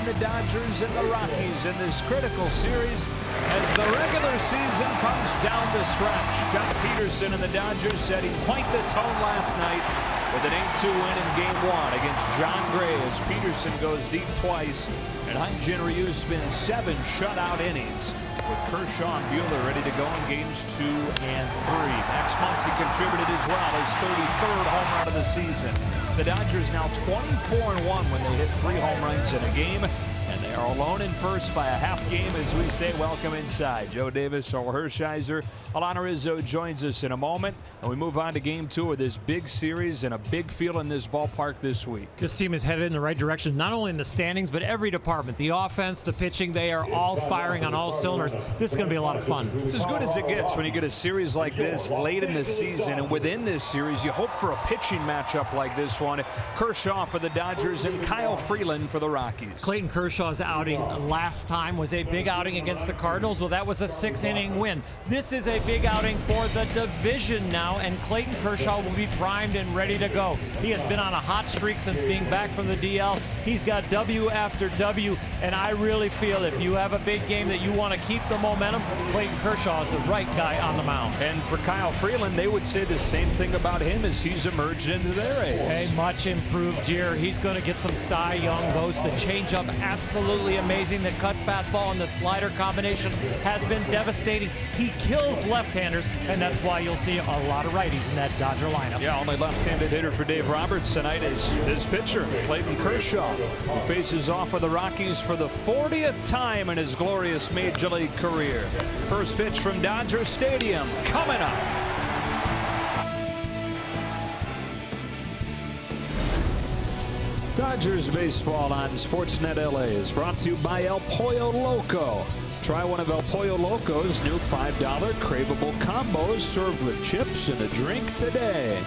the Dodgers and the Rockies in this critical series as the regular season comes down the stretch. John Peterson and the Dodgers setting quite the tone last night with an 8-2 win in Game 1 against John Gray as Peterson goes deep twice and Hyun-Jin Ryu spins 7 shutout innings with Kershaw and Buehler ready to go in Games 2 and 3. Max Muncy contributed as well, his 33rd home run of the season. The Dodgers now 24-1 when they hit 3 home runs in a game, and they are alone in first by a half game as we say welcome inside. Joe Davis, Or Hershiser, Alana Rizzo joins us in a moment, and we move on to Game 2 of this big series and a big field in this ballpark this week. This team is headed in the right direction, not only in the standings, but every department. The offense, the pitching, they are all firing on all cylinders. This is going to be a lot of fun. It's as good as it gets when you get a series like this late in the season, and within this series, you hope for a pitching matchup like this one. Kershaw for the Dodgers and Kyle Freeland for the Rockies. Clayton Kershaw's outing last time was a big outing against the Cardinals. Well, that was a 6-inning win. This is a big outing for the division now, and Clayton Kershaw will be primed and ready to go. He has been on a hot streak since being back from the DL. He's got W after W, and I really feel if you have a big game that you want to keep the momentum, Clayton Kershaw is the right guy on the mound. And for Kyle Freeland, they would say the same thing about him as he's emerged into their ace. A much improved year. He's going to get some Cy Young votes. The changeup, absolutely amazing. The cut fastball and the slider combination has been devastating. He kills left-handers, and that's why you'll see a lot of righties in that Dodger lineup. Yeah, only left-handed hitter for Dave Roberts tonight is his pitcher, Clayton Kershaw, who faces off with the Rockies for the 40th time in his glorious Major League career. First pitch from Dodger Stadium coming up. Dodgers baseball on Sportsnet LA is brought to you by El Pollo Loco. Try one of El Pollo Loco's new $5 craveable combos served with chips and a drink today.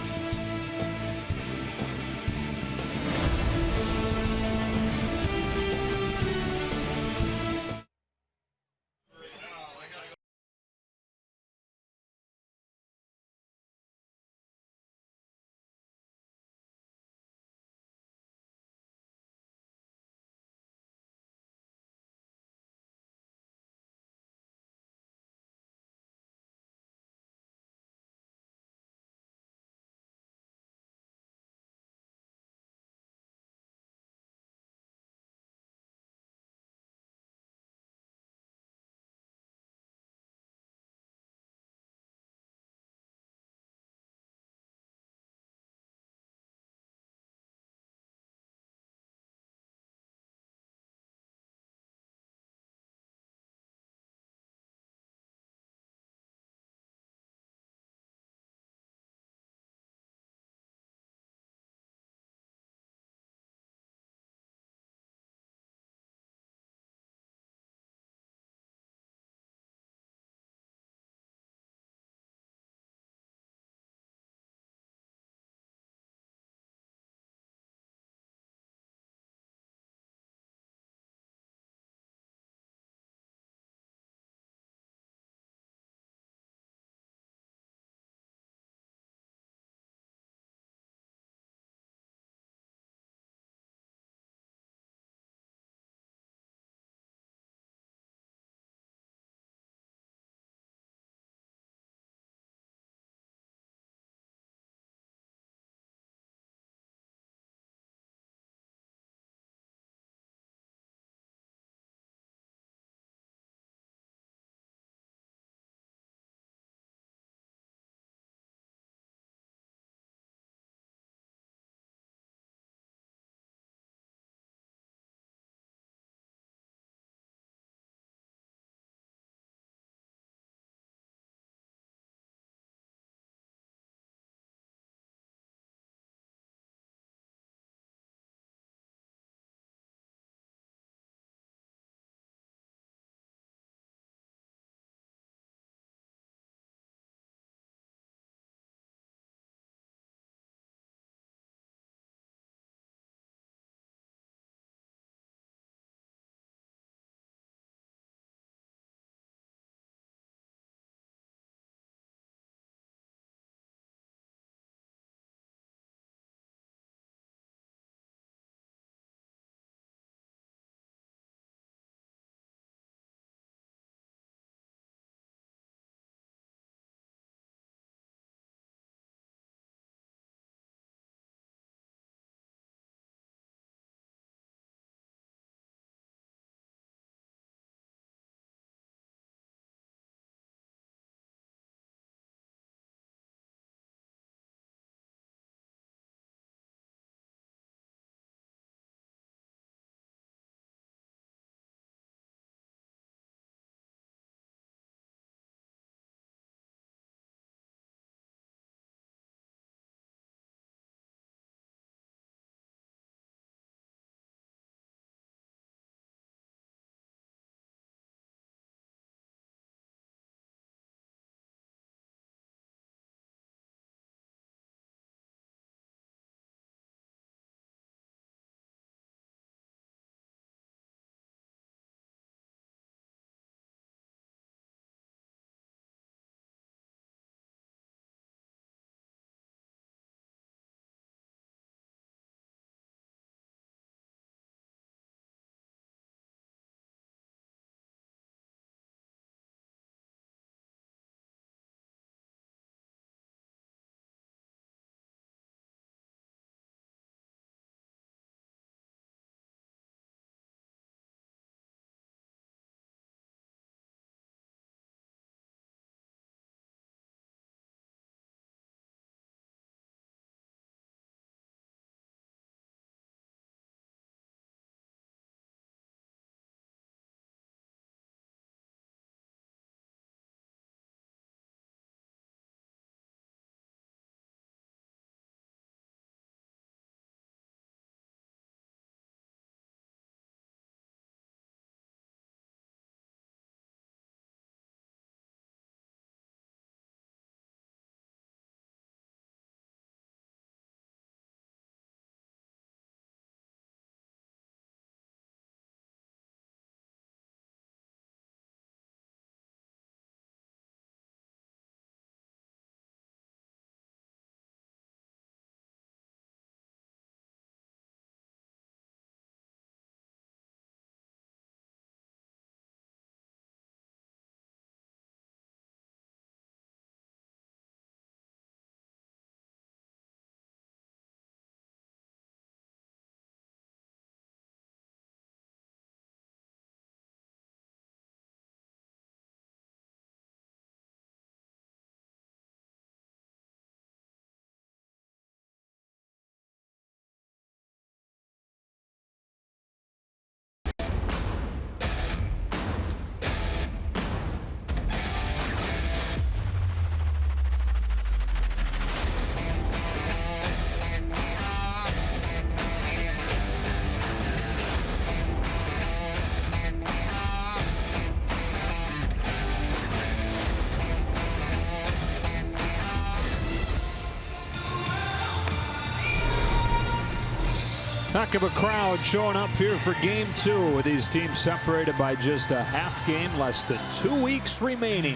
Heck of a crowd showing up here for game 2 with these teams separated by just a half game, less than 2 weeks remaining.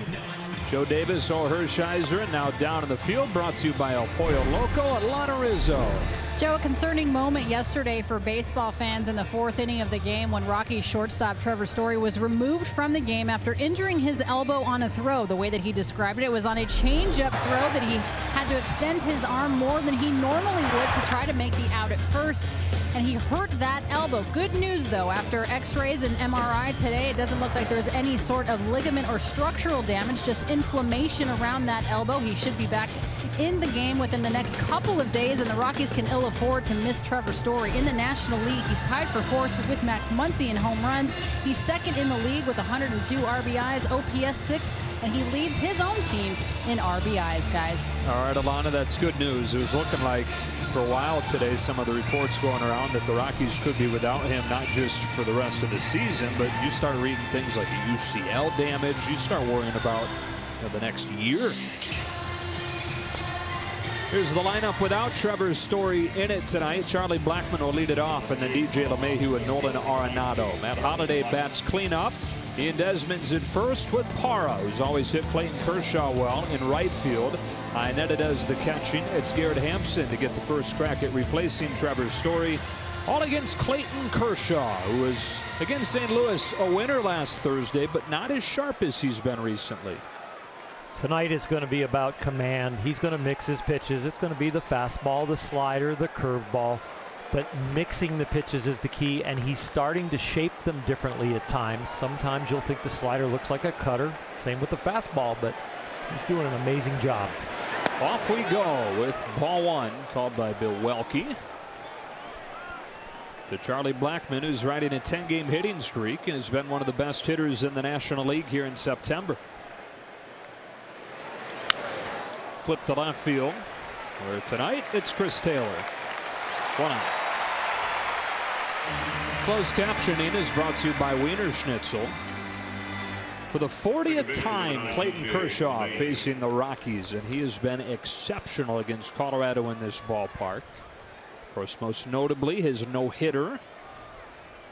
Joe Davis, Or Hershiser, now down in the field, brought to you by El Pollo Loco at Lana Rizzo. Joe, a concerning moment yesterday for baseball fans in the 4th inning of the game when Rockies shortstop Trevor Story was removed from the game after injuring his elbow on a throw. The way that he described it was on a change-up throw that he had to extend his arm more than he normally would to try to make the out at first, and he hurt that elbow. Good news, though, after x-rays and MRI today, it doesn't look like there's any sort of ligament or structural damage, just inflammation around that elbow. He should be back in the game within the next couple of days, and the Rockies can ill afford to miss Trevor Story. In the National League, he's tied for 4th with Max Muncy in home runs. He's 2nd in the league with 102 RBIs, OPS 6th, and he leads his own team in RBIs, guys. All right, Alana, that's good news. It was looking like for a while today, some of the reports going around that the Rockies could be without him, not just for the rest of the season, but you start reading things like UCL damage. You start worrying about the next year. Here's the lineup without Trevor Story in it tonight. Charlie Blackmon will lead it off, and then DJ LeMahieu and Nolan Arenado. Matt Holliday bats cleanup. Ian Desmond's at first with Parra, who's always hit Clayton Kershaw well in right field. Iannetta does the catching. It's Garrett Hampson to get the first crack at replacing Trevor Story. All against Clayton Kershaw, who was against St. Louis a winner last Thursday, but not as sharp as he's been recently. Tonight is going to be about command. He's going to mix his pitches. It's going to be the fastball, the slider, the curveball. But mixing the pitches is the key, and he's starting to shape them differently at times. Sometimes you'll think the slider looks like a cutter. Same with the fastball, but he's doing an amazing job. Off we go with ball 1, called by Bill Welke. To Charlie Blackmon, who's riding a 10-game hitting streak and has been one of the best hitters in the National League here in September. Flip to left field, where tonight it's Chris Taylor. 1 out. Closed captioning is brought to you by Wiener Schnitzel. For the 40th time, Clayton Kershaw facing the Rockies, and he has been exceptional against Colorado in this ballpark. Of course, most notably his no-hitter,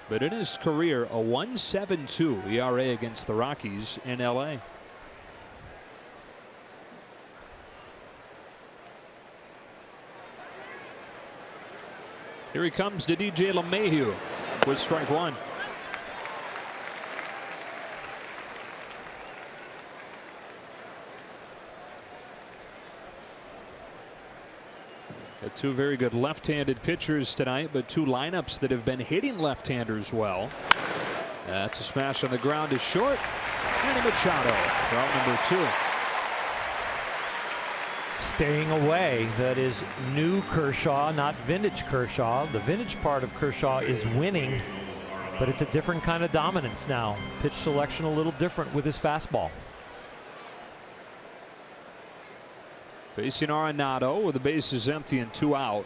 but in his career, a 1.72 ERA against the Rockies in LA. Here he comes to DJ LeMahieu with strike 1. Got 2 very good left-handed pitchers tonight, but 2 lineups that have been hitting left-handers well. That's a smash on the ground to short. And Machado for out number 2. Staying away. That is new Kershaw, not vintage Kershaw. The vintage part of Kershaw is winning, but it's a different kind of dominance now. Pitch selection a little different with his fastball. Facing Arenado with the bases empty and 2 out.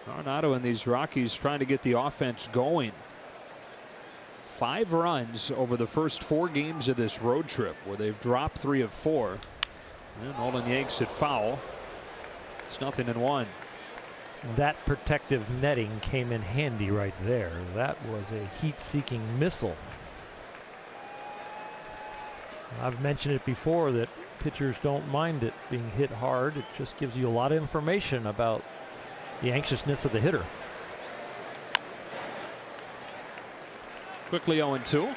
Arenado and these Rockies trying to get the offense going. 5 runs over the first 4 games of this road trip, where they've dropped 3 of 4. And Nolan yanks it foul. It's 0-1. That protective netting came in handy right there. That was a heat-seeking missile. I've mentioned it before that pitchers don't mind it being hit hard. It just gives you a lot of information about the anxiousness of the hitter. Quickly 0-2.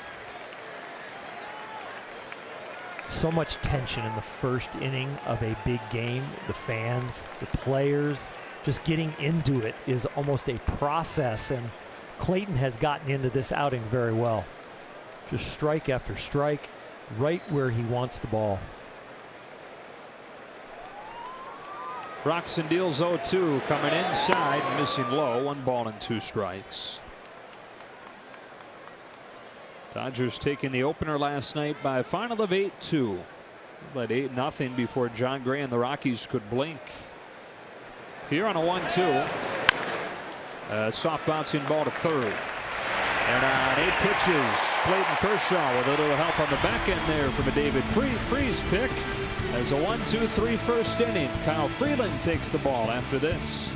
So much tension in the first inning of a big game. The fans, the players, just getting into it is almost a process, and Clayton has gotten into this outing very well. Just strike after strike, right where he wants the ball. Roxon deals 0-2, coming inside, missing low. 1 ball and 2 strikes. Dodgers taking the opener last night by a final of 8-2. Led 8-0 before John Gray and the Rockies could blink. Here on a 1-2. Soft bouncing ball to third. And on 8 pitches, Clayton Kershaw with a little help on the back end there from a David Freese pick. As a 1-2-3 first inning, Kyle Freeland takes the ball after this.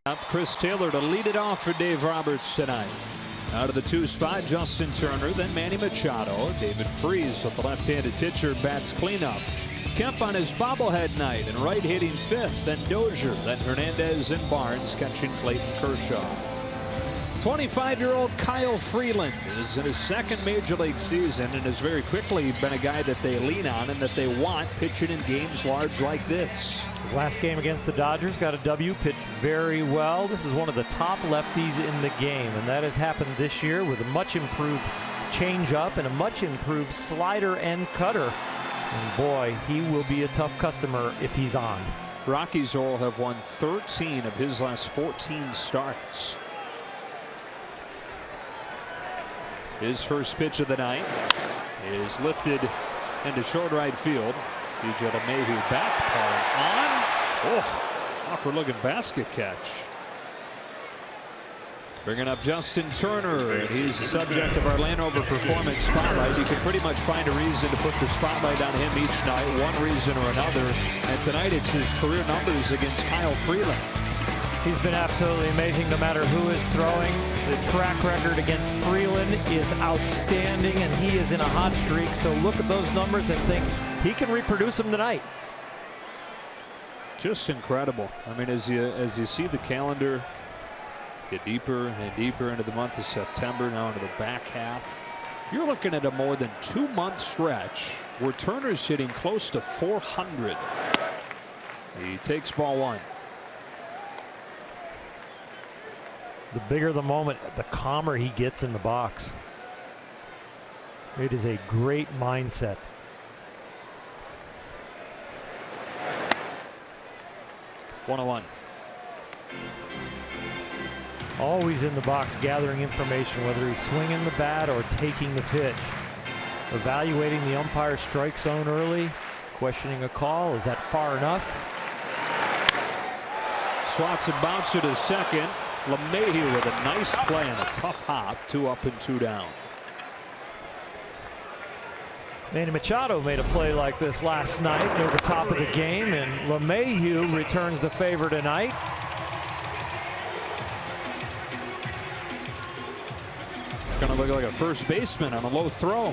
Up Chris Taylor to lead it off for Dave Roberts tonight. Out of the 2 spot, Justin Turner, then Manny Machado. David Freese with the left-handed pitcher bats cleanup. Kemp on his bobblehead night and right hitting 5th. Then Dozier, then Hernandez and Barnes catching Clayton Kershaw. 25-year-old Kyle Freeland is in his 2nd major league season and has very quickly been a guy that they lean on and that they want pitching in games large like this. His last game against the Dodgers got a W, pitched very well. This is one of the top lefties in the game, and that has happened this year with a much improved changeup and a much improved slider and cutter. And boy, he will be a tough customer if he's on. Rockies all have won 13 of his last 14 starts. His first pitch of the night is lifted into short right field. DJ LeMahieu back, Paul on. Oh, awkward looking basket catch. Bringing up Justin Turner, and he's the subject of our Landover Performance Spotlight. You can pretty much find a reason to put the spotlight on him each night, one reason or another. And tonight it's his career numbers against Kyle Freeland. He's been absolutely amazing no matter who is throwing. The track record against Freeland is outstanding, and he is in a hot streak. So look at those numbers and think he can reproduce them tonight. Just incredible. I mean, as you see the calendar get deeper and deeper into the month of September, now into the back half, you're looking at a more than 2-month stretch where Turner's hitting close to 400. He takes ball 1. The bigger the moment, the calmer he gets in the box. It is a great mindset. One-on-one. Always in the box gathering information, whether he's swinging the bat or taking the pitch. Evaluating the umpire's strike zone early, questioning a call. Is that far enough? Swats a bouncer to second. LeMahieu with a nice play and a tough hop. 2 up and 2 down. Manny Machado made a play like this last night near the top of the game, and LeMahieu returns the favor tonight. Gonna look like a first baseman on a low throw.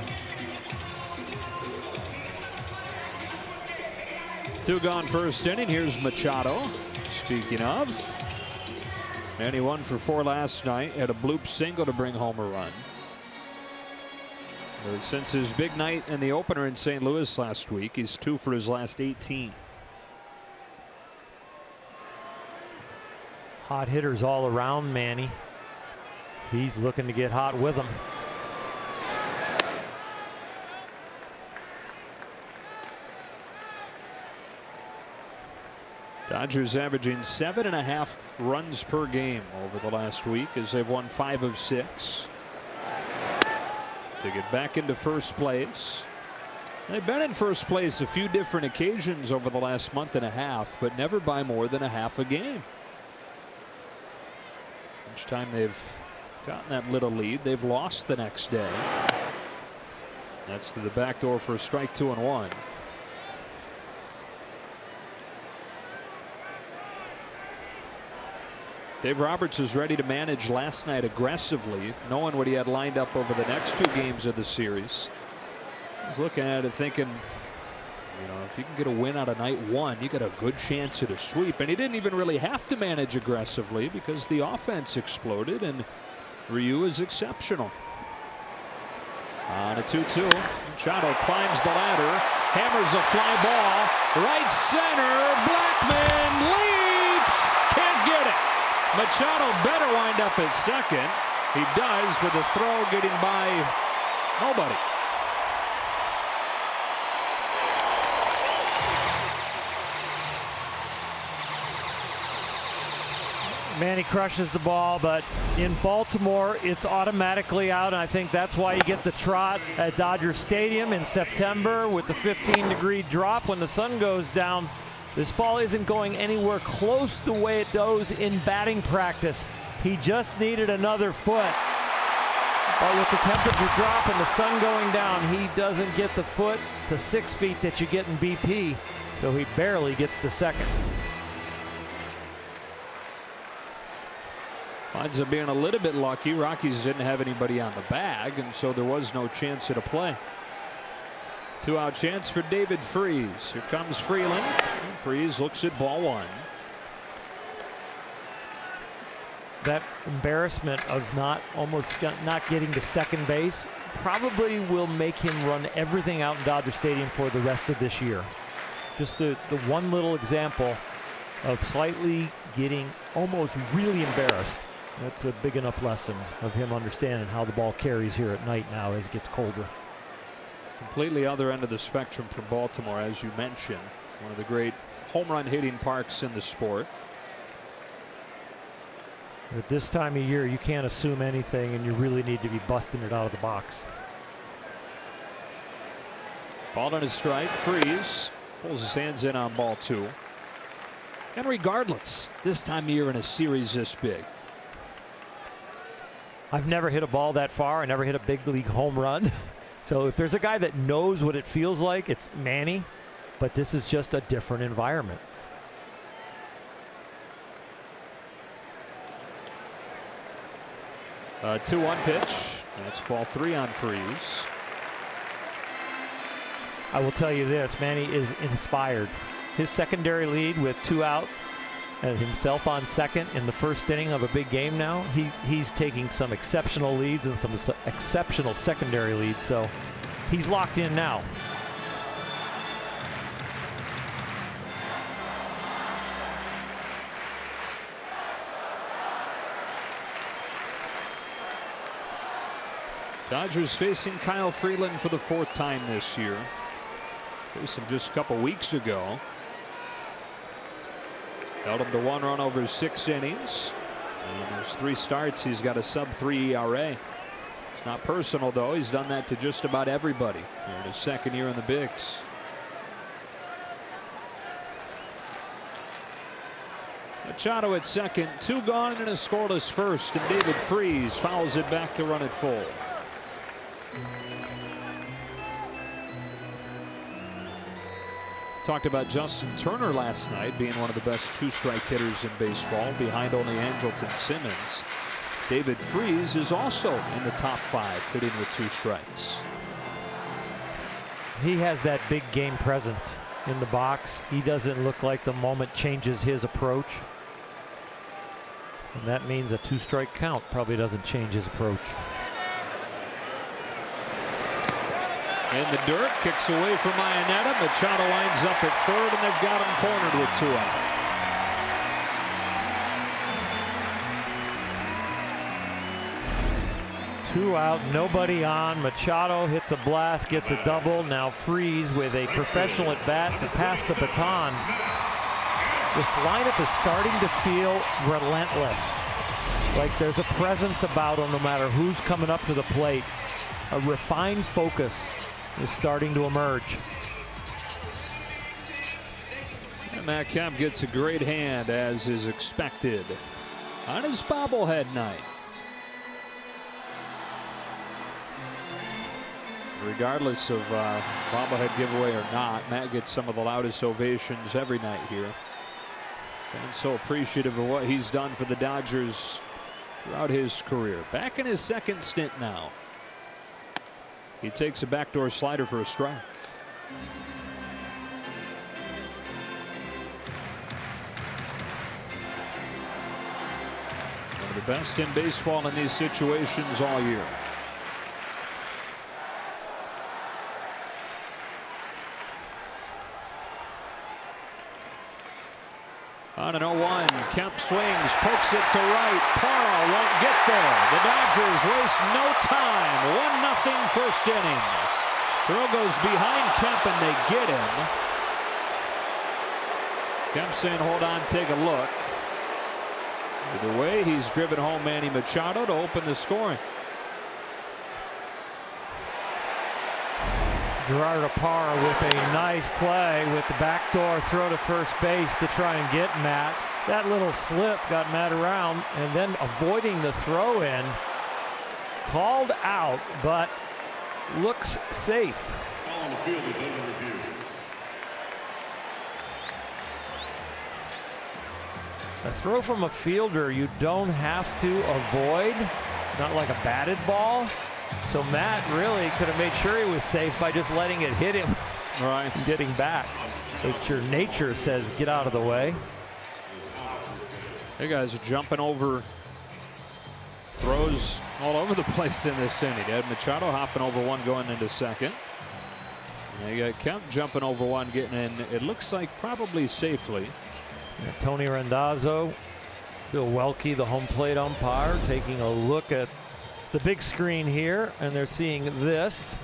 2 gone first inning. Here's Machado. Speaking of, Manny 1 for 4 last night. Had a bloop single to bring home a run. But since his big night in the opener in St. Louis last week, he's 2 for his last 18. Hot hitters all around Manny. He's looking to get hot with them. Dodgers averaging 7.5 runs per game over the last week as they've won 5 of 6 to get back into first place. They've been in first place a few different occasions over the last month and a half, but never by more than a half a game. Each time they've gotten that little lead, they've lost the next day. That's to the back door for a strike, 2-1. Dave Roberts was ready to manage last night aggressively, knowing what he had lined up over the next 2 games of the series. He's looking at it thinking, you know, if you can get a win out of night 1, you got a good chance at a sweep. And he didn't even really have to manage aggressively because the offense exploded and Ryu is exceptional. On a 2-2, Machado climbs the ladder, hammers a fly ball, right center, Blackman leaps, can't get it. Machado better wind up at second. He does, with the throw getting by nobody. Manny crushes the ball, but in Baltimore, it's automatically out, and I think that's why you get the trot at Dodger Stadium in September with the 15-degree drop when the sun goes down. This ball isn't going anywhere close to the way it goes in batting practice. He just needed another foot. But with the temperature drop and the sun going down, he doesn't get the foot to 6 feet that you get in BP, so he barely gets to second. Winds up being a little bit lucky. Rockies didn't have anybody on the bag, and so there was no chance at a play. 2-out chance for David Freese. Here comes Freeland. Freese looks at ball 1. That embarrassment of not getting to second base probably will make him run everything out in Dodger Stadium for the rest of this year. Just the one little example of slightly getting almost really embarrassed. That's a big enough lesson of him understanding how the ball carries here at night now as it gets colder. Completely other end of the spectrum from Baltimore, as you mentioned. One of the great home run hitting parks in the sport. At this time of year, you can't assume anything, and you really need to be busting it out of the box. Ball on a strike. Freese pulls his hands in on ball 2. And regardless, this time of year in a series this big, I've never hit a ball that far. I never hit a big league home run. So if there's a guy that knows what it feels like, it's Manny. But this is just a different environment. A 2-1 pitch. That's ball 3 on Freese. I will tell you this, Manny is inspired. His secondary lead with 2 out and himself on second in the first inning of a big game now. He's taking some exceptional leads and some exceptional secondary leads, so he's locked in now. Dodgers facing Kyle Freeland for the 4th time this year. Faced him just a couple weeks ago. Held him to 1 run over 6 innings. And there's 3 starts. He's got a sub-3 ERA. It's not personal, though. He's done that to just about everybody here in his 2nd year in the bigs. Machado at second, 2 gone and a scoreless first, and David Freese fouls it back to run it full. Talked about Justin Turner last night being one of the best 2-strike hitters in baseball, behind only Andrelton Simmons. David Freese is also in the top 5 hitting with 2 strikes. He has that big game presence in the box. He doesn't look like the moment changes his approach. And that means a 2-strike count probably doesn't change his approach. In the dirt, kicks away from Iannetta. Machado lines up at third, and they've got him cornered with 2 out. 2 out, nobody on. Machado hits a blast, gets a double. Now Freese with a professional at bat to pass the baton. This lineup is starting to feel relentless. Like there's a presence about them no matter who's coming up to the plate. A refined focus is starting to emerge. And Matt Kemp gets a great hand, as is expected, on his bobblehead night. Regardless of bobblehead giveaway or not, Matt gets some of the loudest ovations every night here. Fans so appreciative of what he's done for the Dodgers throughout his career. Back in his second stint now. He takes a backdoor slider for a strike. One of the best in baseball in these situations all year. On an 0-1, Kemp swings, pokes it to right. Parra won't get there. The Dodgers waste no time. 1-0 first inning. Throw goes behind Kemp and they get him. Kemp saying, hold on, take a look. Either way, he's driven home Manny Machado to open the scoring. Gerardo Parra with a nice play with the backdoor throw to first base to try and get Matt. That little slip got Matt around and then avoiding the throw in. Called out, but looks safe. Ball on the field is under review. A throw from a fielder you don't have to avoid, not like a batted ball. So Matt really could have made sure he was safe by just letting it hit him. Right. And getting back. But your nature says get out of the way. Hey guys are jumping over throws all over the place in this inning. You had Machado hopping over one going into second. And you got Kemp jumping over one getting in. It looks like probably safely. And Tony Randazzo, Bill Welke, the home plate umpire, taking a look at the big screen here, and they're seeing this.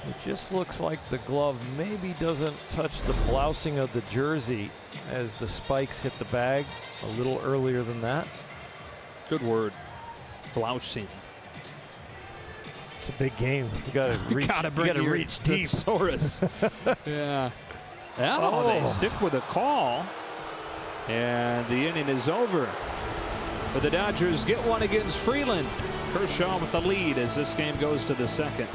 It just looks like the glove maybe doesn't touch the blousing of the jersey as the spikes hit the bag a little earlier than that. Good word. Blousing. It's a big game. You got to reach. Gotta bring you got to your reach deep. thesaurus. Yeah. Oh, they stick with a call, and the inning is over. But the Dodgers get one against Freeland. Kershaw with the lead as this game goes to the second.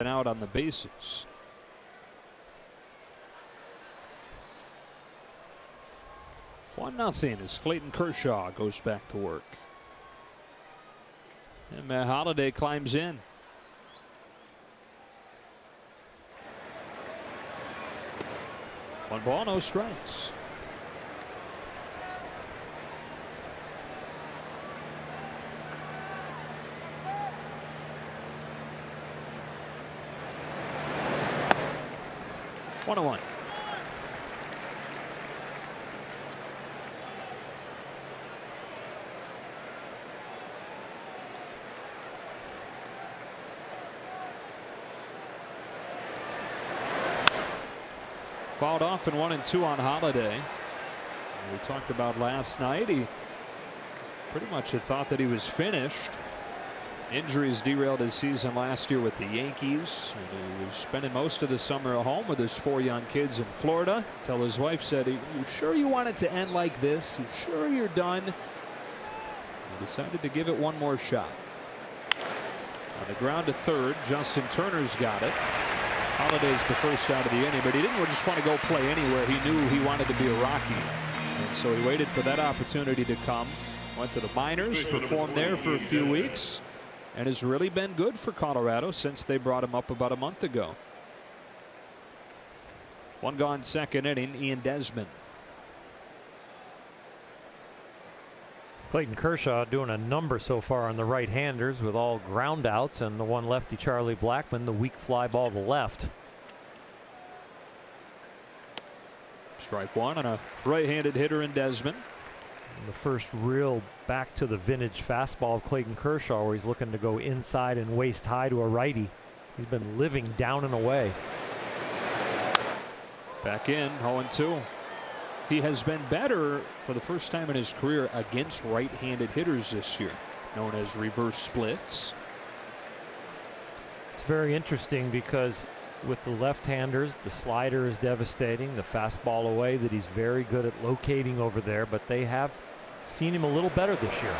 Out on the bases. 1-0 as Clayton Kershaw goes back to work. And Holiday climbs in. One ball, no strikes. One and one. Fouled off in 1 and 2 on Holiday. We talked about last night. He pretty much had thought that he was finished. Injuries derailed his season last year with the Yankees. And he was spending most of the summer at home with his 4 young kids in Florida until his wife said, "Are you sure you want it to end like this? You sure you're done?" He decided to give it one more shot. On the ground to third, Justin Turner's got it. Holiday's the first out of the inning, but he didn't just want to go play anywhere. He knew he wanted to be a Rocky. And so he waited for that opportunity to come. Went to the minors, performed there for a few weeks, and has really been good for Colorado since they brought him up about a month ago. One gone, second inning, Ian Desmond. Clayton Kershaw doing a number so far on the right-handers with all ground outs, and the one lefty, Charlie Blackmon, the weak fly ball to left. Strike one on a right-handed hitter in Desmond. And the first real back to the vintage fastball of Clayton Kershaw, where he's looking to go inside and waist high to a righty. He's been living down and away. Back in, 0-2. He has been better for the first time in his career against right-handed hitters this year, known as reverse splits. It's very interesting because with the left-handers, the slider is devastating, the fastball away that he's very good at locating over there, but they have seen him a little better this year.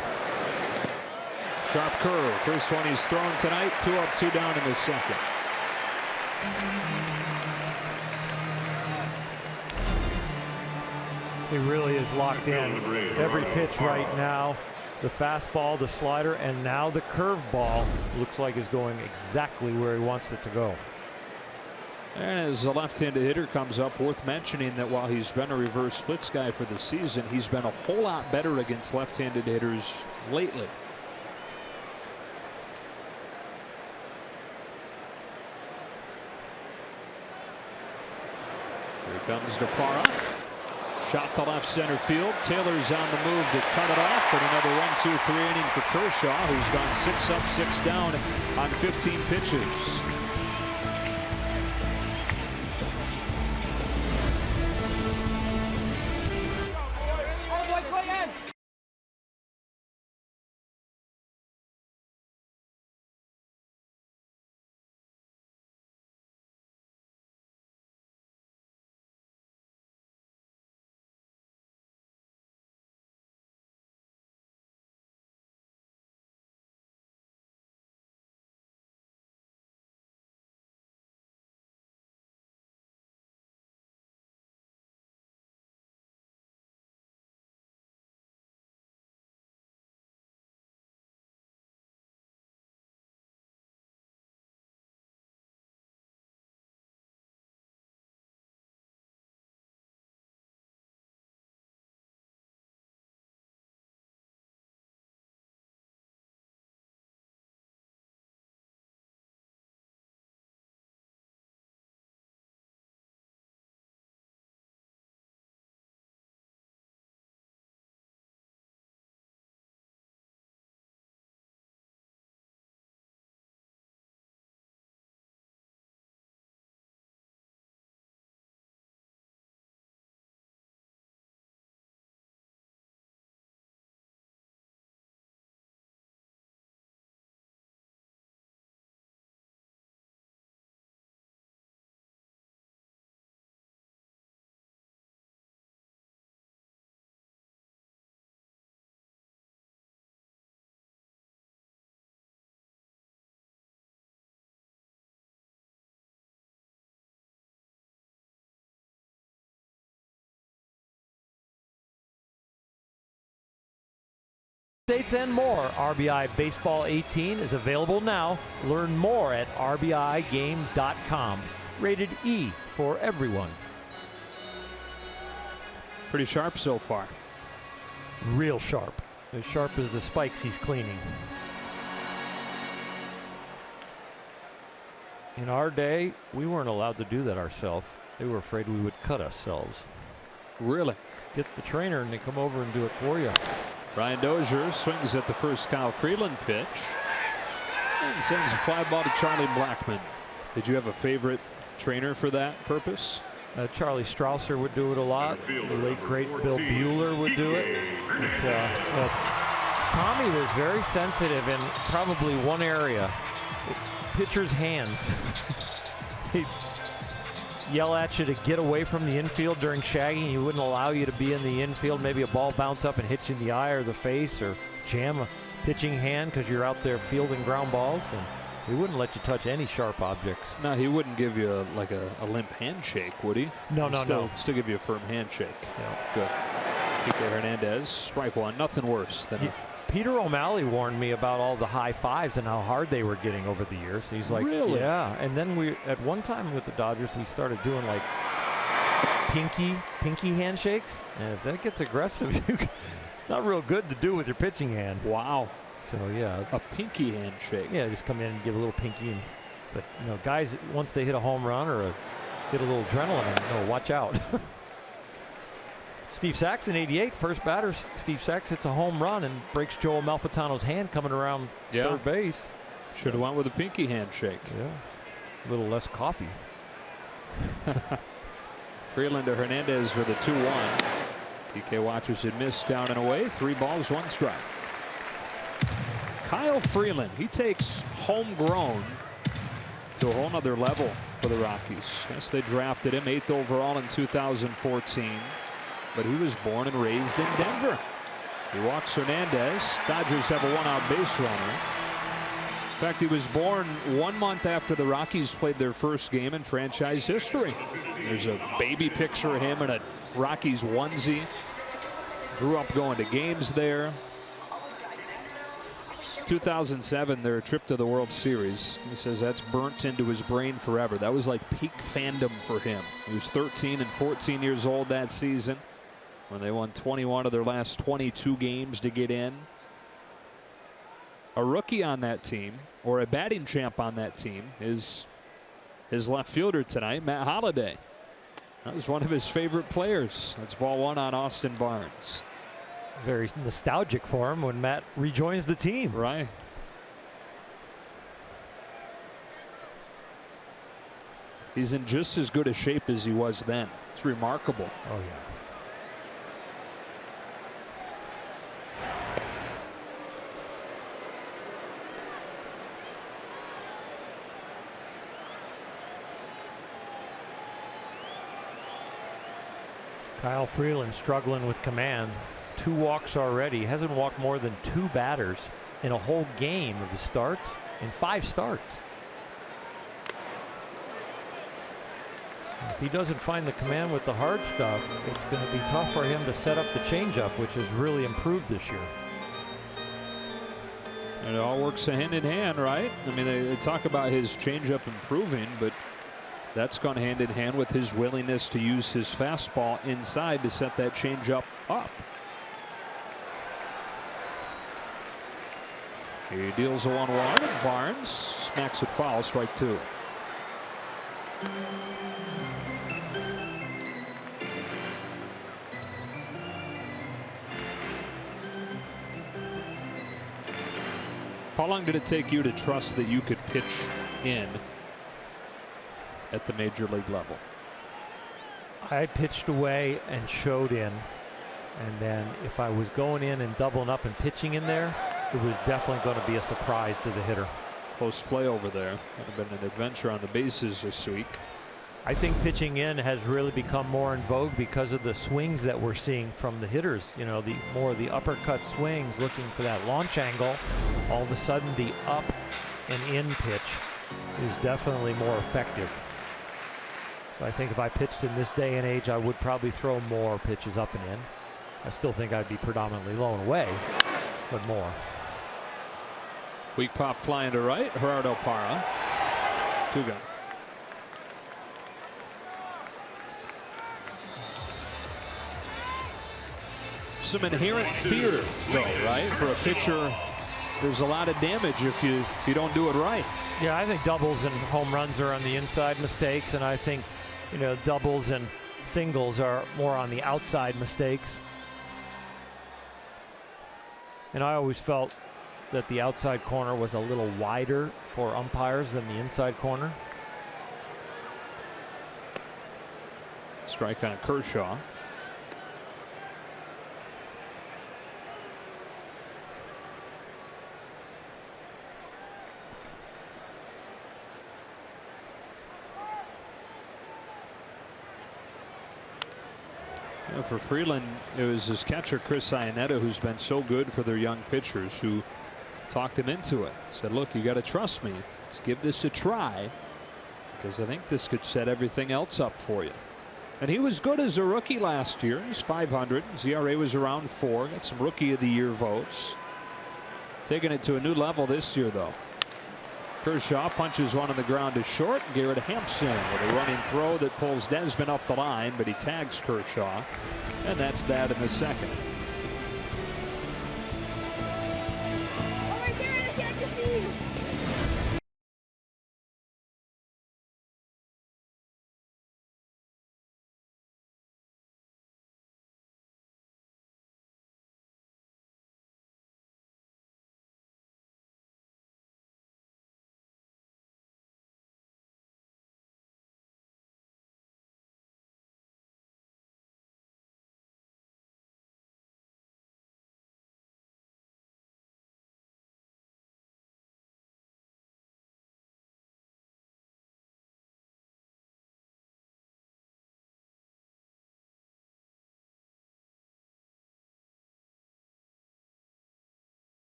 Sharp curve, first one he's thrown tonight, 2 up, 2 down in the second. He really is locked in. Every pitch right now, the fastball, the slider, and now the curveball looks like is going exactly where he wants it to go. And as the left-handed hitter comes up, worth mentioning that while he's been a reverse splits guy for the season, he's been a whole lot better against left-handed hitters lately. Here comes DePara. Shot to left center field. Taylor's on the move to cut it off. And another 1-2-3 inning for Kershaw, who's gone 6 up, 6 down on 15 pitches. Updates and more. RBI Baseball 18 is available now. Learn more at rbigame.com. Rated E for everyone. Pretty sharp so far. Real sharp. As sharp as the spikes he's cleaning. In our day, we weren't allowed to do that ourselves. They were afraid we would cut ourselves. Really? Get the trainer and they come over and do it for you. Ryan Dozier swings at the first Kyle Freeland pitch and sends a fly ball to Charlie Blackmon. Did you have a favorite trainer for that purpose? Charlie Strausser would do it a lot. The late great Bill Bueller would do it. But Tommy was very sensitive in probably one area. Pitcher's hands. He'd yell at you to get away from the infield during shagging. He wouldn't allow you to be in the infield. Maybe a ball bounce up and hit you in the eye or the face, or jam a pitching hand because you're out there fielding ground balls. And he wouldn't let you touch any sharp objects. No, he wouldn't give you a limp handshake, would he? No. Still give you a firm handshake. Yeah. Good. Kike Hernandez, strike one. Nothing worse than Peter O'Malley warned me about all the high fives and how hard they were getting over the years. He's like, really? Yeah. And then we, at one time with the Dodgers, we started doing like pinky handshakes. And if that gets aggressive, it's not real good to do with your pitching hand. Wow. So yeah, a pinky handshake. Yeah, just come in and give a little pinky. But guys, once they hit a home run or get a little adrenaline, watch out. Steve Sachs in '88, first batter. Steve Sachs hits a home run and breaks Joel Malfitano's hand coming around third base. Should have went with a pinky handshake. Yeah, a little less coffee. Freeland to Hernandez with a 2-1. PK watches it miss down and away. 3 balls, 1 strike. Kyle Freeland, he takes homegrown to a whole nother level for the Rockies. Yes, they drafted him 8th overall in 2014. But he was born and raised in Denver. He walks Hernandez. Dodgers have a 1-out base runner. In fact, he was born 1 month after the Rockies played their first game in franchise history. There's a baby picture of him in a Rockies onesie. Grew up going to games there. 2007, their trip to the World Series. He says that's burnt into his brain forever. That was like peak fandom for him. He was 13 and 14 years old that season when they won 21 of their last 22 games to get in. A rookie on that team, or a batting champ on that team, is his left fielder tonight, Matt Holliday. That was one of his favorite players. That's ball 1 on Austin Barnes. Very nostalgic for him when Matt rejoins the team. Right. He's in just as good a shape as he was then. It's remarkable. Oh, yeah. Kyle Freeland struggling with command. 2 walks already. Hasn't walked more than 2 batters in a whole game of his starts in 5 starts. If he doesn't find the command with the hard stuff, it's going to be tough for him to set up the changeup, which has really improved this year. And it all works hand in hand, right? I mean, they talk about his changeup improving, but that's gone hand in hand with his willingness to use his fastball inside to set that changeup up. He deals a 1-1, and Barnes smacks it foul, strike 2. How long did it take you to trust that you could pitch in at the major league level? I pitched away and showed in, and then if I was going in and doubling up and pitching in there, it was definitely going to be a surprise to the hitter. Close play over there. Would have been an adventure on the bases this week. I think pitching in has really become more in vogue because of the swings that we're seeing from the hitters. You know, the more of the uppercut swings, looking for that launch angle. All of a sudden, the up and in pitch is definitely more effective. So I think if I pitched in this day and age, I would probably throw more pitches up and in. I still think I'd be predominantly low and away. but more. Weak pop flying to right. Gerardo Parra. 2 gun. Some inherent fear, though, right? For a pitcher, there's a lot of damage if you don't do it right. Yeah, I think doubles and home runs are on the inside mistakes, and I think, doubles and singles are more on the outside mistakes. And I always felt that the outside corner was a little wider for umpires than the inside corner. Strike on Kershaw. For Freeland, it was his catcher Chris Iannetta who's been so good for their young pitchers, who talked him into it. Said, look, you got to trust me. Let's give this a try, because I think this could set everything else up for you. And he was good as a rookie last year. He's .500. His ERA was around 4. Got some Rookie of the Year votes. Taking it to a new level this year, though. Kershaw punches one on the ground to short. Garrett Hampson with a running throw that pulls Desmond up the line, but he tags Kershaw, and that's that in the second. Oh my God, I can't see you.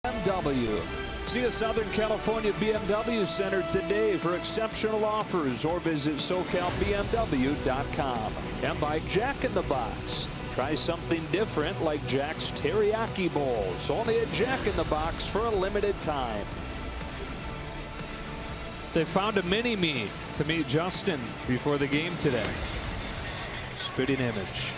BMW. See a Southern California BMW Center today for exceptional offers, or visit SoCalBMW.com. And by Jack in the Box. Try something different like Jack's Teriyaki Bowls. Only at Jack in the Box for a limited time. They found a mini-me to meet Justin before the game today. Spitting image.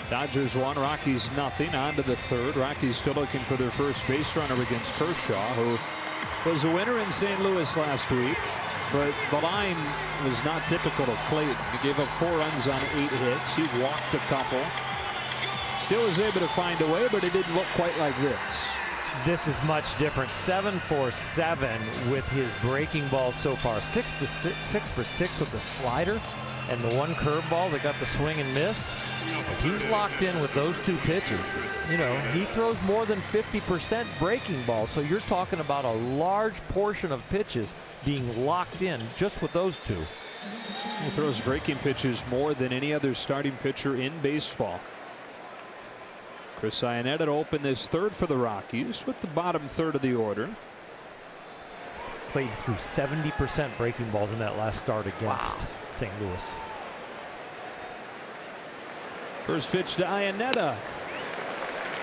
Dodgers 1, Rockies nothing. On to the third. Rockies still looking for their first base runner against Kershaw, who was a winner in St. Louis last week. But the line was not typical of Clayton. He gave up 4 runs on 8 hits. He walked a couple. Still was able to find a way, but it didn't look quite like this. This is much different. 7 for 7 with his breaking ball so far. 6 for 6 with the slider and the 1 curveball that got the swing and miss. If he's locked in with those 2 pitches, he throws more than 50% breaking ball. So you're talking about a large portion of pitches being locked in just with those 2. He throws breaking pitches more than any other starting pitcher in baseball. Chris Iannetta to open this third for the Rockies with the bottom third of the order. Clayton threw 70% breaking balls in that last start against St. Louis. First pitch to Iannetta.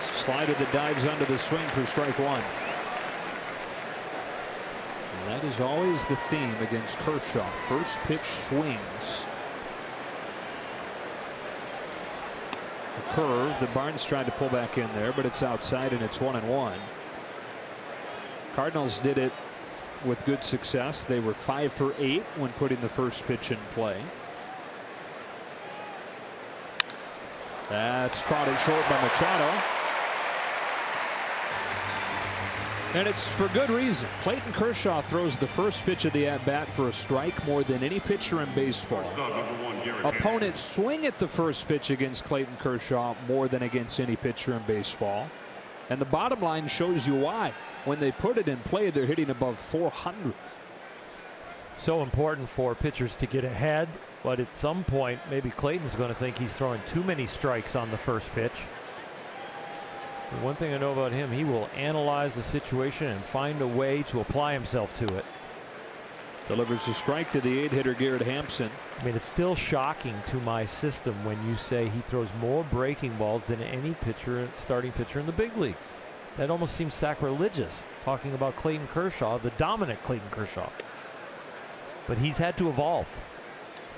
Slider that dives under the swing for strike 1. That is always the theme against Kershaw. First pitch swings. A curve that Barnes tried to pull back in there, but it's outside and it's 1-1. Cardinals did it with good success. They were 5 for 8 when putting the first pitch in play. That's caught it short by Machado. And it's for good reason. Clayton Kershaw throws the first pitch of the at-bat for a strike more than any pitcher in baseball. Opponents swing at the first pitch against Clayton Kershaw more than against any pitcher in baseball. And the bottom line shows you why. When they put it in play, they're hitting above 400. So important for pitchers to get ahead, but at some point maybe Clayton's going to think he's throwing too many strikes on the first pitch. But one thing I know about him, he will analyze the situation and find a way to apply himself to it. Delivers a strike to the 8-hitter Garrett Hampson. I mean, it's still shocking to my system when you say he throws more breaking balls than any pitcher, starting pitcher in the big leagues. That almost seems sacrilegious, talking about Clayton Kershaw, the dominant Clayton Kershaw. But he's had to evolve.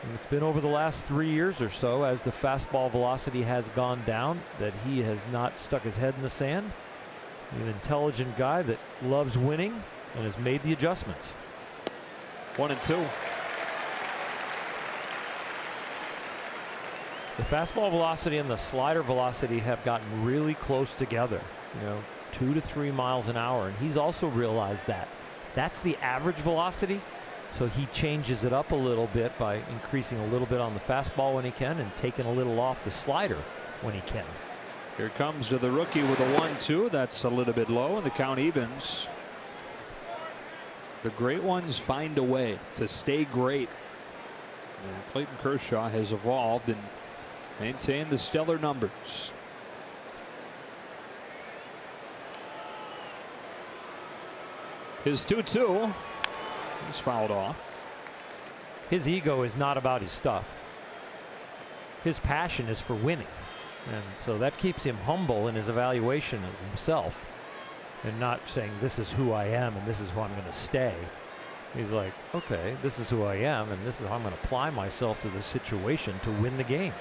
And it's been over the last 3 years or so, as the fastball velocity has gone down, that he has not stuck his head in the sand. An intelligent guy that loves winning and has made the adjustments. 1-2. The fastball velocity and the slider velocity have gotten really close together. 2 to 3 miles an hour, and he's also realized that that's the average velocity. So he changes it up a little bit by increasing a little bit on the fastball when he can and taking a little off the slider when he can. Here comes to the rookie with a 1-2. That's a little bit low, and the count evens. The great ones find a way to stay great. And Clayton Kershaw has evolved and maintained the stellar numbers. His 2-2. He's fouled off. His ego is not about his stuff. His passion is for winning. And so that keeps him humble in his evaluation of himself and not saying, this is who I am and this is who I'm going to stay. He's like, okay, this is who I am and this is how I'm going to apply myself to the situation to win the game.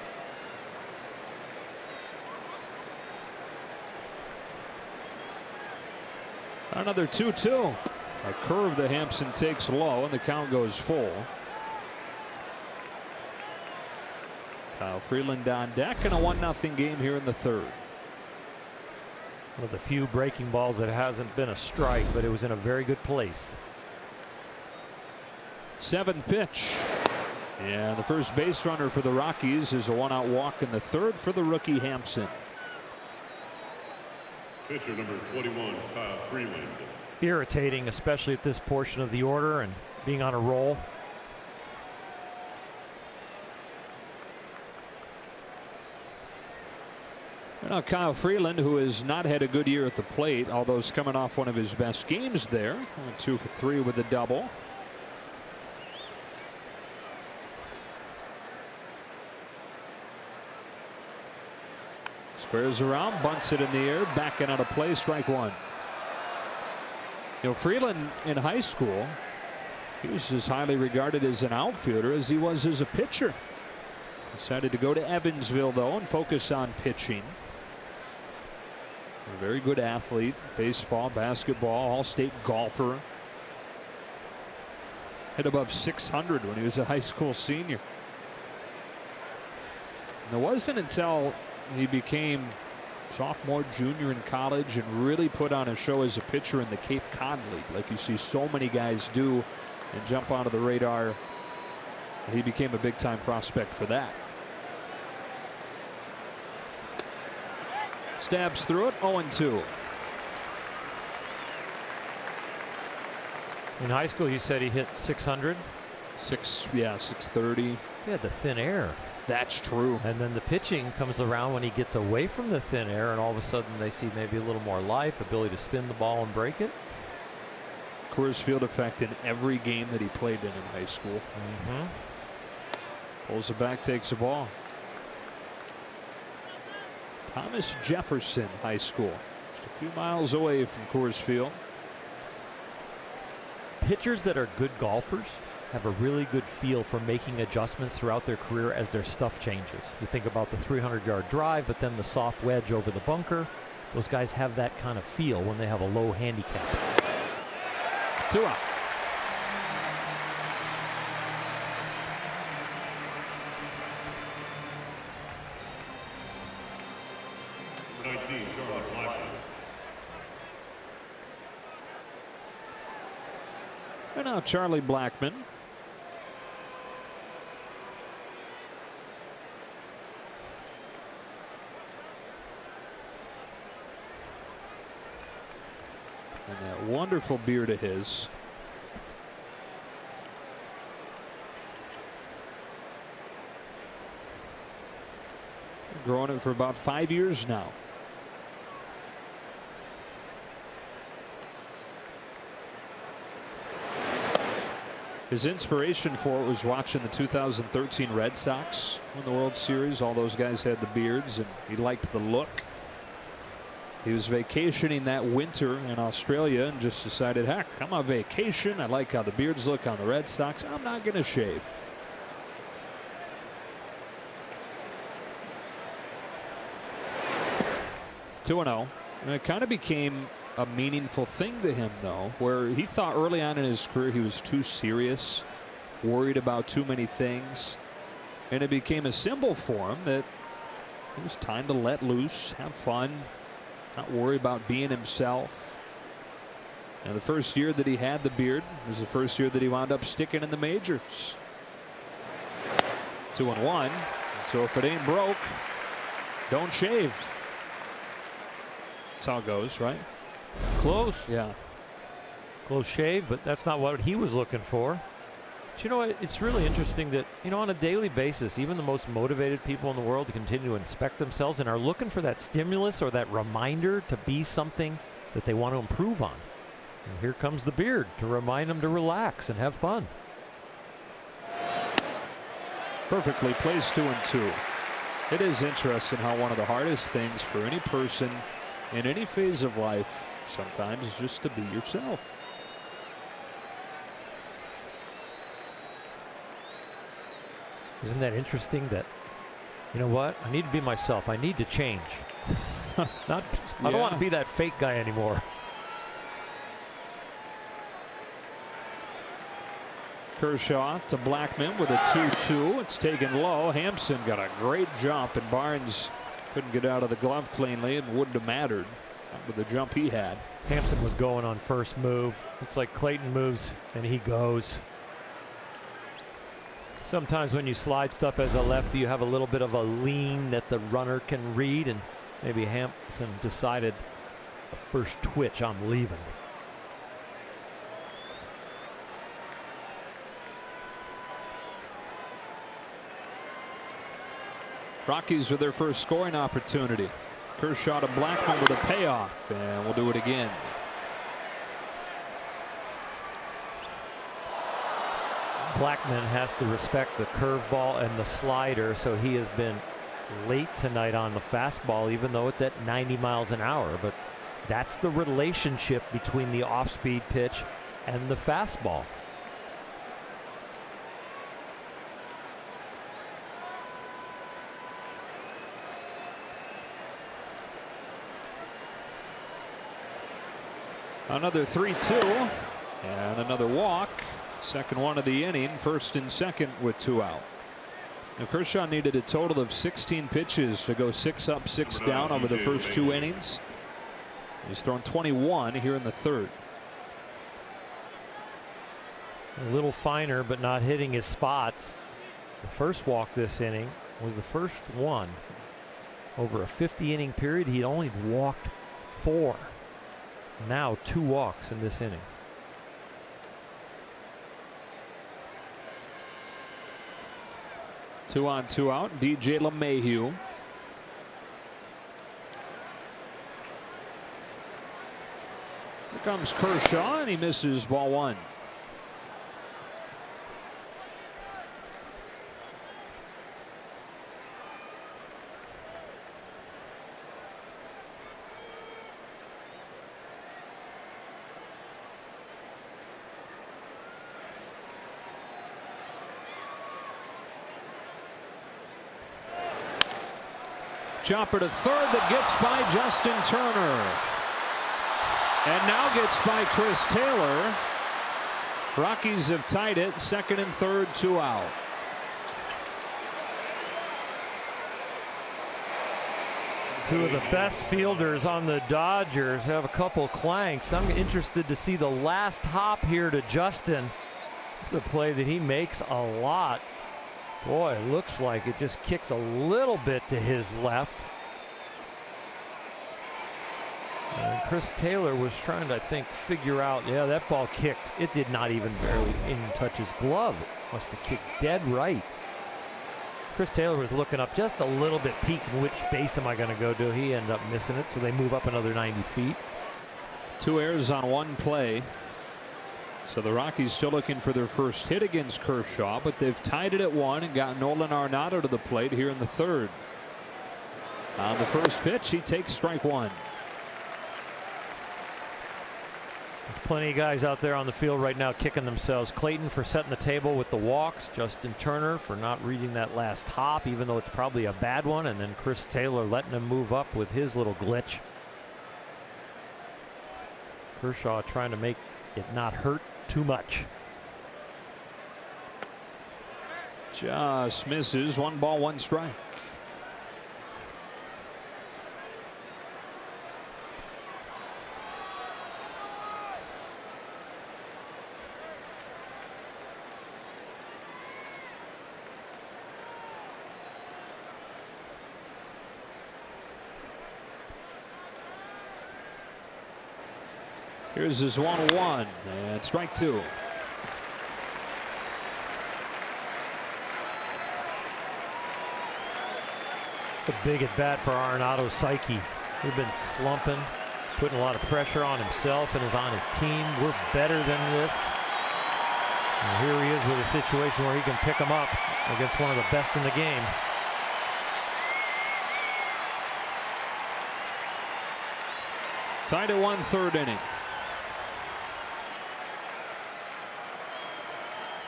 Another 2-2. A curve that Hampson takes low, and the count goes full. Kyle Freeland on deck, and a 1-0 game here in the third. One of the few breaking balls that hasn't been a strike, but it was in a very good place. 7th pitch. And the first base runner for the Rockies is a 1-out walk in the third for the rookie Hampson. Pitcher number 21, Kyle Freeland. Irritating, especially at this portion of the order and being on a roll. Now Kyle Freeland, who has not had a good year at the plate, although is coming off one of his best games there. 2 for 3 with a double. Squares around, bunts it in the air, backing out of play, strike one. Freeland in high school, he was as highly regarded as an outfielder as he was as a pitcher. Decided to go to Evansville, though, and focus on pitching. A very good athlete, baseball, basketball, all-state golfer. Hit above 600 when he was a high school senior. And it wasn't until he became sophomore, junior in college and really put on a show as a pitcher in the Cape Cod League, like you see so many guys do, and jump onto the radar. He became a big-time prospect for that. Stabs through it, 0-2. In high school, you said he hit 600? 630. He had the thin air. That's true. And then the pitching comes around when he gets away from the thin air, and all of a sudden they see maybe a little more life, ability to spin the ball and break it. Coors Field effect in every game that he played in high school. Pulls it back, takes the ball. Thomas Jefferson High School, just a few miles away from Coors Field. pitchers that are good golfers have a really good feel for making adjustments throughout their career as their stuff changes. You think about the 300-yard drive, but then the soft wedge over the bunker. Those guys have that kind of feel when they have a low handicap. 2 out. Number 19, Charlie Blackman. And now Charlie Blackman. And that wonderful beard of his. Growing it for about 5 years now. His inspiration for it was watching the 2013 Red Sox win the World Series. All those guys had the beards, and he liked the look. He was vacationing that winter in Australia and just decided, heck, I'm on vacation. I like how the beards look on the Red Sox. I'm not going to shave. Two 2-0. And it kind of became a meaningful thing to him, though, where he thought early on in his career he was too serious, worried about too many things. And it became a symbol for him that it was time to let loose, have fun, not worry about being himself. And the first year that he had the beard was the first year that he wound up sticking in the majors. 2-1. So if it ain't broke, don't shave. That's how it goes, right? Close. Yeah. Close shave, but that's not what he was looking for. But you know what? It's really interesting that, you know, on a daily basis, even the most motivated people in the world continue to inspect themselves and are looking for that stimulus or that reminder to be something that they want to improve on. And here comes the beard to remind them to relax and have fun. Perfectly placed 2-2. It is interesting how one of the hardest things for any person in any phase of life sometimes is just to be yourself. Isn't that interesting that, you know what? I need to be myself. I need to change. I don't want to be that fake guy anymore. Kershaw to Blackman with a 2-2. It's taken low. Hampson got a great jump, and Barnes couldn't get out of the glove cleanly and wouldn't have mattered with the jump he had. Hampson was going on first move. It's like Clayton moves and he goes. Sometimes when you slide stuff as a lefty, you have a little bit of a lean that the runner can read, and maybe Hampson decided the first twitch, I'm leaving. Rockies with their first scoring opportunity. Kershaw to Blackman with a payoff, and we'll do it again. Blackman has to respect the curveball and the slider, so he has been late tonight on the fastball, even though it's at 90 miles an hour. But that's the relationship between the off-speed pitch and the fastball. Another 3-2 and another walk. Second one of the inning, first and second with 2 out. Now Kershaw needed a total of 16 pitches to go 6 up, 6 down over the first 2 innings. He's thrown 21 here in the third. A little finer, but not hitting his spots. The first walk this inning was the first one. Over a 50-inning period, he only walked 4. Now 2 walks in this inning. Two on, 2 out. DJ LeMahieu. Here comes Kershaw, and he misses ball 1. Chopper to third that gets by Justin Turner. And now gets by Chris Taylor. Rockies have tied it, second and third, 2 out. Two of the best fielders on the Dodgers have a couple clanks. I'm interested to see the last hop here to Justin. This is a play that he makes a lot. Boy, it looks like it just kicks a little bit to his left. And Chris Taylor was trying to, I think, figure out, yeah, that ball kicked. It did not even barely even touch his glove. It must have kicked dead right. Chris Taylor was looking up just a little bit, peeking which base am I going to go to. He ended up missing it, so they move up another 90 feet. 2 errors on 1 play. So the Rockies still looking for their first hit against Kershaw, but they've tied it at 1 and got Nolan Arenado to the plate here in the third. On the first pitch, he takes strike 1. There's plenty of guys out there on the field right now kicking themselves. Clayton for setting the table with the walks. Justin Turner for not reading that last hop, even though it's probably a bad one. And then Chris Taylor letting him move up with his little glitch. Kershaw trying to make it not hurt too much. Just misses. 1 ball, 1 strike. Here's his 1-1 and strike 2. It's a big at bat for Arenado's psyche. He's been slumping, putting a lot of pressure on himself and is on his team. We're better than this. And here he is with a situation where he can pick him up against one of the best in the game. Tied at 1, third inning.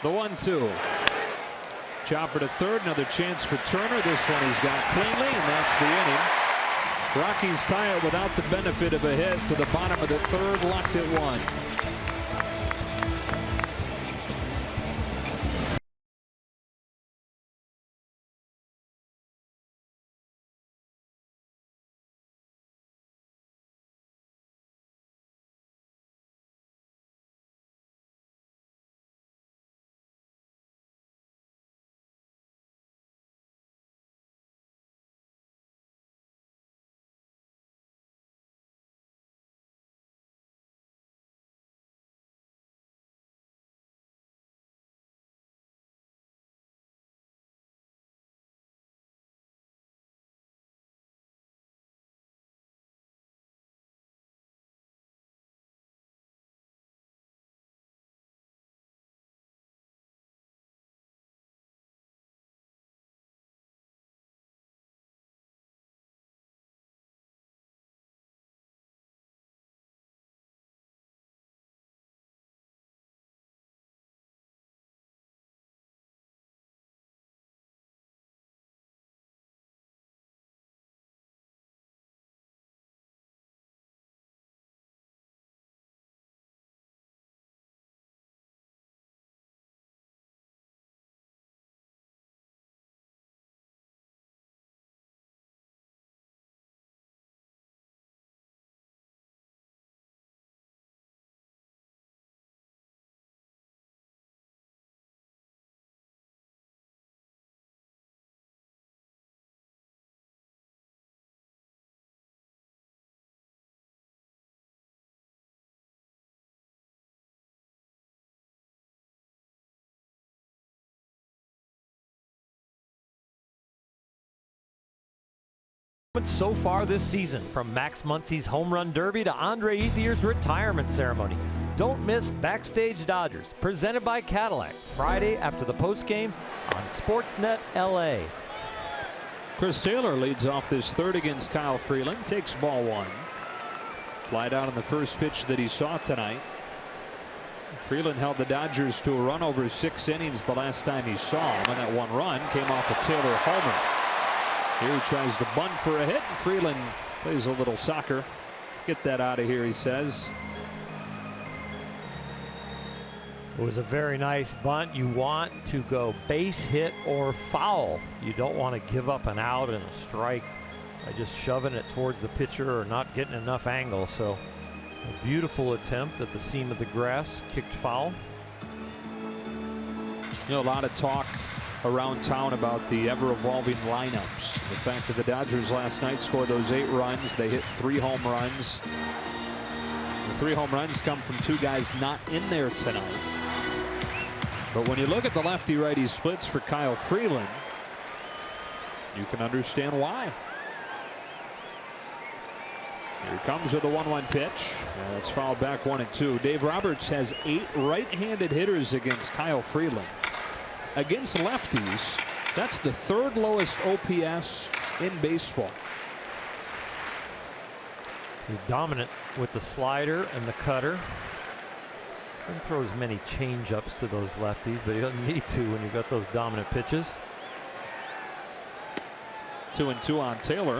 The 1-2. Chopper to third. Another chance for Turner. This one he's got cleanly, and that's the inning. Rockies tie it without the benefit of a hit to the bottom of the third, locked at 1. So far this season, from Max Muncy's home run derby to Andre Ethier's retirement ceremony. Don't miss Backstage Dodgers, presented by Cadillac, Friday after the postgame on Sportsnet LA. Chris Taylor leads off this third against Kyle Freeland, takes ball 1. Fly down on the first pitch that he saw tonight. Freeland held the Dodgers to a run over 6 innings the last time he saw him, and that 1 run came off a Taylor homer. Here he tries to bunt for a hit, and Freeland plays a little soccer. Get that out of here, he says. It was a very nice bunt. You want to go base hit or foul. You don't want to give up an out and a strike by just shoving it towards the pitcher or not getting enough angle. So a beautiful attempt at the seam of the grass, kicked foul. You know, a lot of talk around town about the ever-evolving lineups. The fact that the Dodgers last night scored those 8 runs. They hit 3 home runs. The 3 home runs come from 2 guys not in there tonight. But when you look at the lefty-righty splits for Kyle Freeland, you can understand why. Here he comes with a 1-1 pitch. It's fouled back 1-2. Dave Roberts has 8 right-handed hitters against Kyle Freeland. Against lefties, that's the 3rd lowest OPS in baseball. He's dominant with the slider and the cutter. Doesn't throw as many change-ups to those lefties, but he doesn't need to when you've got those dominant pitches. 2-2 on Taylor.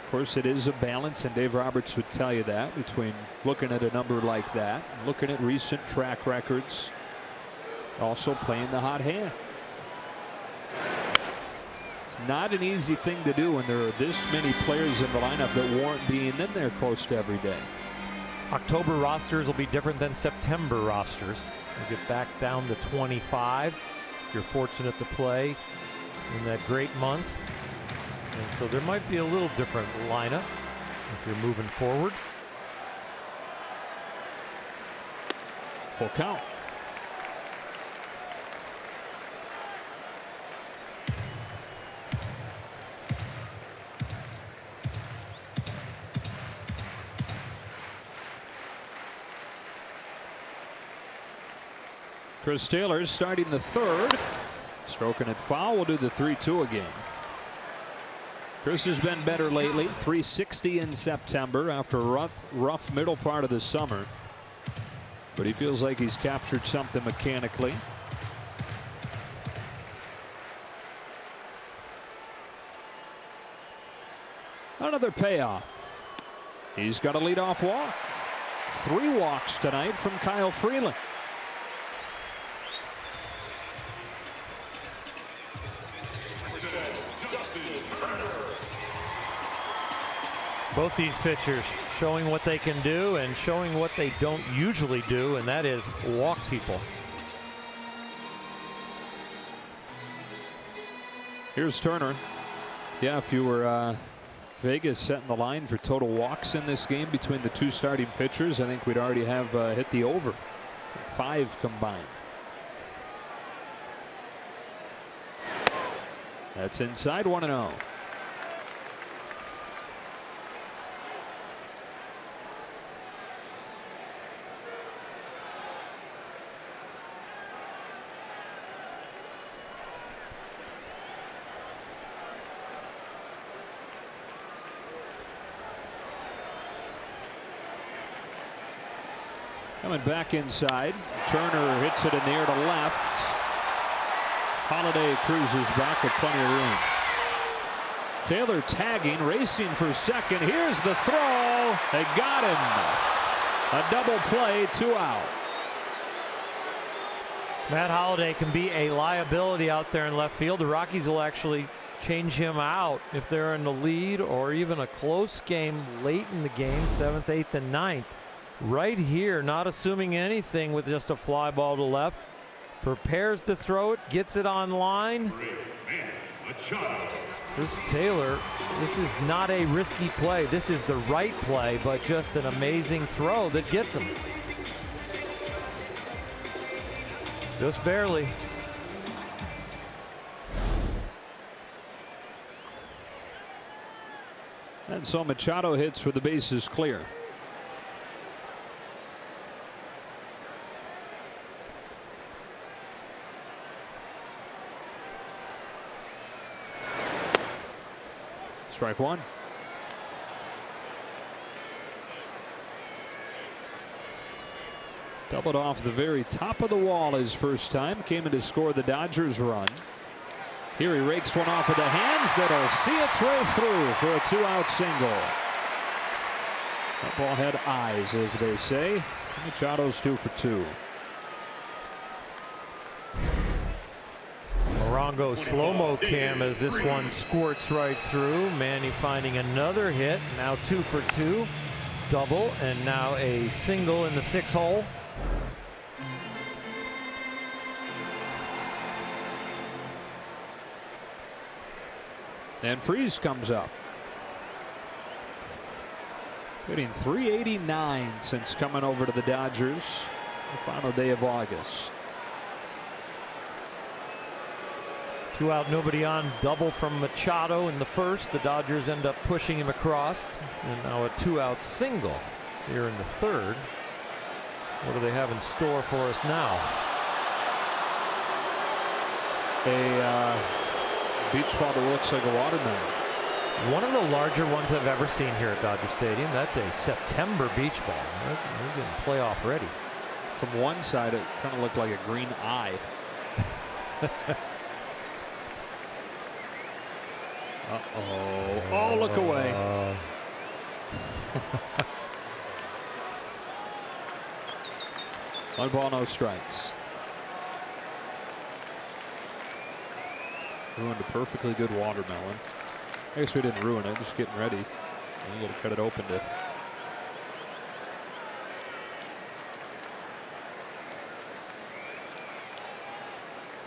Of course, it is a balance, and Dave Roberts would tell you that, between looking at a number like that, and looking at recent track records, also playing the hot hand. It's not an easy thing to do when there are this many players in the lineup that warrant being in there close to every day. October rosters will be different than September rosters. We'll get back down to 25 if you're fortunate to play in that great month. And so there might be a little different lineup if you're moving forward. Full count. Chris Taylor starting the 3rd. Stroking it foul. We'll do the 3-2 again. Chris has been better lately. 360 in September after a rough middle part of the summer. But he feels like he's captured something mechanically. Another payoff. He's got a leadoff walk. 3 walks tonight from Kyle Freeland. Both these pitchers showing what they can do and showing what they don't usually do, and that is walk people. Here's Turner. Yeah, if you were Vegas setting the line for total walks in this game between the 2 starting pitchers, I think we'd already have hit the over. 5 combined. That's inside, 1-0. Coming back inside. Turner hits it in the air to left. Holiday cruises back with plenty of room. Taylor tagging, racing for second. Here's the throw. They got him. A double play, 2 out. Matt Holiday can be a liability out there in left field. The Rockies will actually change him out if they're in the lead or even a close game late in the game, 7th, 8th, and 9th. Right here, not assuming anything with just a fly ball to left. Prepares to throw it, gets it on line. Chris Taylor, this is not a risky play. This is the right play, but just an amazing throw that gets him. Just barely. And so Machado hits with the bases clear. Strike 1. Doubled off the very top of the wall his first time. Came in to score the Dodgers run. Here he rakes one off of the hands that'll see its way through for a 2-out single. That ball had eyes, as they say. Machado's 2 for 2. Morongo slow-mo cam as this one squirts right through. Manny finding another hit. Now 2 for 2. Double, and now a single in the 6-hole. And Freese comes up. Hitting .389 since coming over to the Dodgers the final day of August. 2 out, nobody on. Double from Machado in the first. The Dodgers end up pushing him across. And now a 2-out single here in the third. What do they have in store for us now? A beach ball that looks like a watermelon. One of the larger ones I've ever seen here at Dodger Stadium. That's a September beach ball. We're getting playoff ready. From one side, it kind of looked like a green eye. Uh-oh. Oh, look away. 1 ball, no strikes. Ruined a perfectly good watermelon. I guess we didn't ruin it, just getting ready. You got to cut it open to.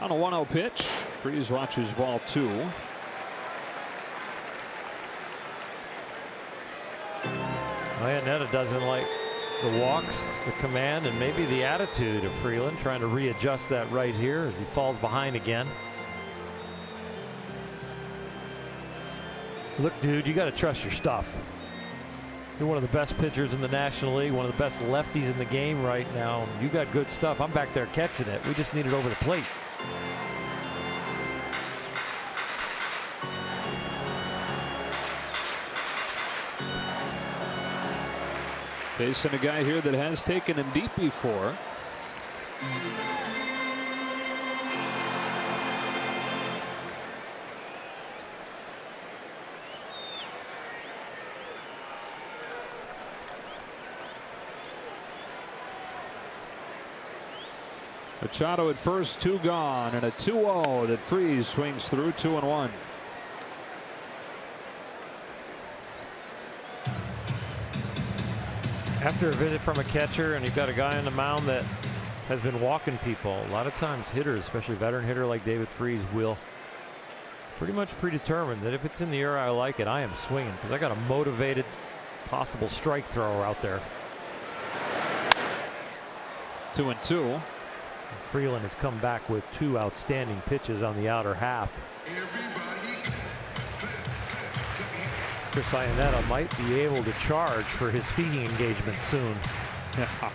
On a 1-0 pitch, Freese watches ball 2. Iannetta doesn't like the walks, the command, and maybe the attitude of Freeland, trying to readjust that right here as he falls behind again. Look, dude, you got to trust your stuff. You're one of the best pitchers in the National League, one of the best lefties in the game right now. You got good stuff. I'm back there catching it. We just need it over the plate. Facing a guy here that has taken him deep before. Machado at first, 2 gone, and a 2-0 that Freese swings through 2-1. After a visit from a catcher and you've got a guy on the mound that has been walking people, a lot of times hitters, especially a veteran hitter like David Freese, will pretty much predetermine that if it's in the air I like it, I am swinging, because I got a motivated possible strike thrower out there. 2-2. Freeland has come back with 2 outstanding pitches on the outer half. Chris Iannetta might be able to charge for his speaking engagement soon. Yeah.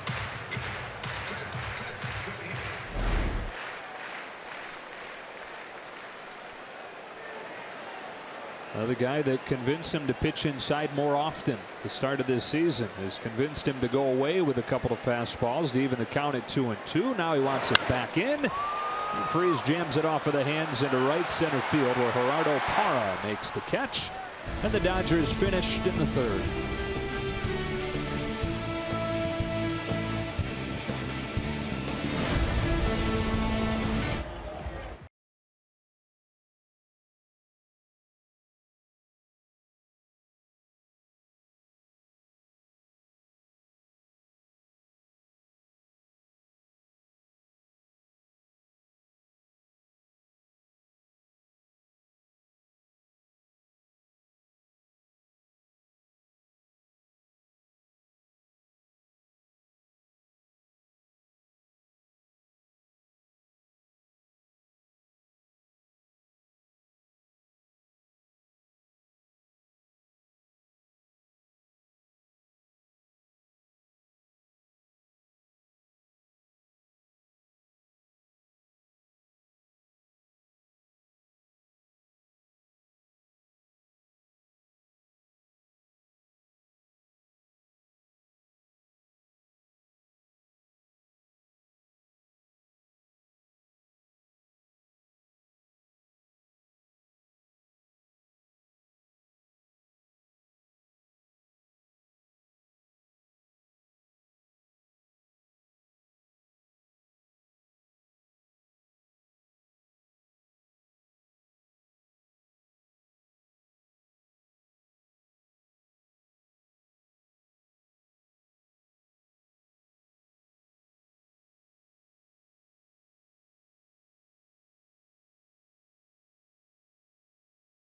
The guy that convinced him to pitch inside more often at the start of this season has convinced him to go away with a couple of fastballs to even the count at 2-2. Now he wants it back in. And Freese jams it off of the hands into right center field, where Gerardo Parra makes the catch. And the Dodgers finished in the third.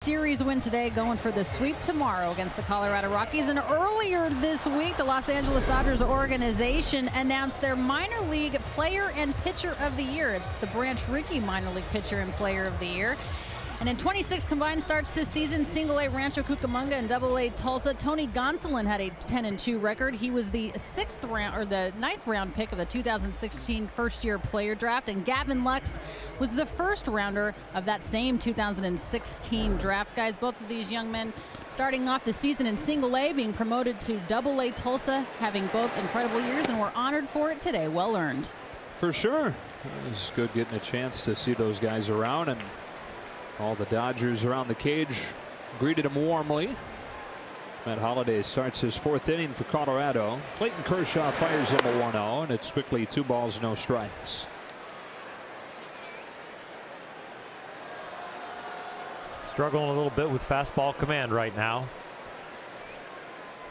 Series win today, going for the sweep tomorrow against the Colorado Rockies. And earlier this week, the Los Angeles Dodgers organization announced their minor league player and pitcher of the year. It's the Branch Rickey minor league pitcher and player of the year. And in 26 combined starts this season, Single-A Rancho Cucamonga and Double-A Tulsa, Tony Gonsolin had a 10-2 record. He was the ninth round pick of the 2016 first-year player draft, and Gavin Lux was the first rounder of that same 2016 draft. Guys, both of these young men starting off the season in Single-A, being promoted to Double-A Tulsa, having both incredible years, and we're honored for it today. Well earned. For sure. It was good getting a chance to see those guys around, and all the Dodgers around the cage greeted him warmly. Matt Holliday starts his fourth inning for Colorado. Clayton Kershaw fires him a 1-0, and it's quickly 2 balls, no strikes. Struggling a little bit with fastball command right now.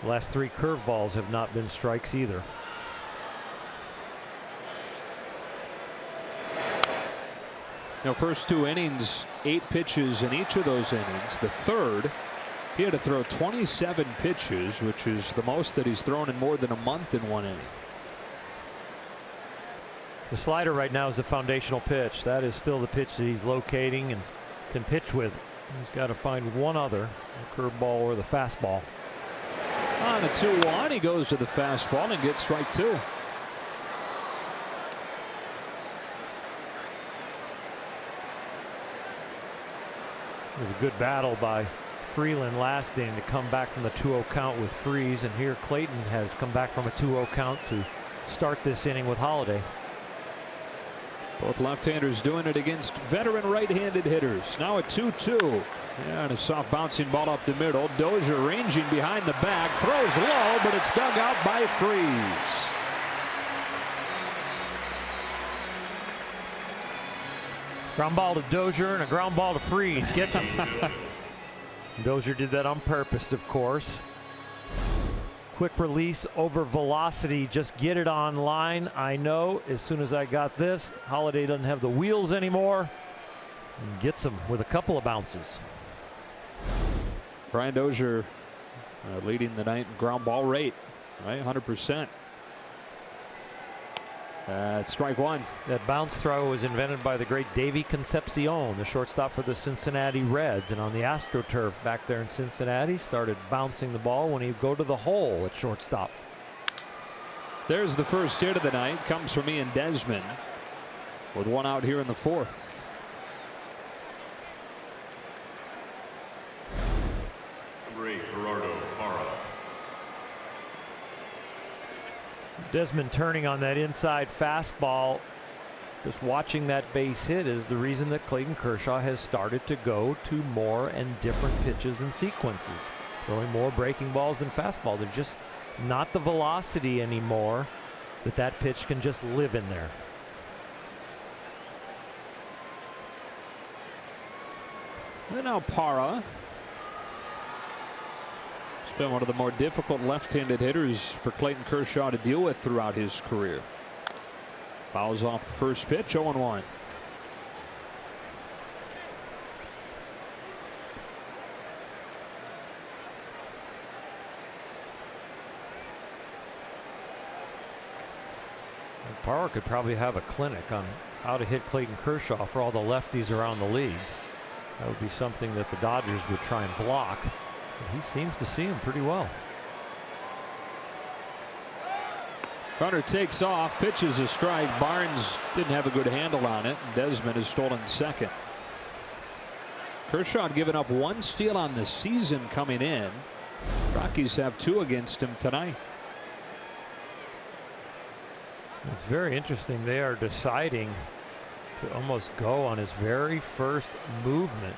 The last 3 curveballs have not been strikes either. Now, first 2 innings, 8 pitches in each of those innings. The third, he had to throw 27 pitches, which is the most that he's thrown in more than a month in 1 inning. The slider right now is the foundational pitch. That is still the pitch that he's locating and can pitch with. He's got to find one other, the curveball or the fastball. On a 2-1, he goes to the fastball and gets strike 2. It was a good battle by Freeland last inning to come back from the 2-0 count with Freese, and here Clayton has come back from a 2-0 count to start this inning with Holliday. Both left-handers doing it against veteran right-handed hitters. Now a 2-2. And a soft bouncing ball up the middle. Dozier ranging behind the back, throws low, but it's dug out by Freese. Ground ball to Dozier and a ground ball to Freese. Gets him. Dozier did that on purpose, of course. Quick release over velocity. Just get it on line. I know as soon as I got this, Holliday doesn't have the wheels anymore. And gets him with a couple of bounces. Brian Dozier leading the night in ground ball rate, right? 100%. Strike 1. That bounce throw was invented by the great Davey Concepcion, the shortstop for the Cincinnati Reds. And on the AstroTurf back there in Cincinnati, started bouncing the ball when he'd go to the hole at shortstop. There's the first hit of the night. Comes from Ian Desmond with 1 out here in the 4th. Desmond turning on that inside fastball. Just watching that base hit is the reason that Clayton Kershaw has started to go to more and different pitches and sequences, throwing more breaking balls than fastball. They're just not the velocity anymore that pitch can just live in there. And now Parra. He's been one of the more difficult left-handed hitters for Clayton Kershaw to deal with throughout his career. Fouls off the first pitch, 0-1. Parra could probably have a clinic on how to hit Clayton Kershaw for all the lefties around the league. That would be something that the Dodgers would try and block. But he seems to see him pretty well. Runner takes off, pitches a strike. Barnes didn't have a good handle on it. Desmond has stolen second. Kershaw had given up 1 steal on the season coming in. Rockies have 2 against him tonight. It's very interesting. They are deciding to almost go on his very first movement.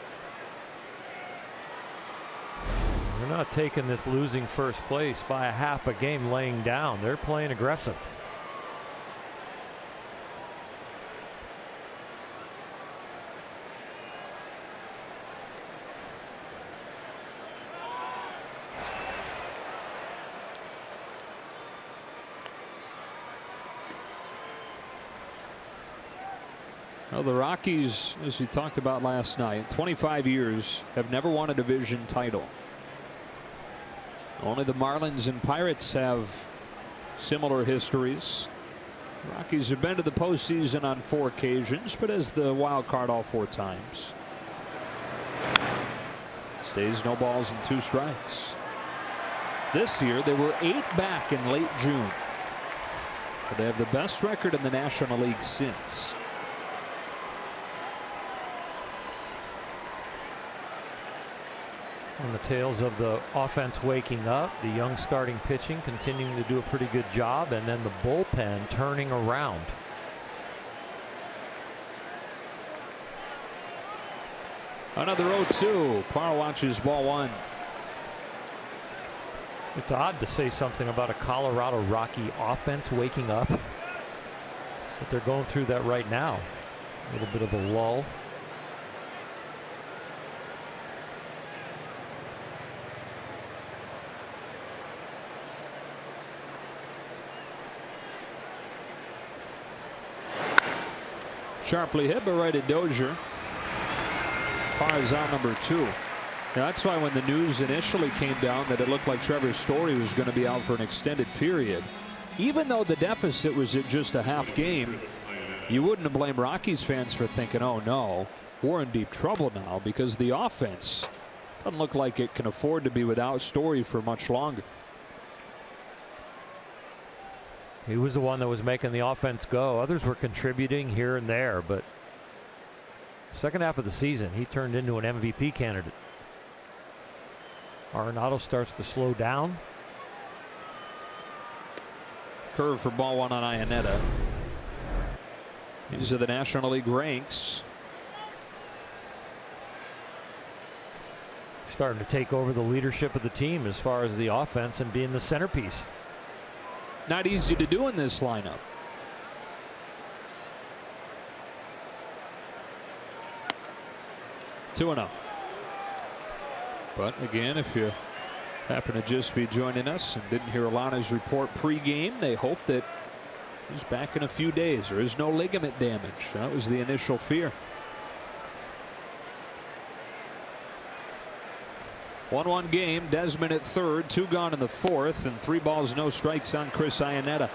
They're not taking this losing first place by a half a game laying down. They're playing aggressive. Well, the Rockies, as we talked about last night, 25 years, have never won a division title. Only the Marlins and Pirates have similar histories. The Rockies have been to the postseason on 4 occasions, but as the wild card all 4 times. Stays no balls and 2 strikes. This year they were 8 back in late June. But they have the best record in the National League since. On the tails of the offense waking up, the young starting pitching continuing to do a pretty good job, and then the bullpen turning around. Another 0-2. Parr watches ball 1. It's odd to say something about a Colorado Rocky offense waking up, but they're going through that right now. A little bit of a lull. Sharply hit, but right at Dozier. Parr is out number 2. Now that's why when the news initially came down that it looked like Trevor Story was going to be out for an extended period, even though the deficit was at just a half game, you wouldn't have blamed Rockies fans for thinking, oh no, we're in deep trouble now, because the offense doesn't look like it can afford to be without Story for much longer. He was the one that was making the offense go. Others were contributing here and there, but second half of the season, he turned into an MVP candidate. Arenado starts to slow down. Curve for ball 1 on Iannetta. These are the National League ranks. Starting to take over the leadership of the team as far as the offense and being the centerpiece. Not easy to do in this lineup. Two and 0. But again, if you happen to just be joining us and didn't hear Alana's report pregame, they hope that he's back in a few days. There is no ligament damage. That was the initial fear. 1-1 game. Desmond at third, 2 gone in the 4th, and 3 balls, no strikes on Chris Iannetta.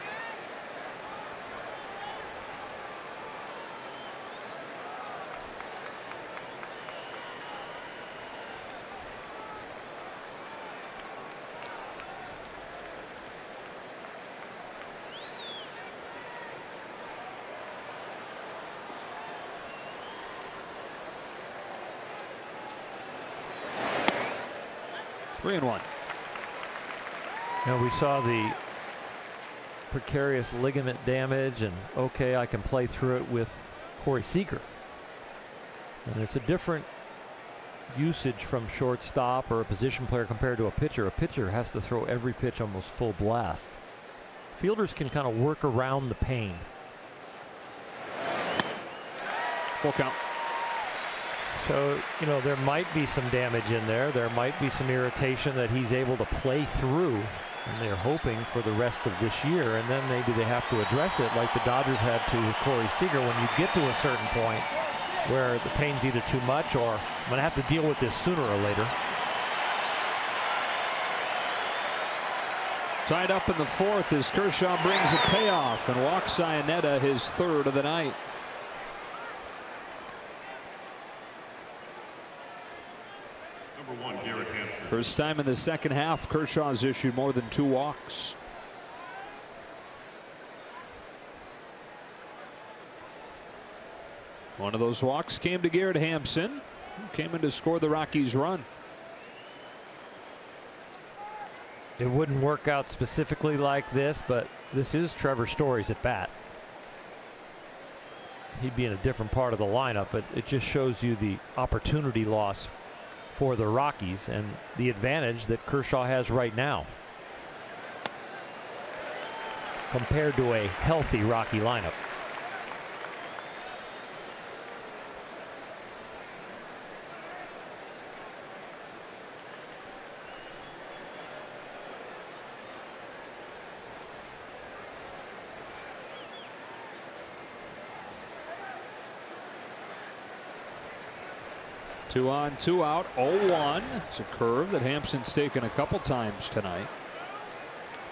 Three and 1. Now we saw the precarious ligament damage, and okay, I can play through it with Corey Seager. And it's a different usage from shortstop or a position player compared to a pitcher. A pitcher has to throw every pitch almost full blast. Fielders can kind of work around the pain. Full count. So, you know, there might be some damage in there. There might be some irritation that he's able to play through, and they're hoping for the rest of this year, and then maybe they have to address it like the Dodgers had to with Corey Seager when you get to a certain point where the pain's either too much or I'm going to have to deal with this sooner or later. Tied up in the 4th as Kershaw brings a payoff and walks Iannetta, his 3rd of the night. First time in the second half Kershaw's issued more than 2 walks. One of those walks came to Garrett Hampson, who came in to score the Rockies' run. It wouldn't work out specifically like this, but this is Trevor Story's at bat. He'd be in a different part of the lineup, but it just shows you the opportunity loss for the Rockies and the advantage that Kershaw has right now compared to a healthy Rocky lineup. 2 on, 2 out, 0-1. It's a curve that Hampson's taken a couple times tonight.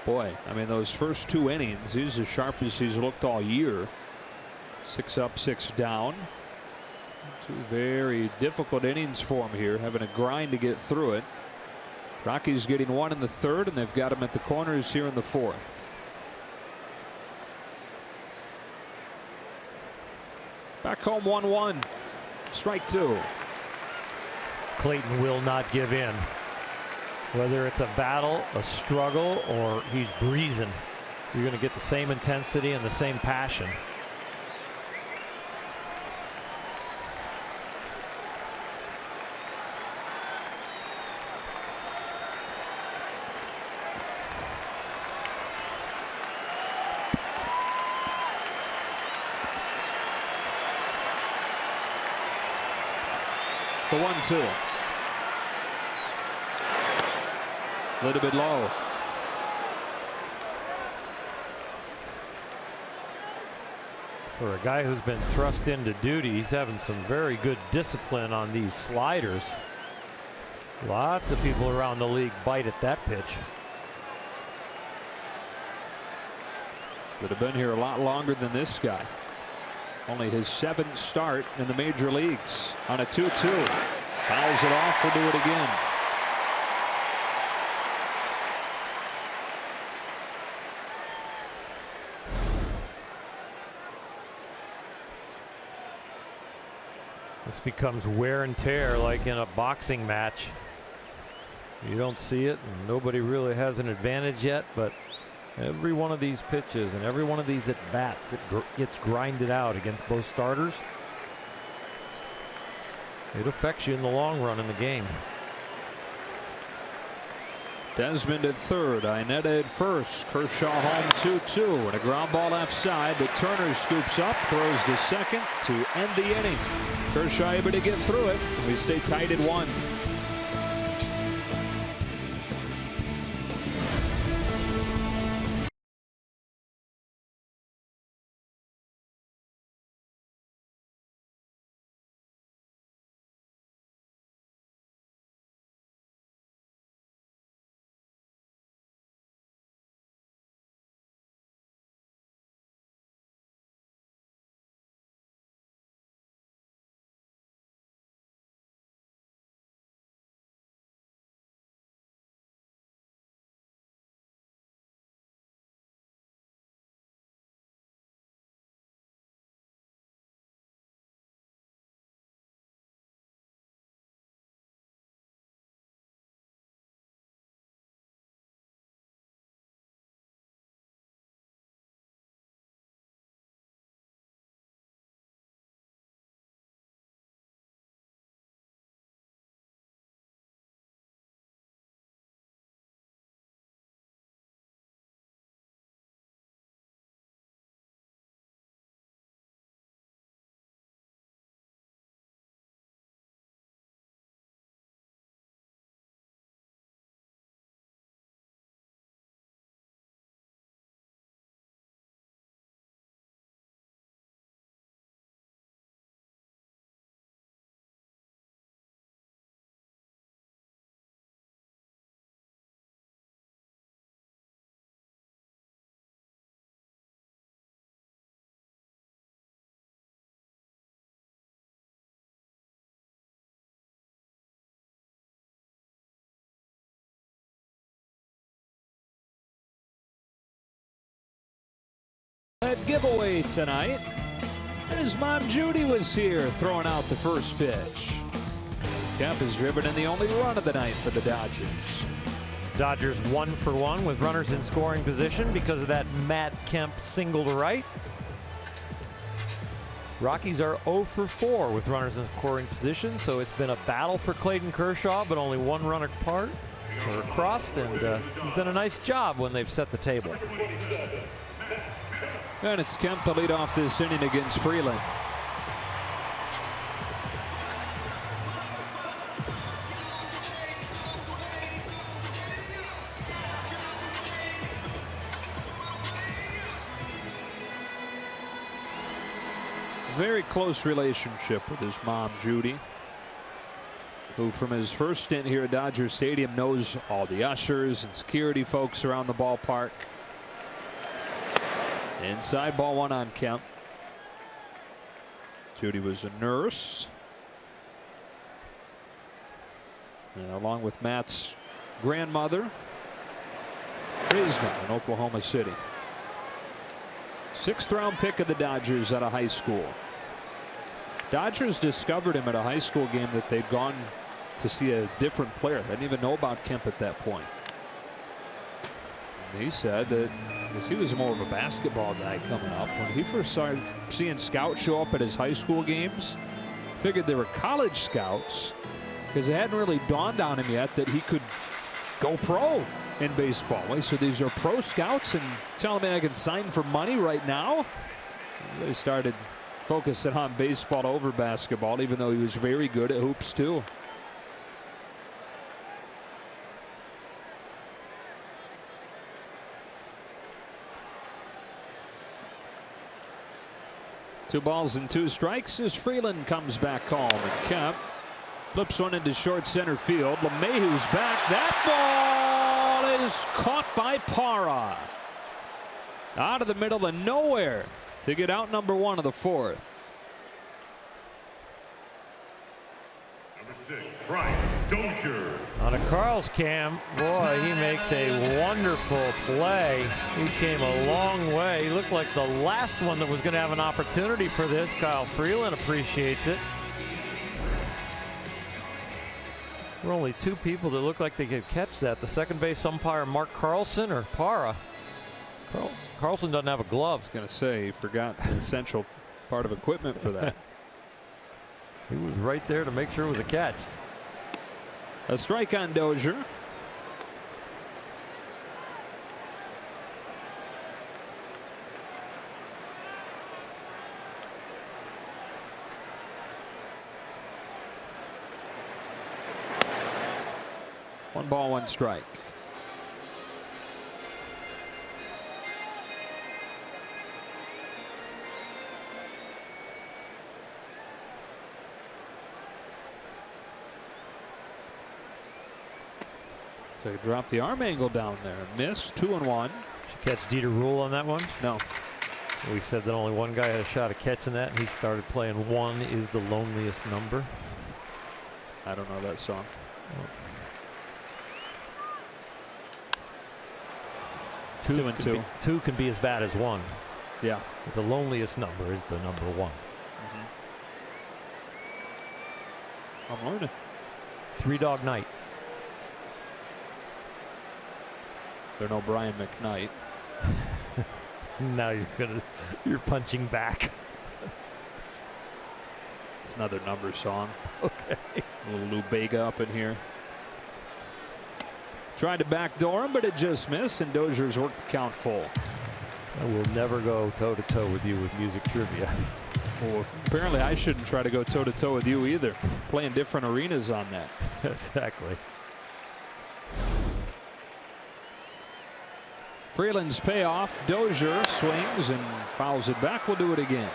Boy, I mean, those first 2 innings, he's as sharp as he's looked all year. 6 up, 6 down. 2 very difficult innings for him here, having a grind to get through it. Rockies getting 1 in the 3rd, and they've got him at the corners here in the 4th. Back home 1-1. Strike 2. Clayton will not give in. Whether it's a battle, a struggle, or he's breezing, you're going to get the same intensity and the same passion. The 1-2. A little bit low. For a guy who's been thrust into duty, he's having some very good discipline on these sliders. Lots of people around the league bite at that pitch. Would have been here a lot longer than this guy. Only his 7th start in the major leagues. On a 2-2. Fouls it off. Will do it again. This becomes wear and tear like in a boxing match. You don't see it, and nobody really has an advantage yet, but every one of these pitches and every one of these at-bats that gets grinded out against both starters, it affects you in the long run in the game. Desmond at 3rd, Ineta at 1st, Kershaw home 2-2, and a ground ball left side that Turner scoops up, throws to 2nd to end the inning. Kershaw able to get through it. We stay tied at 1. Giveaway tonight. And his mom Judy was here throwing out the first pitch. Kemp is driven in the only run of the night for the Dodgers. Dodgers 1 for 1 with runners in scoring position because of that Matt Kemp single to right. Rockies are 0 for 4 with runners in scoring position, so it's been a battle for Clayton Kershaw, but only 1 run apart or across, and he's done a nice job when they've set the table. And it's Kemp to lead off this inning against Freeland. Very close relationship with his mom, Judy. who from his first stint here at Dodger Stadium knows all the ushers and security folks around the ballpark. Inside, ball one on Kemp. Judy was a nurse. And along with Matt's grandmother, raised him in Oklahoma City. 6th round pick of the Dodgers out of high school. Dodgers discovered him at a high school game that they'd gone to see a different player. They didn't even know about Kemp at that point. And he said that because he was more of a basketball guy coming up, when he first started seeing scouts show up at his high school games, figured they were college scouts because it hadn't really dawned on him yet that he could go pro in baseball. So these are pro scouts and telling me I can sign for money right now. They started focusing on baseball over basketball, even though he was very good at hoops too. Two balls and two strikes as Freeland comes back calm, and Kemp flips one into short center field. LeMahieu's back. That ball is caught by Parra. Out of the middle of nowhere to get out number 1 of the 4th. Number 6, Brian Dozier. On a Carl's cam, boy, he makes a wonderful play. He came a long way. He looked like the last one that was going to have an opportunity for this. Kyle Freeland appreciates it. There were only 2 people that looked like they could catch that. The second base umpire, Mark Carlson, or Parra. Carlson doesn't have a glove. I was going to say, he forgot the essential part of equipment for that. He was right there to make sure it was a catch. A strike on Dozier. One ball, one strike. So he dropped the arm angle down there. Missed. 2-1. Did you catch Dieter Rule on that one? No. We said that only one guy had a shot at catching that, and he started playing "One Is the Loneliest Number." I don't know that song. Oh. 2-2. 2 can be as bad as 1. Yeah. But the loneliest number is the number 1. I'm learning. 3 Dog Night. They're no Brian McKnight. Now you're punching back. It's another number song. Okay. A little Lou Bega up in here. Tried to backdoor him, but it just missed, and Dozier's worked the count full. I will never go toe-to-toe with you with music trivia. Well, apparently I shouldn't try to go toe-to-toe with you either. Playing different arenas on that. Exactly. Freeland's payoff. Dozier swings and fouls it back. We'll do it again.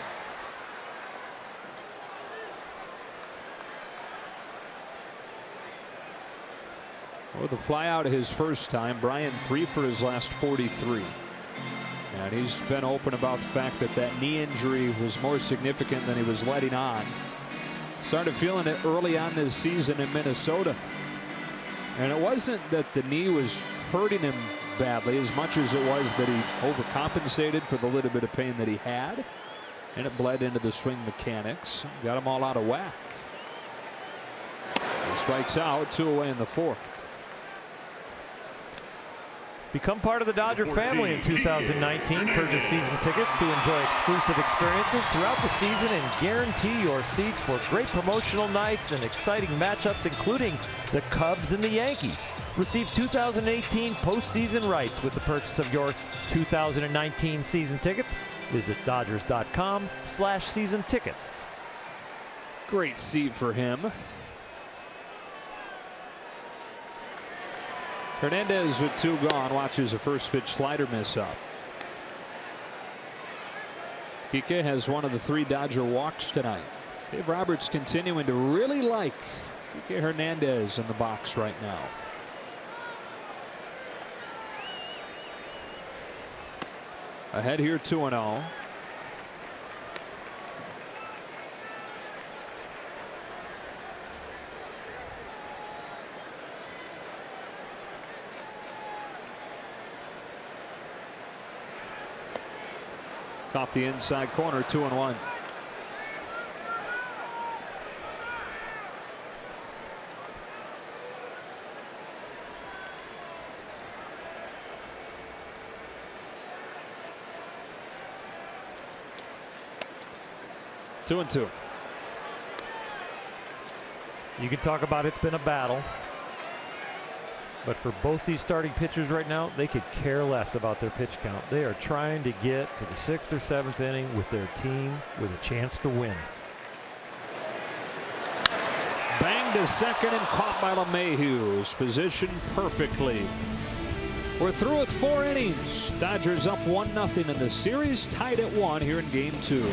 With the fly out his first time, Brian 3 for his last 43. And he's been open about the fact that that knee injury was more significant than he was letting on. Started feeling it early on this season in Minnesota. And it wasn't that the knee was hurting him badly as much as it was that he overcompensated for the little bit of pain that he had. And it bled into the swing mechanics. Got him all out of whack. He strikes out, 2 away in the 4th. Become part of the Dodger family in 2019. Purchase season tickets to enjoy exclusive experiences throughout the season and guarantee your seats for great promotional nights and exciting matchups, including the Cubs and the Yankees. Receive 2018 postseason rights with the purchase of your 2019 season tickets. Visit Dodgers.com/season tickets. Great seat for him. Hernandez with 2 gone watches a first pitch slider miss up. Kike has one of the 3 Dodger walks tonight. Dave Roberts continuing to really like Kike Hernandez in the box right now. Ahead here 2-0. Off the inside corner, 2-1. Two and two. You can talk about it's been a battle, but for both these starting pitchers right now, they could care less about their pitch count. They are trying to get to the 6th or 7th inning with their team with a chance to win. Banged to second and caught by LeMahieu, who's positioned perfectly. We're through with 4 innings. Dodgers up 1-0 in the series, tied at 1 here in Game 2.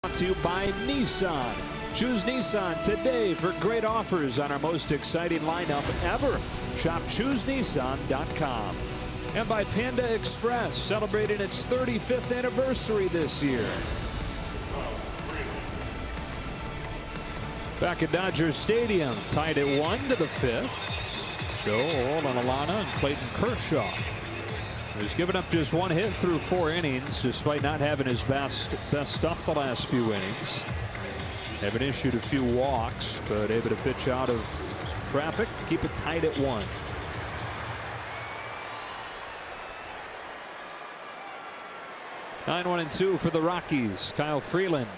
Brought to you by Nissan. Choose Nissan today for great offers on our most exciting lineup ever. Shop ChooseNissan.com. And by Panda Express, celebrating its 35th anniversary this year. Back at Dodger Stadium, tied at 1 to the 5th. Joe Olalana and Clayton Kershaw. He's given up just 1 hit through 4 innings, despite not having his best stuff the last few innings. Haven't issued a few walks, but able to pitch out of traffic to keep it tied at 1. 9-1-2 for the Rockies. Kyle Freeland.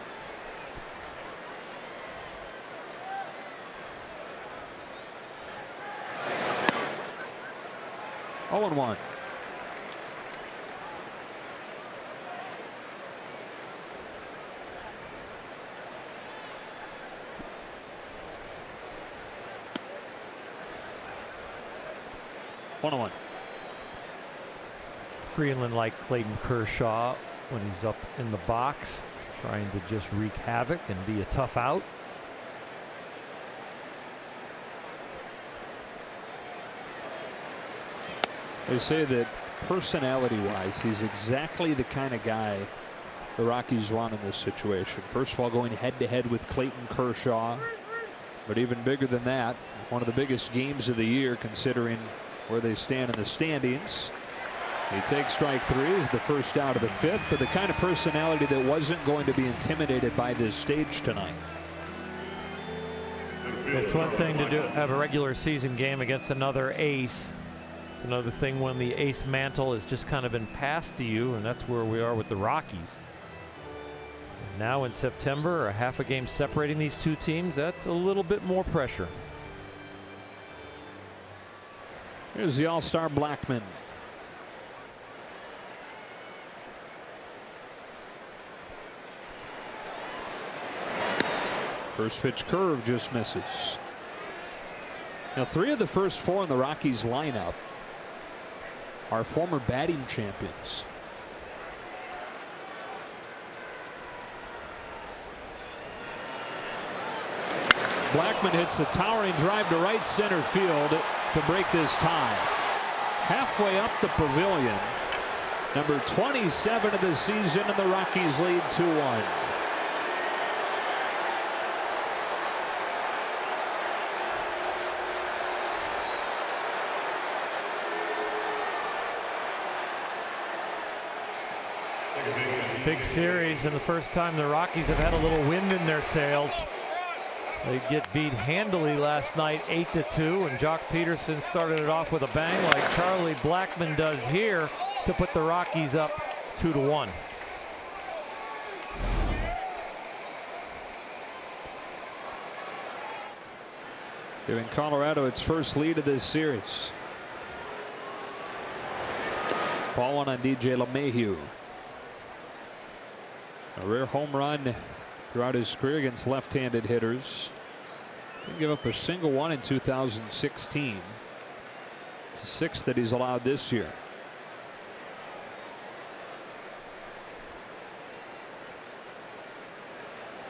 Oh and 1. One-on-one. Freeland, like Clayton Kershaw, when he's up in the box, trying to just wreak havoc and be a tough out. They say that personality-wise, he's exactly the kind of guy the Rockies want in this situation. First of all, going head-to-head with Clayton Kershaw, but even bigger than that, one of the biggest games of the year considering where they stand in the standings. He takes strike 3 as the first out of the 5th, but the kind of personality that wasn't going to be intimidated by this stage tonight. It's one thing to have a regular season game against another ace. It's another thing when the ace mantle has just kind of been passed to you, and that's where we are with the Rockies. And now in September, a half a game separating these two teams, that's a little bit more pressure. Here's the All-Star Blackman. First pitch curve just misses. Now 3 of the first 4 in the Rockies lineup are former batting champions. Blackmon hits a towering drive to right center field to break this tie. Halfway up the pavilion, number 27 of the season, and the Rockies lead 2-1. Big series, and the first time the Rockies have had a little wind in their sails. They get beat handily last night, 8-2, and Jock Peterson started it off with a bang like Charlie Blackmon does here to put the Rockies up 2-1. Giving Colorado its first lead of this series. Ball one on DJ LeMahieu. A rare home run throughout his career against left-handed hitters. Didn't give up a single one in 2016. It's a 6th that he's allowed this year.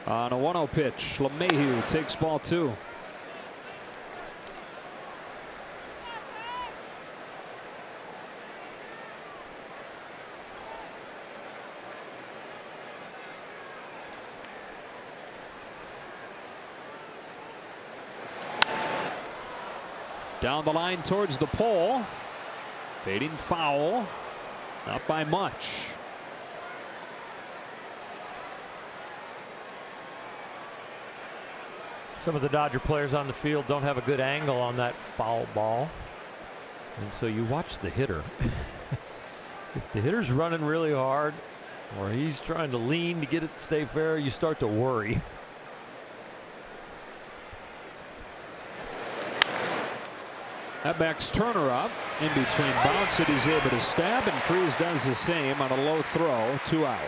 On a 1-0 pitch, LeMahieu takes ball 2. Down the line towards the pole. Fading foul. Not by much. Some of the Dodger players on the field don't have a good angle on that foul ball. And so you watch the hitter. If the hitter's running really hard or he's trying to lean to get it to stay fair, you start to worry. That backs Turner up in between bounce that he's able to stab, and Freese does the same on a low throw. 2 out.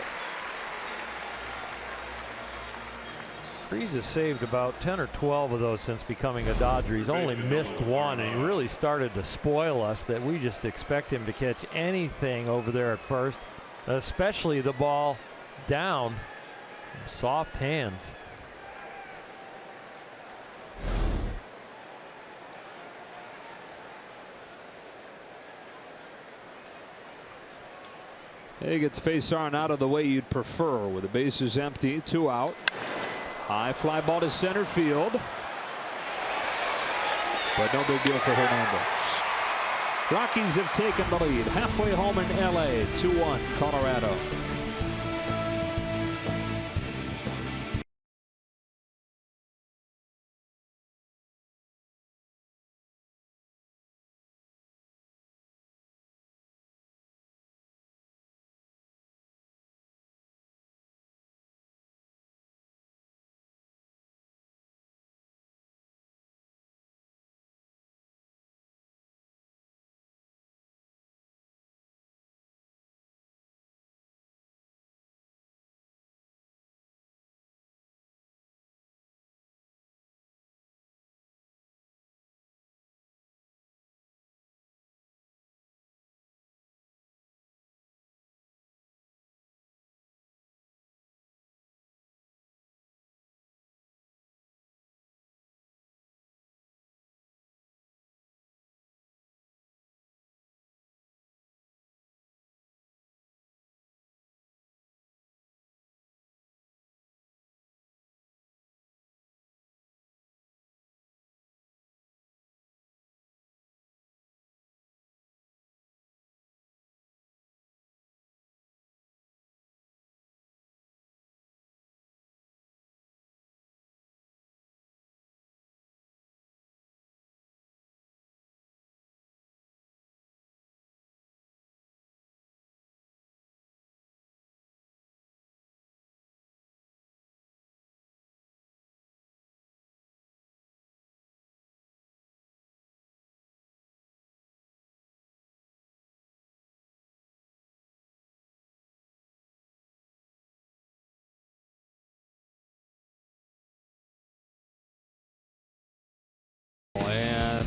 Freese has saved about 10 or 12 of those since becoming a Dodger. He's only missed one, and he really started to spoil us that we just expect him to catch anything over there at first, especially the ball down. Soft hands. He gets face on out of the way you'd prefer with the bases empty. 2 out. High fly ball to center field. But no big deal for Hernandez. Rockies have taken the lead halfway home in LA. 2-1 Colorado.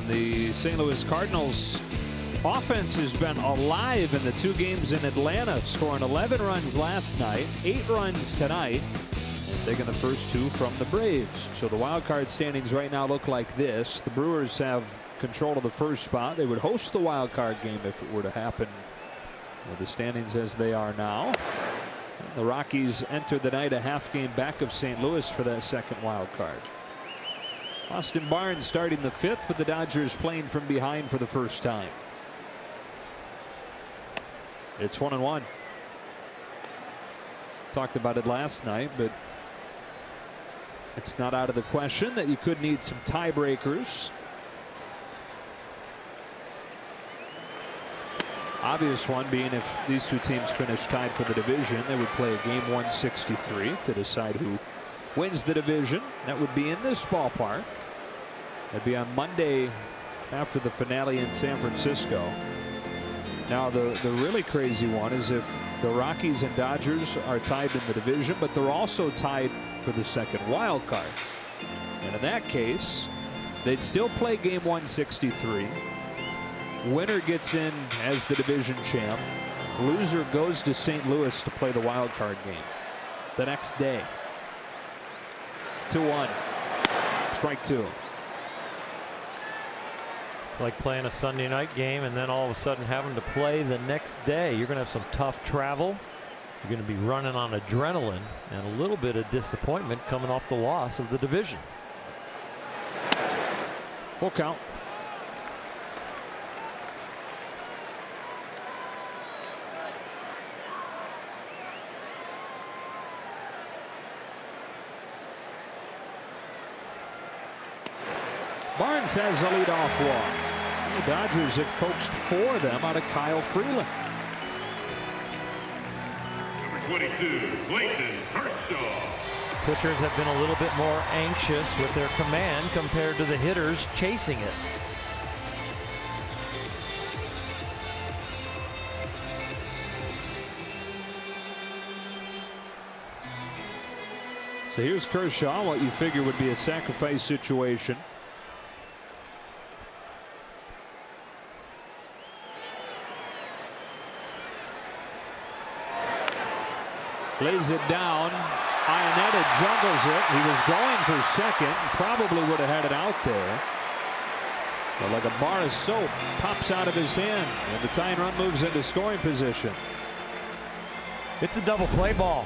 the St. Louis Cardinals offense has been alive in the 2 games in Atlanta, scoring 11 runs last night, 8 runs tonight, and taking the first 2 from the Braves. So the wild card standings right now look like this. The Brewers have control of the first spot. They would host the wild card game if it were to happen with the standings as they are now. And the Rockies enter the night a half game back of St. Louis for that second wild card. Austin Barnes starting the 5th with the Dodgers playing from behind for the first time. It's 1-1. Talked about it last night, but it's not out of the question that you could need some tiebreakers. Obvious one being if these 2 teams finish tied for the division, they would play a game 163 to decide who wins the division. That would be in this ballpark. That'd be on Monday after the finale in San Francisco. Now the really crazy one is if the Rockies and Dodgers are tied in the division, but they're also tied for the second wild card. And in that case, they'd still play game 163. Winner gets in as the division champ. Loser goes to St. Louis to play the wild card game the next day. 2-1. Strike 2. It's like playing a Sunday night game and then all of a sudden having to play the next day. You're going to have some tough travel. You're going to be running on adrenaline and a little bit of disappointment coming off the loss of the division. Full count. Barnes has a leadoff walk. The Dodgers have coaxed 4 of them out of Kyle Freeland. Number 22, Clayton Kershaw. Pitchers have been a little bit more anxious with their command compared to the hitters chasing it. So here's Kershaw, what you figure would be a sacrifice situation. Lays it down. Iannetta juggles it. He was going for second. Probably would have had it out there. But like a bar of soap, pops out of his hand. And the tying run moves into scoring position. It's a double play ball.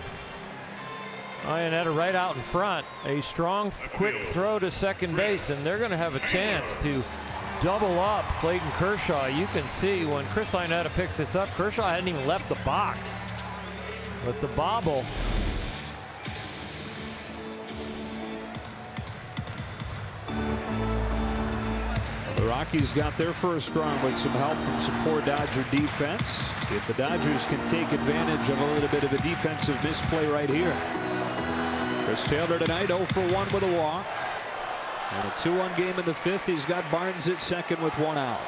Iannetta right out in front. A strong, quick throw to second base, and they're going to have a chance to double up Clayton Kershaw. You can see when Chris Iannetta picks this up, Kershaw hadn't even left the box. But the bobble. The Rockies got their first run with some help from some poor Dodger defense. See if the Dodgers can take advantage of a little bit of a defensive misplay right here. Chris Taylor tonight 0 for 1 with a walk. And a 2-1 game in the 5th. He's got Barnes at second with 1 out.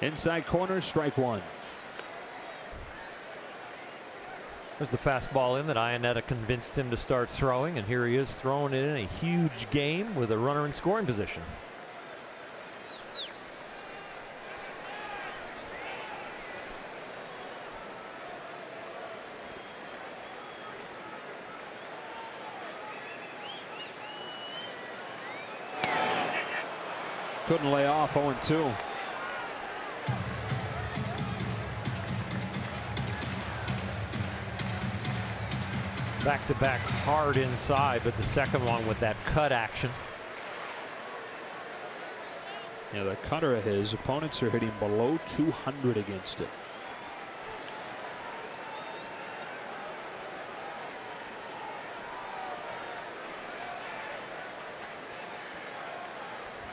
Inside corner, strike 1. There's the fastball in that Iannetta convinced him to start throwing, and here he is throwing it in a huge game with a runner in scoring position. Couldn't lay off. 0-2. Back-to-back hard inside, but the second one with that cut action. Yeah, the cutter of his opponents are hitting below 200 against it.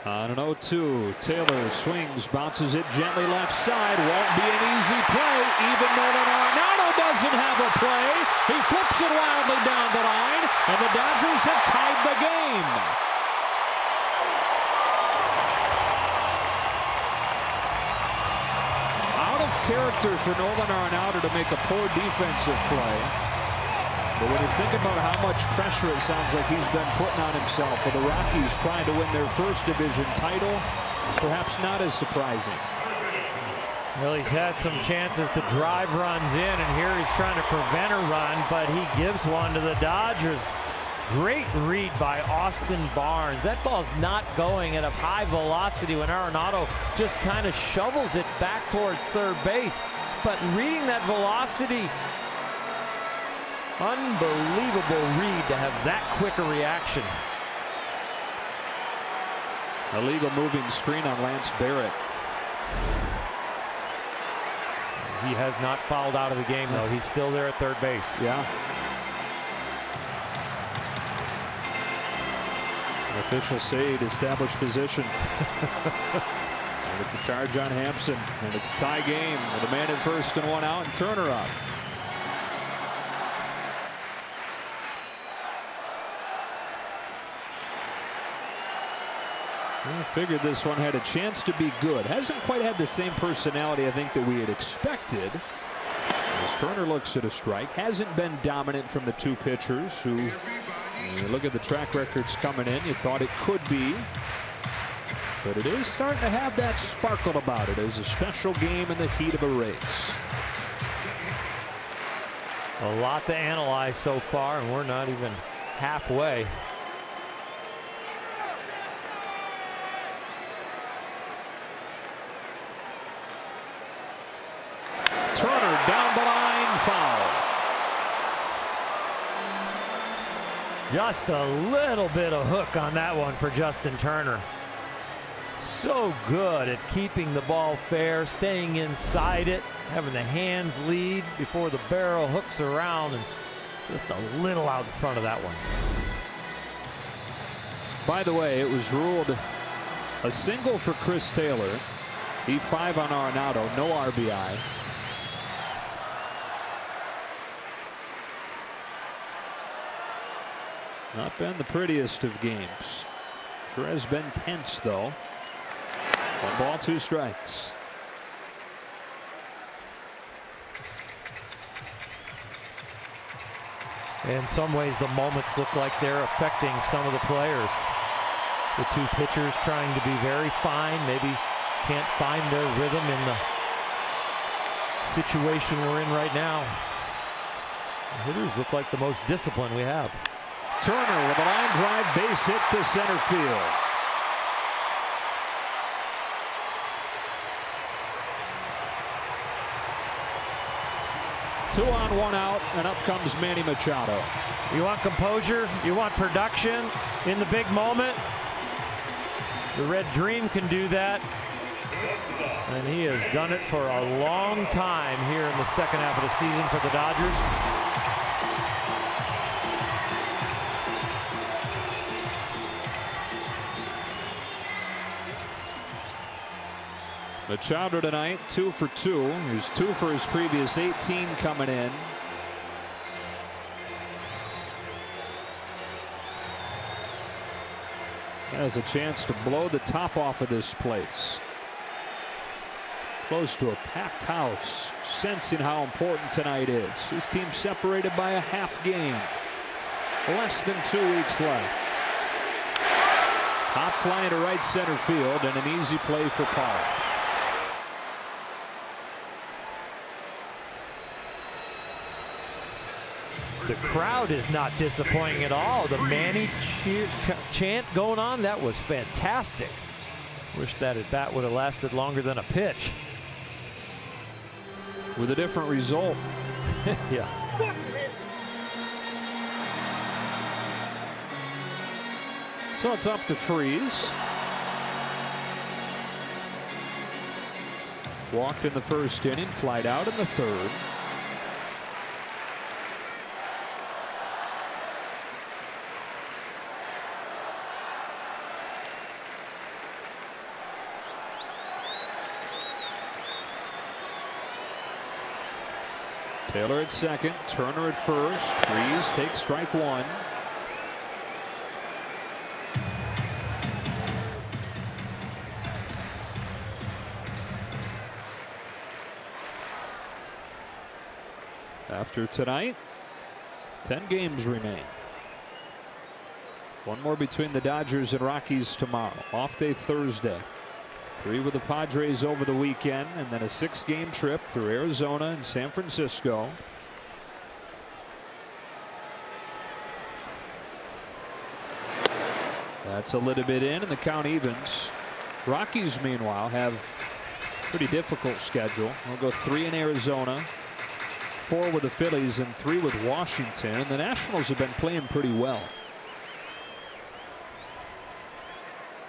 On an 0-2, Taylor swings, bounces it gently left side. Won't be an easy play, even though Arenado doesn't have a play. He flips it wildly down the line, and the Dodgers have tied the game. Out of character for Nolan Arenado to make a poor defensive play. But when you think about how much pressure it sounds like he's been putting on himself for the Rockies trying to win their first division title, perhaps not as surprising. Well, he's had some chances to drive runs in, and here he's trying to prevent a run, but he gives one to the Dodgers. Great read by Austin Barnes. That ball's not going at a high velocity when Arenado just kind of shovels it back towards third base. But reading that velocity, unbelievable read to have that quick a reaction. Illegal moving screen on Lance Barrett. He has not fouled out of the game, though. He's still there at third base. Yeah. Officials say he'd established position. And it's a charge on Hampson. And it's a tie game with a man at first and one out and Turner up. I figured this one had a chance to be good. Hasn't quite had the same personality, I think, that we had expected. As Turner looks at a strike, hasn't been dominant from the two pitchers who, when you look at the track records coming in, you thought it could be. But it is starting to have that sparkle about it as a special game in the heat of a race. A lot to analyze so far, and we're not even halfway. Turner down the line, foul. Just a little bit of hook on that one for Justin Turner. So good at keeping the ball fair, staying inside it, having the hands lead before the barrel hooks around, and just a little out in front of that one. By the way, it was ruled a single for Chris Taylor. E5 on Arenado, no RBI. Not been the prettiest of games. Sure has been tense, though. 1 ball, 2 strikes. In some ways, the moments look like they're affecting some of the players. The two pitchers trying to be very fine, maybe can't find their rhythm in the situation we're in right now. The hitters look like the most disciplined we have. Turner with a line drive base hit to center field. Two on, 1 out, and up comes Manny Machado. You want composure, you want production in the big moment. The Red Dream can do that, and he has done it for a long time here in the second half of the season for the Dodgers. Machado tonight 2 for 2. He's 2 for his previous 18 coming in. Has a chance to blow the top off of this place. Close to a packed house, sensing how important tonight is. His team separated by a half game. Less than 2 weeks left. Pop fly to right center field and an easy play for Paul. The crowd is not disappointing at all. The Manny chant going on, that was fantastic. Wish that at bat would have lasted longer than a pitch. With a different result. Yeah. So it's up to Freeze. Walked in the first inning, flied out in the third. Taylor at second, Turner at first. Freeze takes strike 1. After tonight, 10 games remain. One more between the Dodgers and Rockies tomorrow. Off day Thursday. 3 with the Padres over the weekend, and then a 6-game trip through Arizona and San Francisco. That's a little bit in, and the count evens. Rockies, meanwhile, have a pretty difficult schedule. They'll go 3 in Arizona, 4 with the Phillies, and 3 with Washington. And the Nationals have been playing pretty well.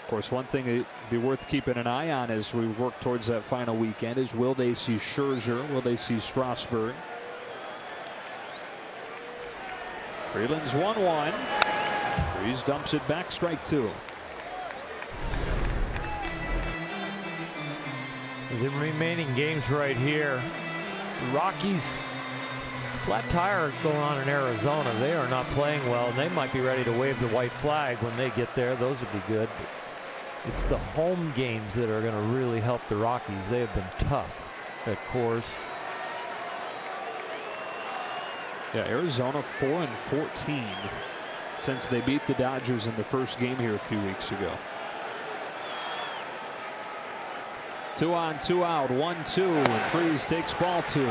Of course, one thing that'd be worth keeping an eye on as we work towards that final weekend is, will they see Scherzer? Will they see Strasburg? Freeland's 1-1. Freese dumps it back, strike 2. The remaining games right here. Rockies, flat tire going on in Arizona. They are not playing well, and they might be ready to wave the white flag when they get there. Those would be good. It's the home games that are going to really help the Rockies. They have been tough at Coors. Yeah, Arizona 4-14 since they beat the Dodgers in the first game here a few weeks ago. 2 on, 2 out, 1-2, and Freese takes ball 2.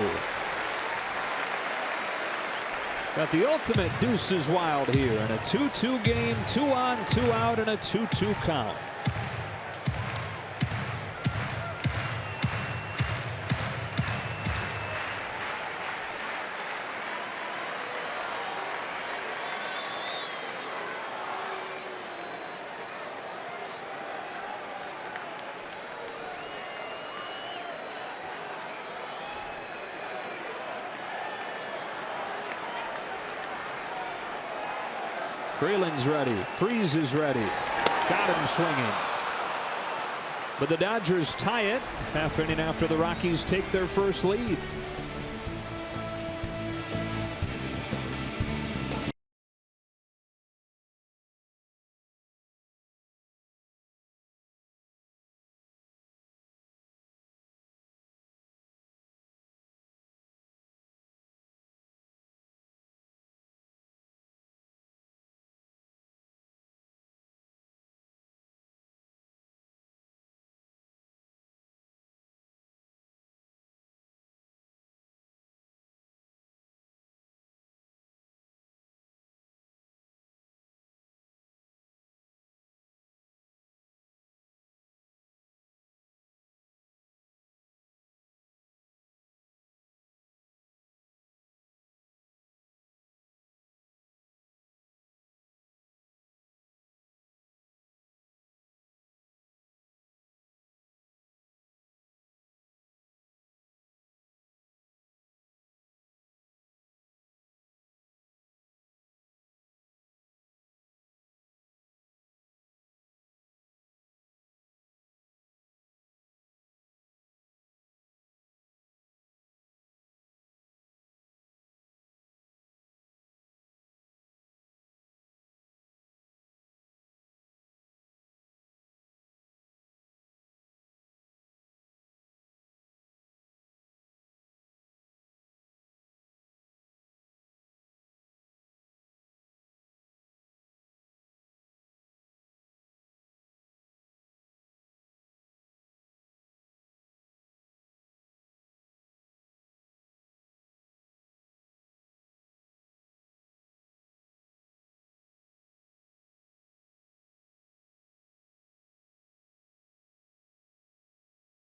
Got the ultimate deuces wild here in a 2-2 game, 2 on, 2 out, and a 2-2 count. Freeland's ready. Freese is ready. Got him swinging. But the Dodgers tie it half inning after the Rockies take their first lead.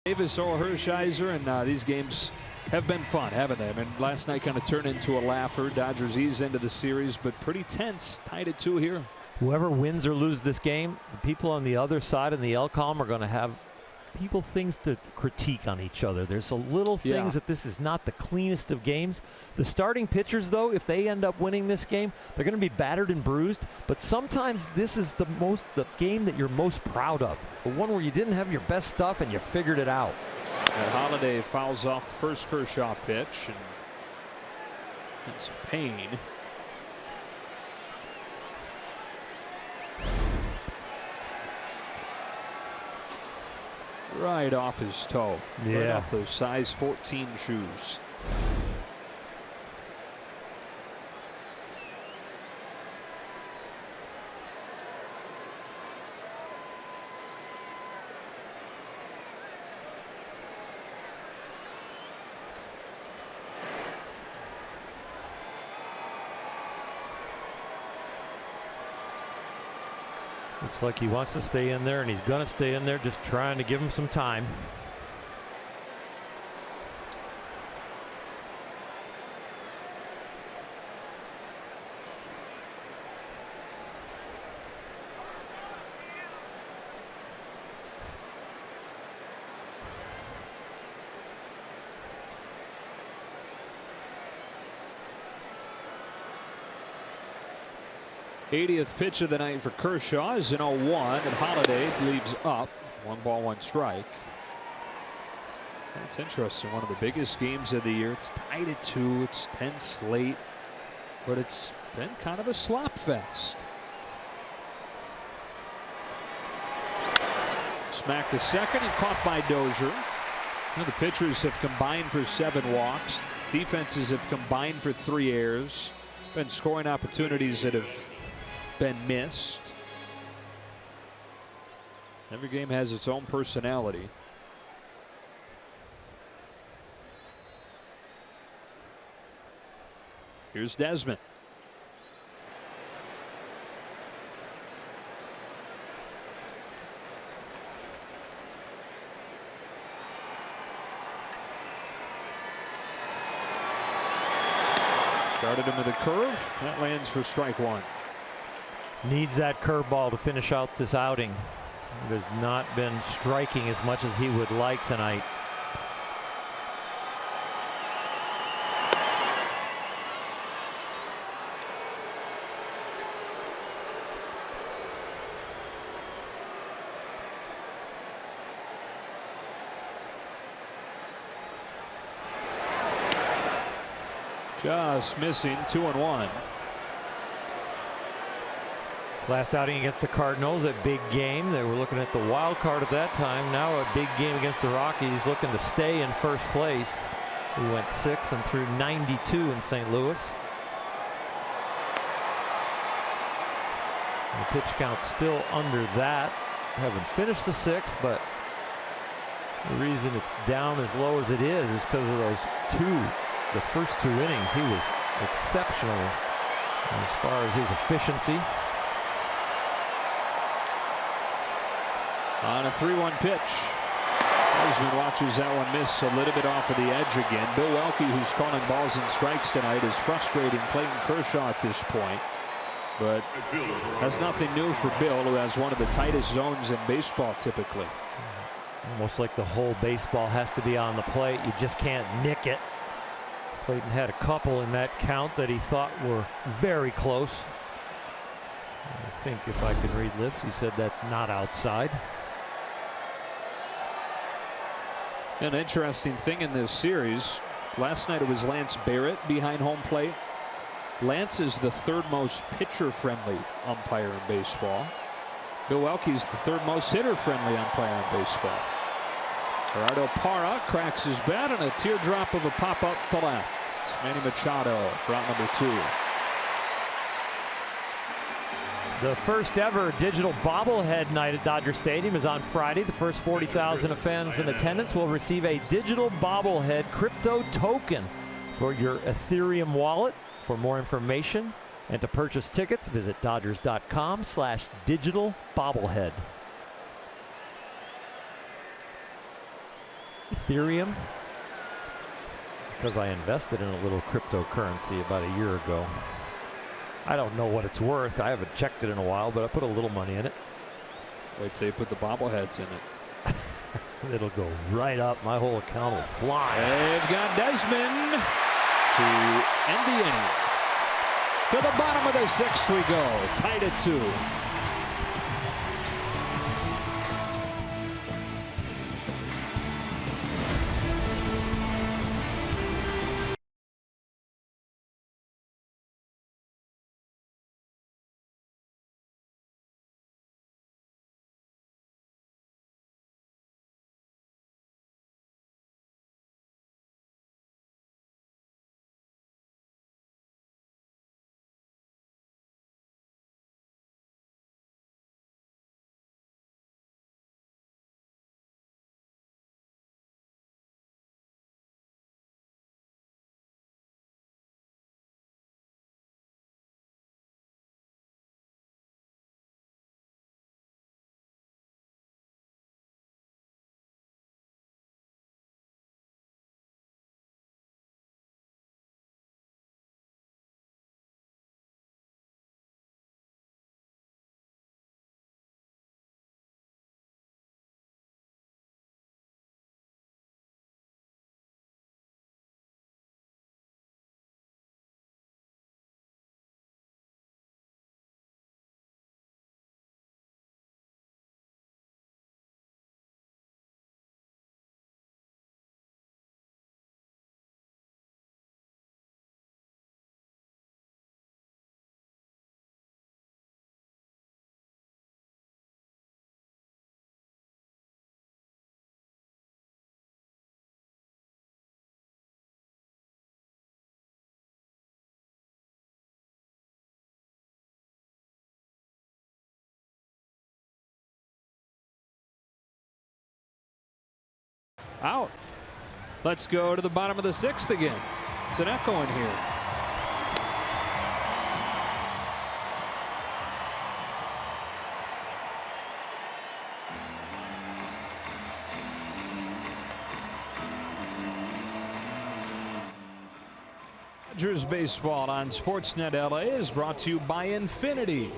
Davis or Hershiser, and these games have been fun, haven't they? I mean, last night kind of turned into a laugher. Dodgers ease into the series, but pretty tense. Tied at 2 here. Whoever wins or loses this game, the people on the other side in the L column are going to have things to critique on each other. There's a little things that this is not the cleanest of games. The starting pitchers, though, if they end up winning this game, they're going to be battered and bruised. But sometimes this is the game that you're most proud of. The one where you didn't have your best stuff and you figured it out. And Holiday fouls off the first Kershaw pitch and some pain. Right off his toe. Yeah. Right off those size 14 shoes. Looks like he wants to stay in there, and he's going to stay in there, just trying to give him some time. '80th pitch of the night for Kershaw is an 0-1, and Holiday leaves up. 1 ball, 1 strike. That's interesting. One of the biggest games of the year. It's tied at 2. It's tense late, but it's been kind of a slop fest. Smacked to second and caught by Dozier. The pitchers have combined for 7 walks. Defenses have combined for 3 errors. Been scoring opportunities that have been missed. Every game has its own personality. Here's Desmond. Started him with a curve. That lands for strike 1. Needs that curveball to finish out this outing. It has not been striking as much as he would like tonight. Just missing. 2-1. Last outing against the Cardinals, a big game. They were looking at the wild card at that time. Now a big game against the Rockies, looking to stay in first place. He went 6 and threw 92 in St. Louis. The pitch count still under that. Haven't finished the 6th, but the reason it's down as low as it is because of those the first 2 innings. He was exceptional as far as his efficiency. On a 3-1 pitch. Desmond watches that one miss a little bit off of the edge again. Bill Welke, who's calling balls and strikes tonight, is frustrating Clayton Kershaw at this point. But that's nothing new for Bill, who has one of the tightest zones in baseball typically. Almost like the whole baseball has to be on the plate. You just can't nick it. Clayton had a couple in that count that he thought were very close. I think if I can read lips, he said that's not outside. An interesting thing in this series, last night it was Lance Barrett behind home plate. Lance is the 3rd most pitcher-friendly umpire in baseball. Bill Welke is the 3rd most hitter-friendly umpire in baseball. Gerardo Parra cracks his bat, and a teardrop of a pop-up to left. Manny Machado for out number 2. The first ever digital bobblehead night at Dodger Stadium is on Friday. The first 40,000 fans in attendance will receive a digital bobblehead crypto token for your Ethereum wallet. For more information and to purchase tickets, visit Dodgers.com/digital bobblehead. Ethereum, because I invested in a little cryptocurrency about a year ago. I don't know what it's worth. I haven't checked it in a while, but I put a little money in it. Wait till you put the bobbleheads in it. It'll go right up. My whole account will fly. They've got Desmond to end the inning. To the bottom of the 6th we go. Tied at 2. Out. Let's go to the bottom of the 6th again. It's an echo in here. Dodgers baseball on Sportsnet LA is brought to you by Infinity.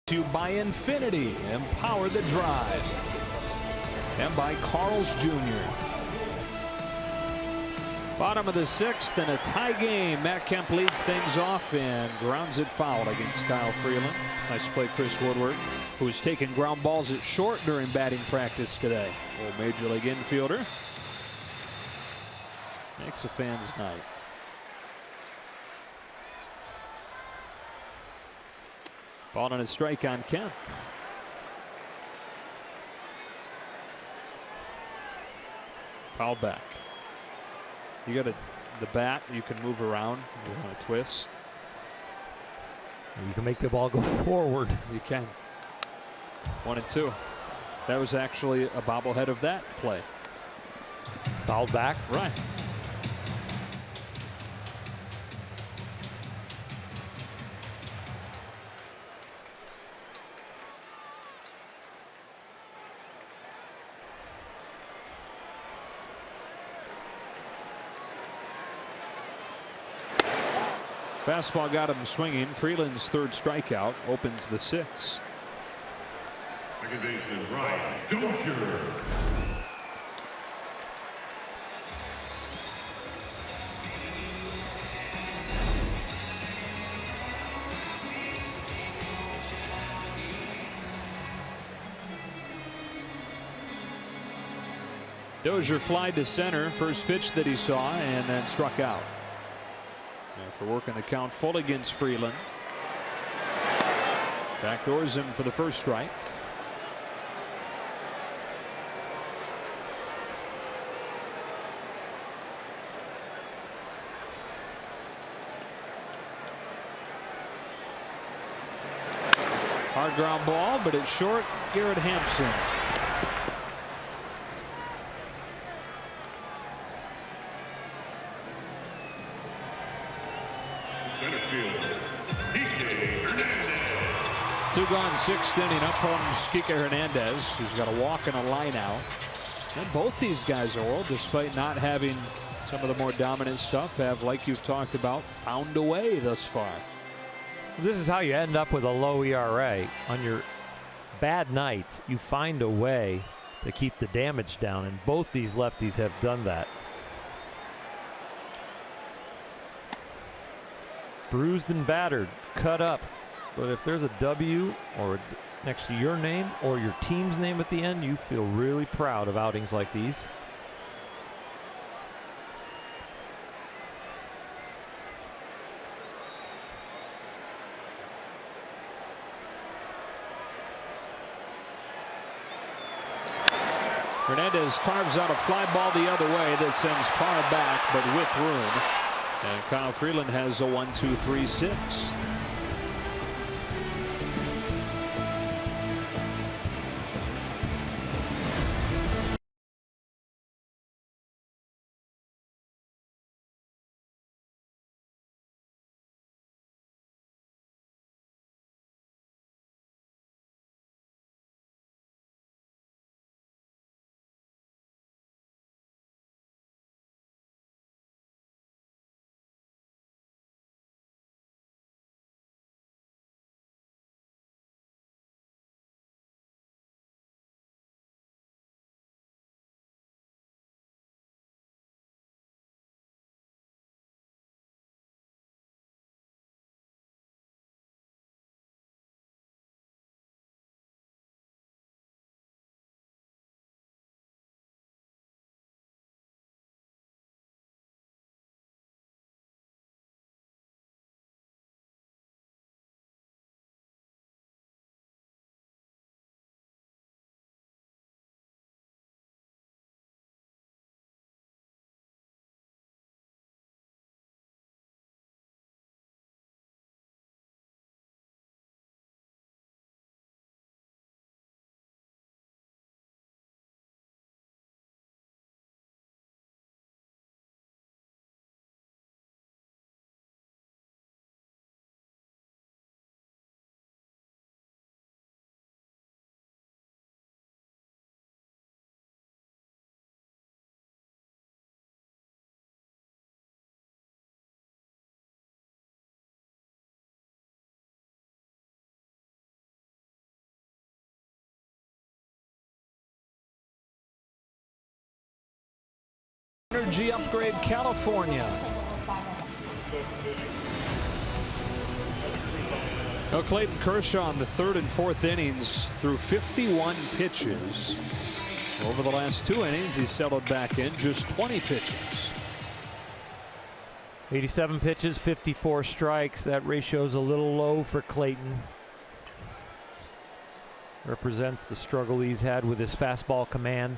To by Infinity, empower the drive. And by Carl's Jr. Bottom of the 6th and a tie game. Matt Kemp leads things off and grounds it foul against Kyle Freeland. Nice play, Chris Woodward, who was taking ground balls at short during batting practice today. Old Major League infielder. Makes a fan's night. Ball on a strike on Kemp. Foul back. You got the bat, you can move around. You want to twist. You can make the ball go forward. You can. 1-2. That was actually a bobblehead of that play. Fouled back. Right. Fastball got him swinging. Freeland's 3rd strikeout opens the 6th. Second baseman Ryan Dozier. Dozier flied to center. First pitch that he saw and then struck out. After working the count full against Freeland. Backdoors him for the 1st strike. Hard ground ball, but it's short. Garrett Hampson. Two gone, 6th inning. Up comes Kike Hernandez, who's got a walk and a line out. And both these guys, Oral, despite not having some of the more dominant stuff, have, like you've talked about, found a way thus far. This is how you end up with a low ERA. On your bad nights, you find a way to keep the damage down, and both these lefties have done that. Bruised and battered, cut up. But if there's a W or next to your name or your team's name at the end, you feel really proud of outings like these. Hernandez carves out a fly ball the other way that sends Parr back, but with room. And Kyle Freeland has a 1-2-3-6. Energy Upgrade California. Now Clayton Kershaw in the 3rd and 4th innings threw 51 pitches. Over the last 2 innings, he settled back in just 20 pitches. 87 pitches, 54 strikes. That ratio is a little low for Clayton. Represents the struggle he's had with his fastball command.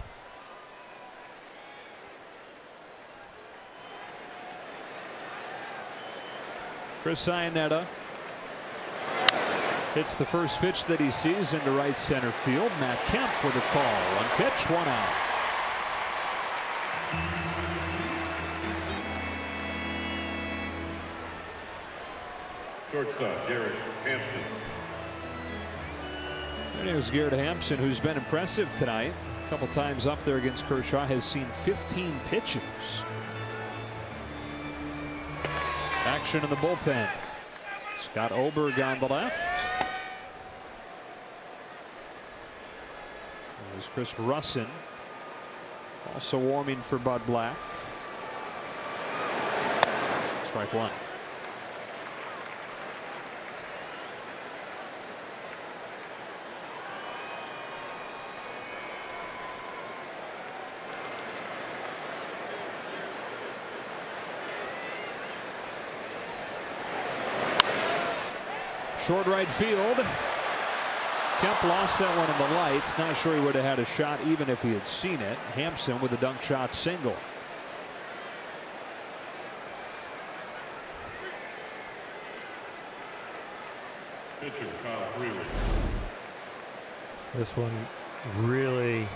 Chris Iannetta hits the first pitch that he sees into right center field. Matt Kemp with a call. 1 pitch, 1 out. Shortstop, Garrett Hampson. And here's Garrett Hampson, who's been impressive tonight. A couple times up there against Kershaw, has seen 15 pitches. Action in the bullpen. Scott Oberg on the left. There's Chris Russin, also warming for Bud Black. Strike 1. Short right field. Kemp lost that one in the lights. Not sure he would have had a shot even if he had seen it. Hampson with a dunk shot single. Pitcher, Kyle Freeland. This one really,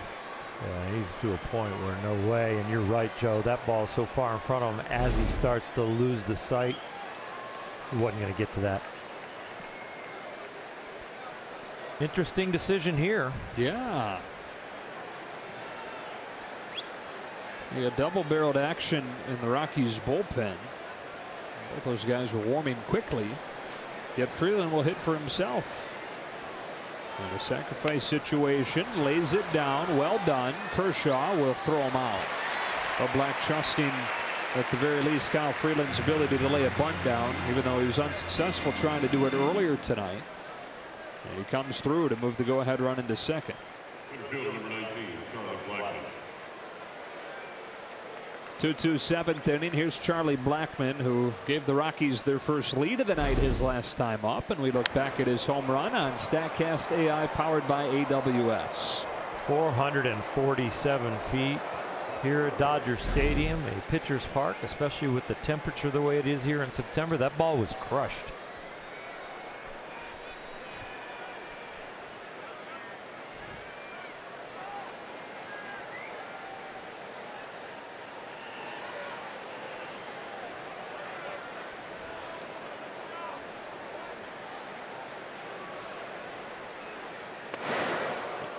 he's to a point where no way. And you're right, Joe. That ball is so far in front of him as he starts to lose the sight. He wasn't going to get to that. Interesting decision here. Yeah. A double-barreled action in the Rockies bullpen. Both those guys were warming quickly. Yet Freeland will hit for himself. In a sacrifice situation, lays it down. Well done. Kershaw will throw him out. But Black trusting at the very least Kyle Freeland's ability to lay a bunt down, even though he was unsuccessful trying to do it earlier tonight. And he comes through to move the go-ahead run into second. Center fielder number 19, Charlie Blackman. 2-2 7th inning. Here's Charlie Blackman, who gave the Rockies their first lead of the night his last time up. And we look back at his home run on StatCast AI powered by AWS. 447 feet here at Dodger Stadium, a pitcher's park, especially with the temperature the way it is here in September. That ball was crushed.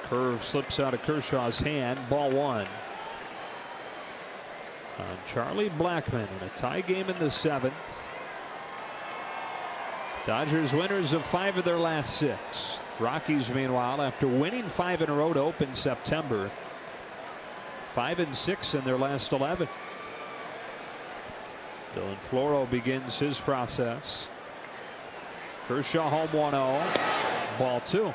Curve slips out of Kershaw's hand. Ball 1 on Charlie Blackman in a tie game in the 7th. Dodgers winners of 5 of their last 6. Rockies, meanwhile, after winning 5 in a row to open September, 5-6 in their last 11. Dylan Floro begins his process. Kershaw home 1-0. Ball 2.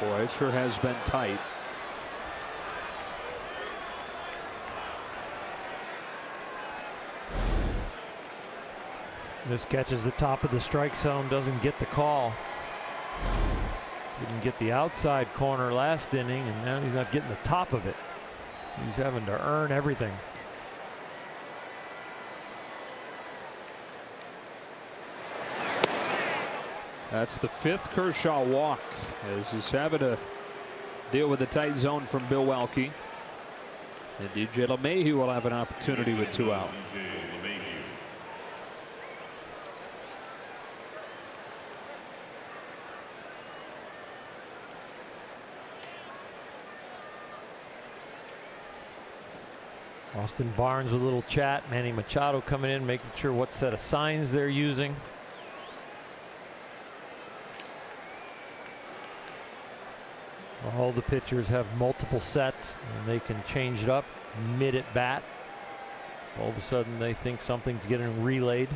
Boy, it sure has been tight. This catches the top of the strike zone, doesn't get the call. Didn't get the outside corner last inning, and now he's not getting the top of it. He's having to earn everything. That's the 5th Kershaw walk as he's having to deal with the tight zone from Bill Welke. And DJ LeMahieu will have an opportunity with 2 out. Austin Barnes with a little chat. Manny Machado coming in, making sure what set of signs they're using. All the pitchers have multiple sets, and they can change it up mid at bat. If all of a sudden they think something's getting relayed.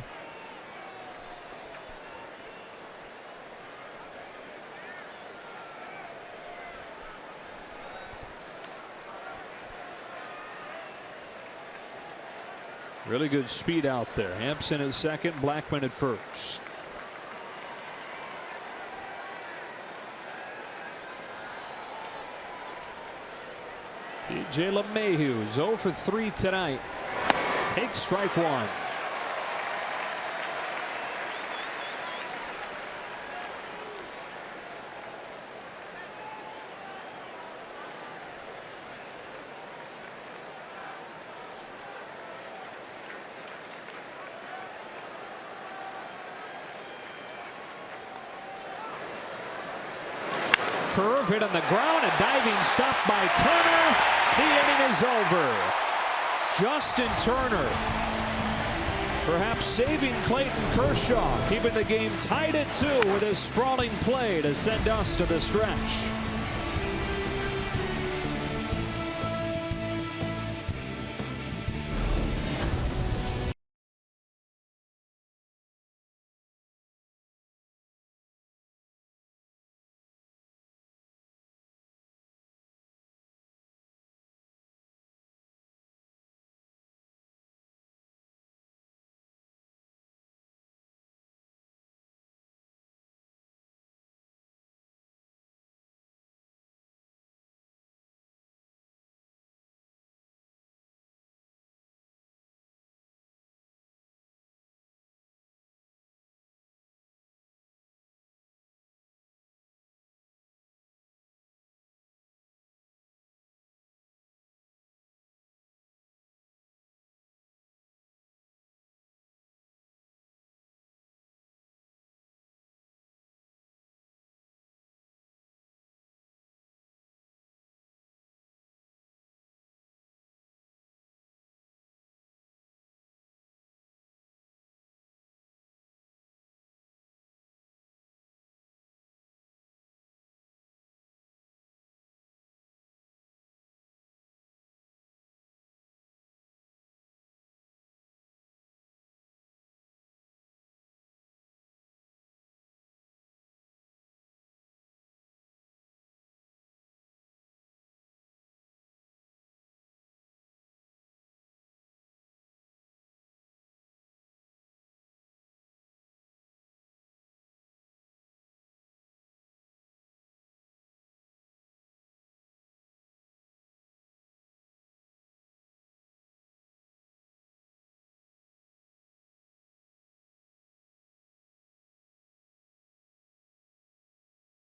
Really good speed out there. Hampson at second, Blackman at first. DJ LeMahieu is 0 for 3 tonight. Takes strike one. Curve hit on the ground, a diving stop by Turner. The inning is over. Justin Turner perhaps saving Clayton Kershaw, keeping the game tied at 2 with his sprawling play to send us to the stretch.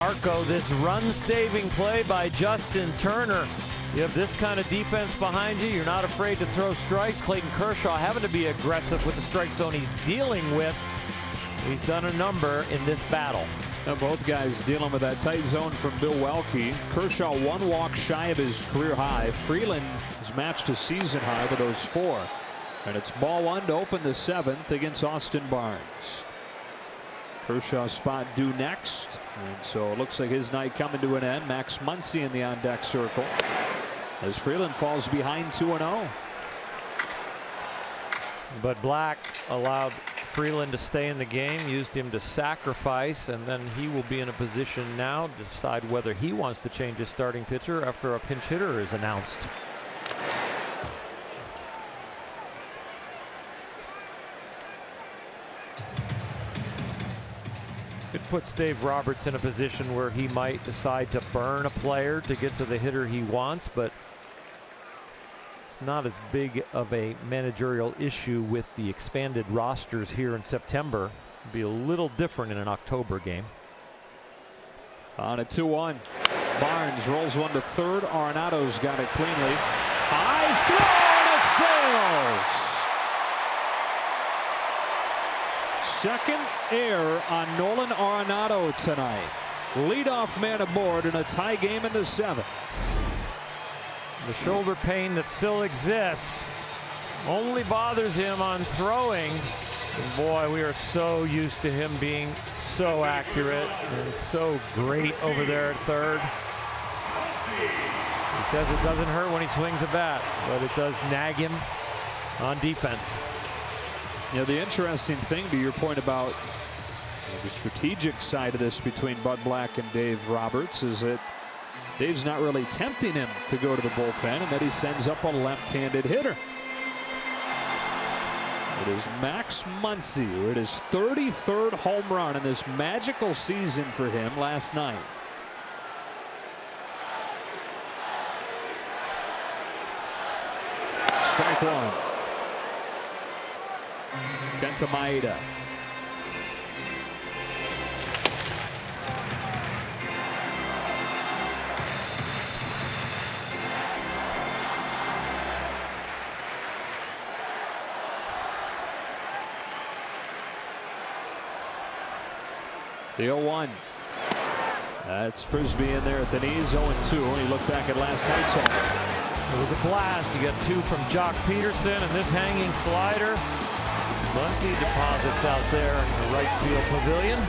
Arco, this run-saving play by Justin Turner. You have this kind of defense behind you. You're not afraid to throw strikes. Clayton Kershaw having to be aggressive with the strike zone he's dealing with. He's done a number in this battle. Now both guys dealing with that tight zone from Bill Welke. Kershaw 1 walk shy of his career high. Freeland has matched his season high with those 4. And it's ball 1 to open the 7th against Austin Barnes. Kershaw's spot due next, and so it looks like his night coming to an end. Max Muncy in the on-deck circle as Freeland falls behind 2-0. But Black allowed Freeland to stay in the game, used him to sacrifice, and then he will be in a position now to decide whether he wants to change his starting pitcher after a pinch hitter is announced. It puts Dave Roberts in a position where he might decide to burn a player to get to the hitter he wants, but it's not as big of a managerial issue with the expanded rosters here in September. It'll be a little different in an October game. On a 2-1. Barnes rolls one to third. Arenado's got it cleanly. High throw, and it sails. Second error on Nolan Arenado tonight. Leadoff man aboard in a tie game in the 7th. The shoulder pain that still exists Only bothers him on throwing. And boy, we are so used to him being so accurate and so great over there at third. He says it doesn't hurt when he swings a bat, but it does nag him on defense. You know, the interesting thing to your point about the strategic side of this between Bud Black and Dave Roberts is that Dave's not really tempting him to go to the bullpen, and that he sends up a left-handed hitter. It is Max Muncy who hit his 33rd home run in this magical season for him last night. Strike one. Kenta Maeda. The 0-1. That's Frisbee in there at the knees. 0-2. He looked back at last night's home. It was a blast. You got two from Jock Peterson, and this hanging slider. Muncy deposits out there in the right field pavilion.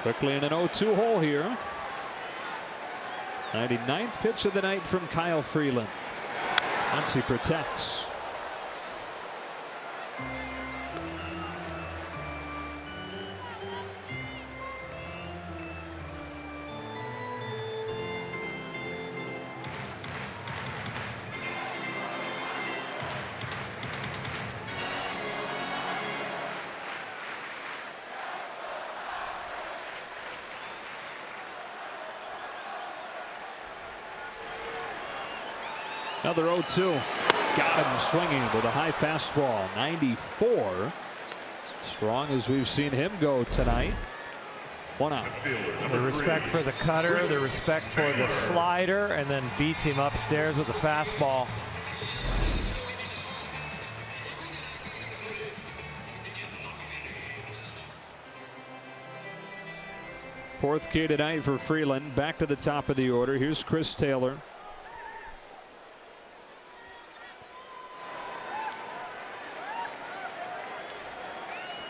Quickly in an 0-2 hole here. 99th pitch of the night from Kyle Freeland. Muncy protects. Another 0-2. Got him swinging with a high fastball. 94. Strong as we've seen him go tonight. 1 out. The respect for the cutter, the respect for the slider, and then beats him upstairs with a fastball. Fourth K tonight for Freeland. Back to the top of the order. Here's Chris Taylor.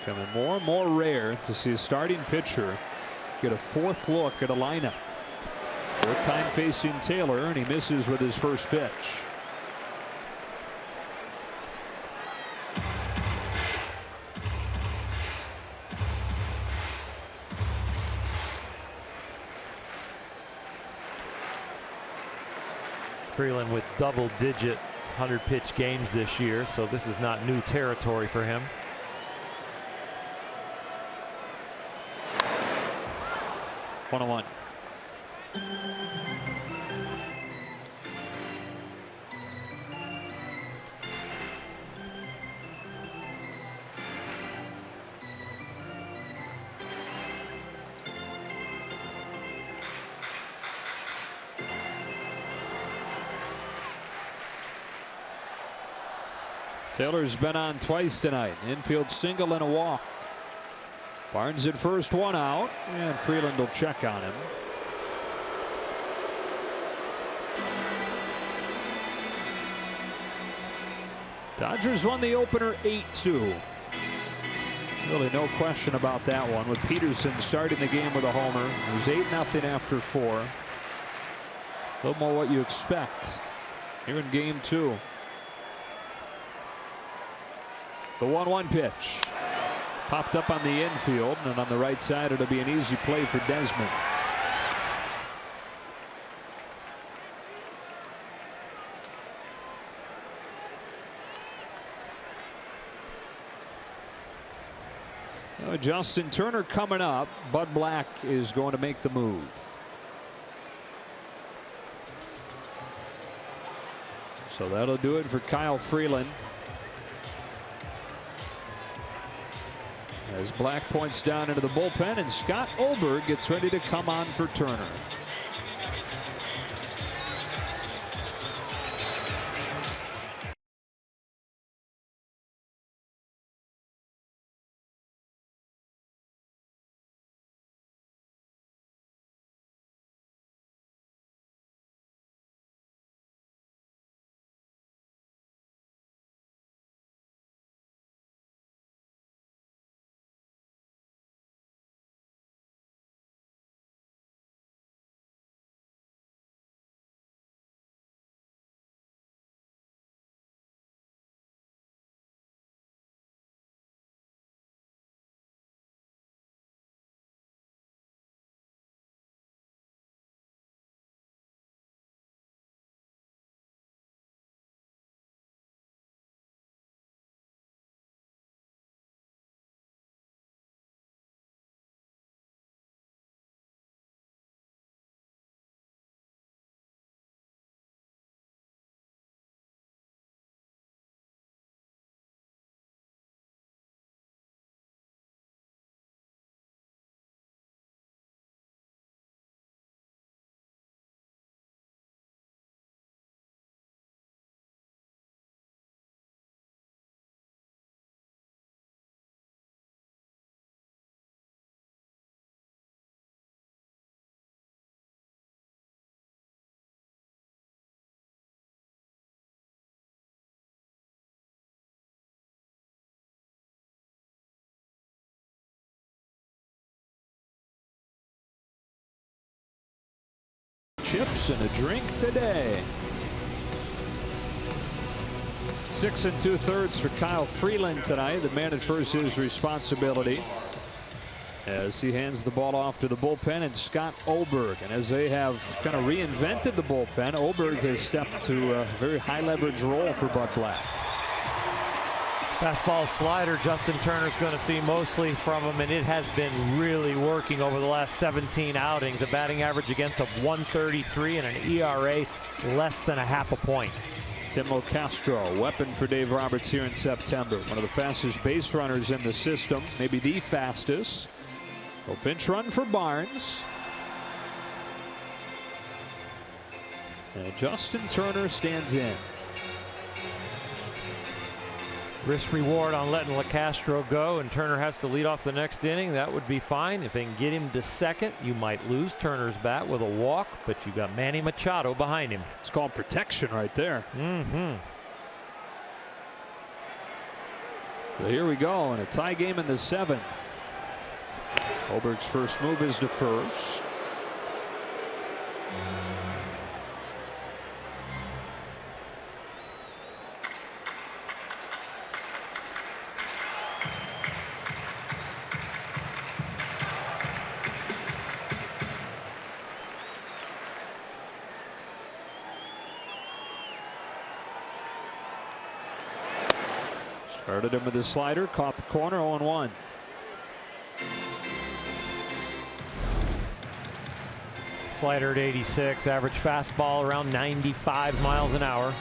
Becoming more and more rare to see a starting pitcher get a fourth look at a lineup. Fourth time facing Taylor, and he misses with his first pitch. Freeland with double-digit 100-pitch games this year, so this is not new territory for him. 1-1. Taylor's been on twice tonight. Infield single and a walk. Barnes at first, 1 out, and Freeland will check on him. Dodgers won the opener 8-2. Really no question about that one, with Peterson starting the game with a homer. It was 8-0 after 4. A little more what you expect here in game 2. The 1-1 pitch. Popped up on the infield, and on the right side it'll be an easy play for Desmond. Justin Turner coming up. Bud Black is going to make the move. So that'll do it for Kyle Freeland. As Black points down into the bullpen, and Scott Oberg gets ready to come on for Turner. chips and a drink today. 6 2/3 for Kyle Freeland tonight. The man at first is responsibility as he hands the ball off to the bullpen and Scott Oberg. And as they have kind of reinvented the bullpen, Oberg has stepped to a very high leverage role for Bud Black. Fastball slider Justin Turner's going to see mostly from him, and it has been really working over the last 17 outings. A batting average against of 133 and an ERA less than a half a point. Tim Castro, weapon for Dave Roberts here in September. One of the fastest base runners in the system, maybe the fastest. A pinch run for Barnes. And Justin Turner stands in. Risk reward on letting LeCastro go, and Turner has to lead off the next inning. That would be fine. If they can get him to second, you might lose Turner's bat with a walk, but you got Manny Machado behind him. It's called protection right there. So here we go in a tie game in the 7th. Oberg's first move is to first. Started him with the slider, caught the corner, 0-1. Slider at 86, average fastball around 95 miles an hour.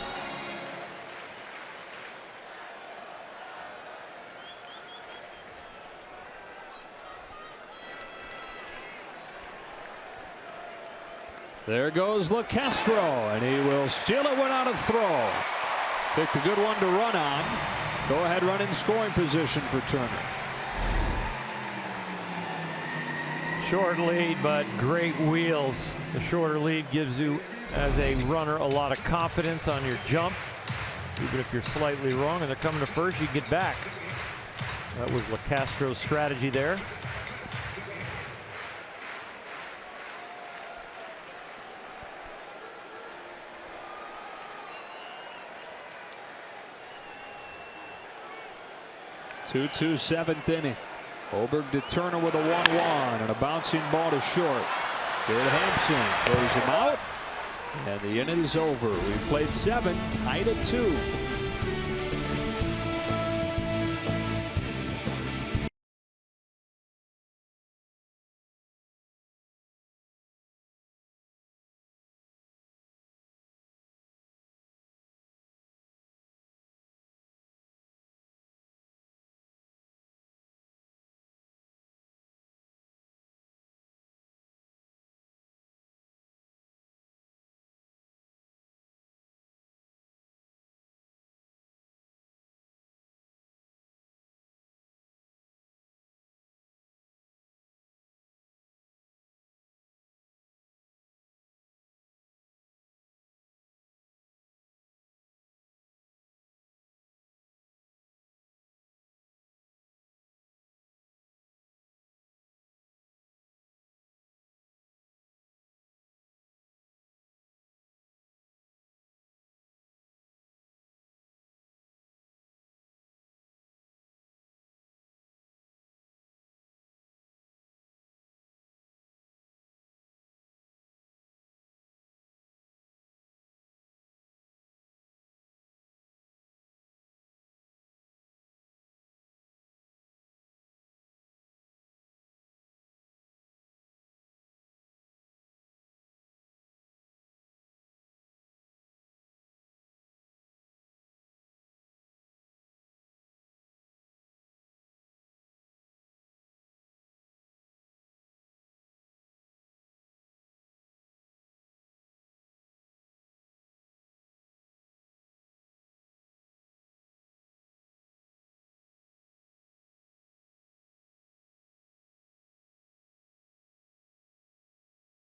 There goes LeCastro, and he will steal it without a throw. Picked a good one to run on. Go ahead run in scoring position for Turner. Short lead, but great wheels. The shorter lead gives you, as a runner, a lot of confidence on your jump. Even if you're slightly wrong and they're coming to first, you get back. That was LeCastro's strategy there. Two 7th inning. Oberg to Turner with a 1-1 and a bouncing ball to short. Good Hampson throws him out, and the inning is over. We've played 7, tied at 2.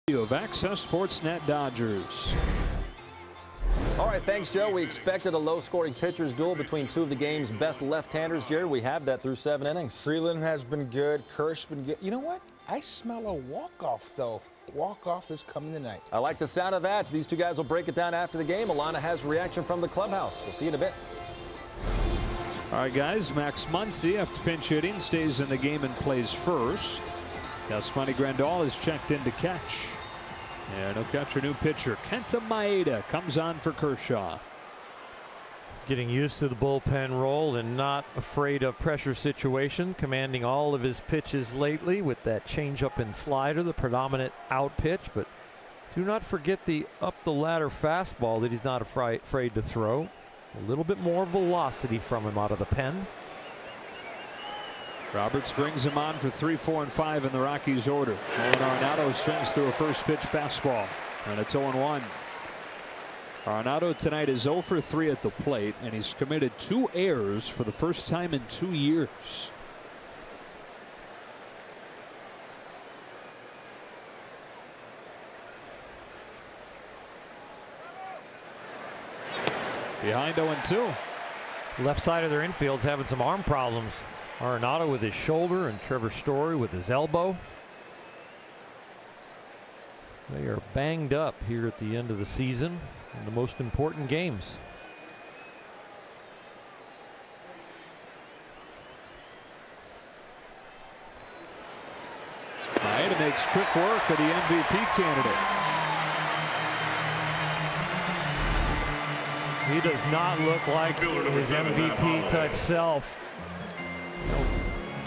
Of Access Sportsnet Dodgers. All right, thanks, Joe. We expected a low-scoring pitchers duel between two of the game's best left-handers. Jerry, we have that through 7 innings. Freeland has been good. Kirsch been good. You know what? I smell a walk-off, though. walk-off is coming tonight. I like the sound of that. These two guys will break it down after the game. Alana has reaction from the clubhouse. We'll see you in a bit. All right, guys. Max Muncy, after pinch hitting, stays in the game and plays first. Yasmani Grandal is checked in to catch. And no catcher, new pitcher. Kenta Maeda comes on for Kershaw. Getting used to the bullpen role and not afraid of pressure situation. Commanding all of his pitches lately with that changeup and slider, the predominant out pitch. But do not forget the up the ladder fastball that he's not afraid to throw. A little bit more velocity from him out of the pen. Roberts brings him on for 3, 4, and 5 in the Rockies order. Nolan Arenado swings through a first pitch fastball, and it's 0-1. Arenado tonight is 0 for 3 at the plate, and he's committed 2 errors for the first time in 2 years. Behind 0-2. Left side of their infield's having some arm problems. Arenado with his shoulder and Trevor Story with his elbow. They are banged up here at the end of the season in the most important games. Maeda makes quick work of the MVP candidate. He does not look like his MVP type self. You don't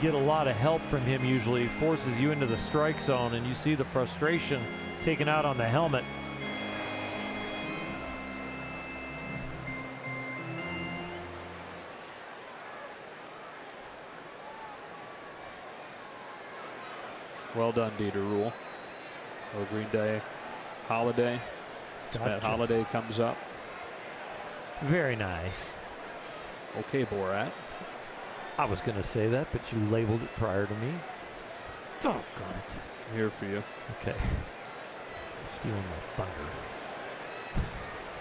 get a lot of help from him usually. He forces you into the strike zone, and you see the frustration taken out on the helmet. Well done, Dieter Rule. Oh, Green Day Holiday. Gotcha. Matt Holiday comes up. Very nice. Okay, Borat. I was going to say that, but you labeled it prior to me. Doggone it. I'm here for you. Okay. Stealing my thunder.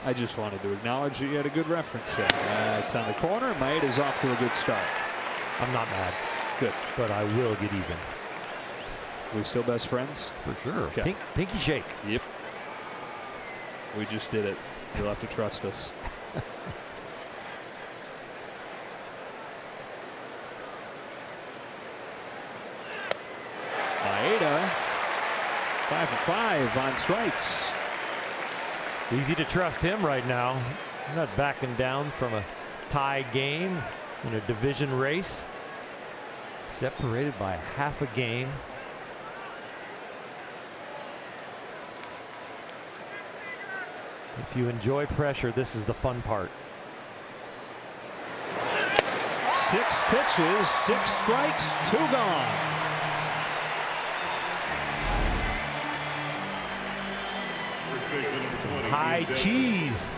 I just wanted to acknowledge that you had a good reference there. It's on the corner. Maeda's off to a good start. I'm not mad. Good. But I will get even. We still best friends? For sure. Okay. Pinky shake. Yep. We just did it. You'll have to trust us. Maeda 5 for 5 on strikes. Easy to trust him right now. Not backing down from a tie game in a division race. Separated by half a game. If you enjoy pressure, this is the fun part. 6 pitches, 6 strikes, 2 gone. High cheese.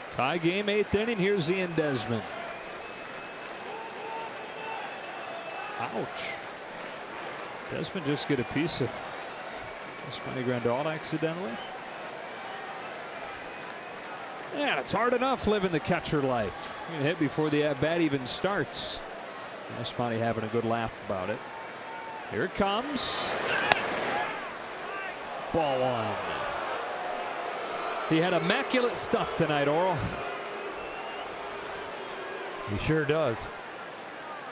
Tie game, 8th inning. Here's Ian Desmond. Ouch. Desmond just get a piece of Yasmani Grandal accidentally. And it's hard enough living the catcher life. You hit before the at-bat even starts. Yasmani having a good laugh about it. Here it comes. Ball 1. He had immaculate stuff tonight, Oral. He sure does.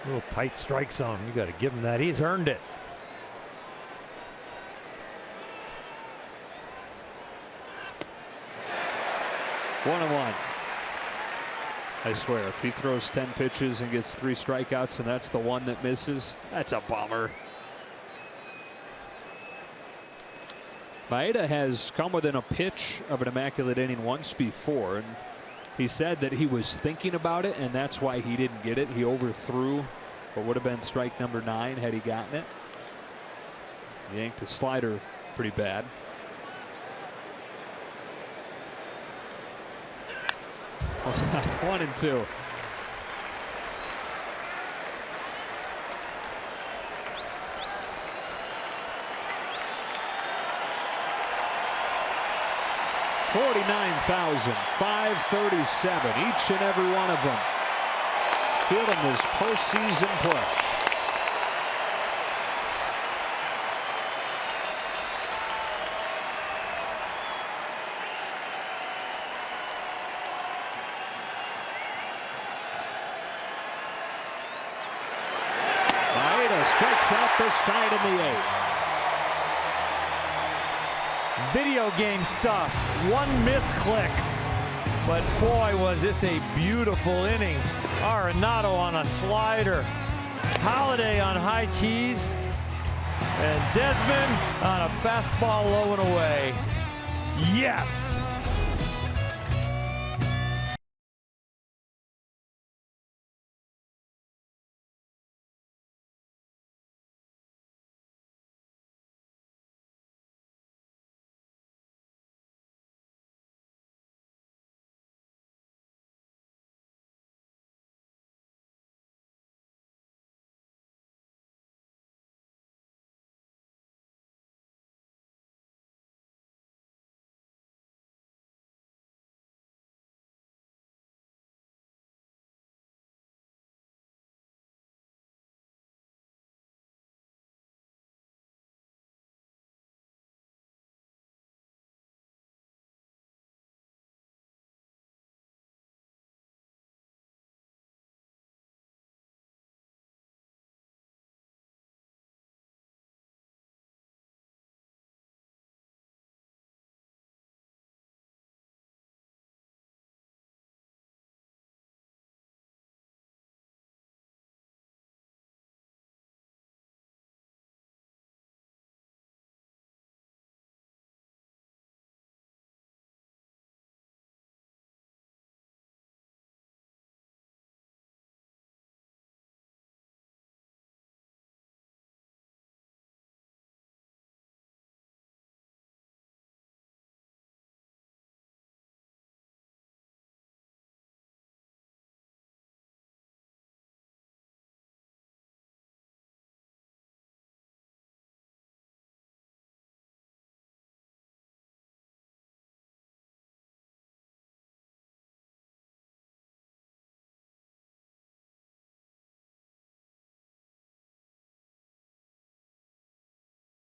A little tight strike zone. You got to give him that. He's earned it. One and 1. I swear, if he throws 10 pitches and gets 3 strikeouts and that's the one that misses, that's a bummer. Maeda has come within a pitch of an immaculate inning once before, and he said that he was thinking about it, and that's why he didn't get it. He overthrew what would have been strike number 9 had he gotten it. Yanked the slider pretty bad. One and 2. 49,537, each and every one of them feeling this postseason push. Strikes out the side in the 8th. Video game stuff. One misclick. But boy, was this a beautiful inning. Arenado on a slider. Holiday on high cheese. And Desmond on a fastball low and away. Yes!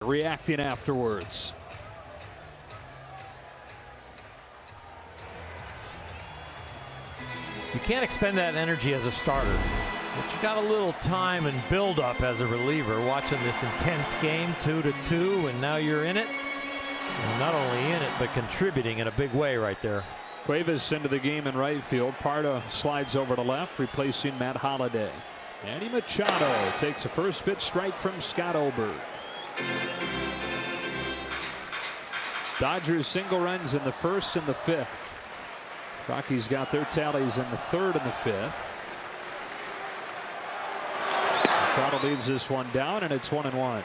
Reacting afterwards. You can't expend that energy as a starter, but you got a little time and build up as a reliever watching this intense game, 2-2, and now you're in it. And not only in it, but contributing in a big way right there. Cuevas into the game in right field. Parda slides over to left, replacing Matt Holliday. Manny Machado takes a first pitch strike from Scott Oberg. Dodgers single runs in the 1st and the 5th. Rockies got their tallies in the 3rd and the 5th. Machado leaves this one down, and it's 1-1.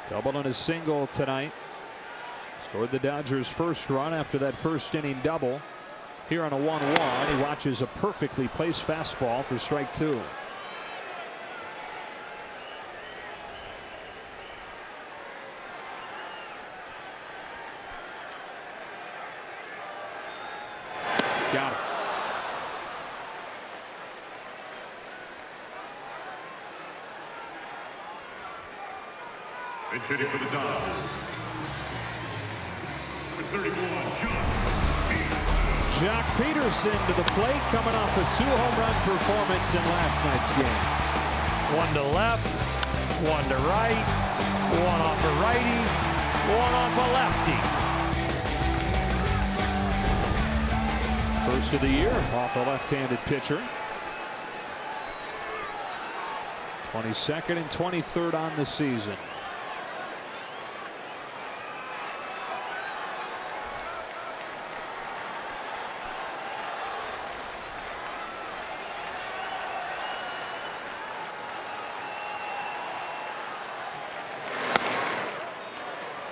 Double and a single tonight. Scored the Dodgers' first run after that first inning double. Here on a 1-1, he watches a perfectly placed fastball for strike 2. Got it. Bench hitting for the Dodgers. Number 31, Jock Peterson to the plate, coming off a 2-home run performance in last night's game. One to left, one to right, one off a righty, one off a lefty. First of the year off a left-handed pitcher. 22nd and 23rd on the season.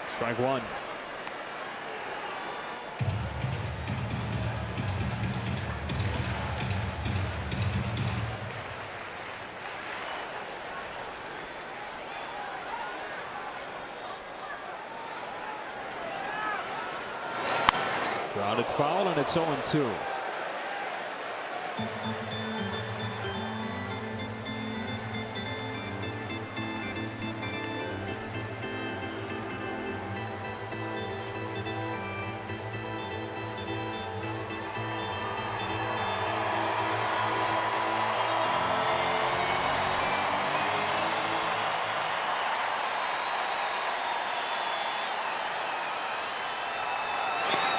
Strike 1. Grounded foul, and it's 0-2.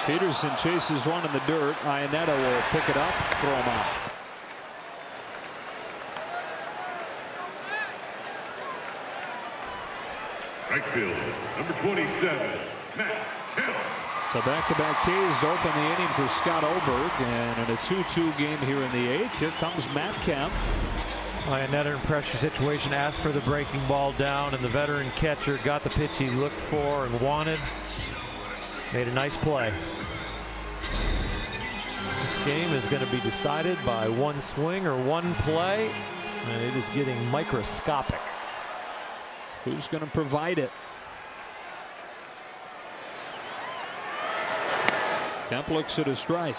Peterson chases one in the dirt. Iannetta will pick it up, throw him out. Right field, number 27, Matt Kemp. So back-to-back Ks to open the inning for Scott Oberg, and in a 2-2 game here in the 8th, here comes Matt Kemp. Iannetta in pressure situation asked for the breaking ball down, and the veteran catcher got the pitch he looked for and wanted. Made a nice play. This game is going to be decided by one swing or one play, and it is getting microscopic. Who's going to provide it? Kemp looks at a strike.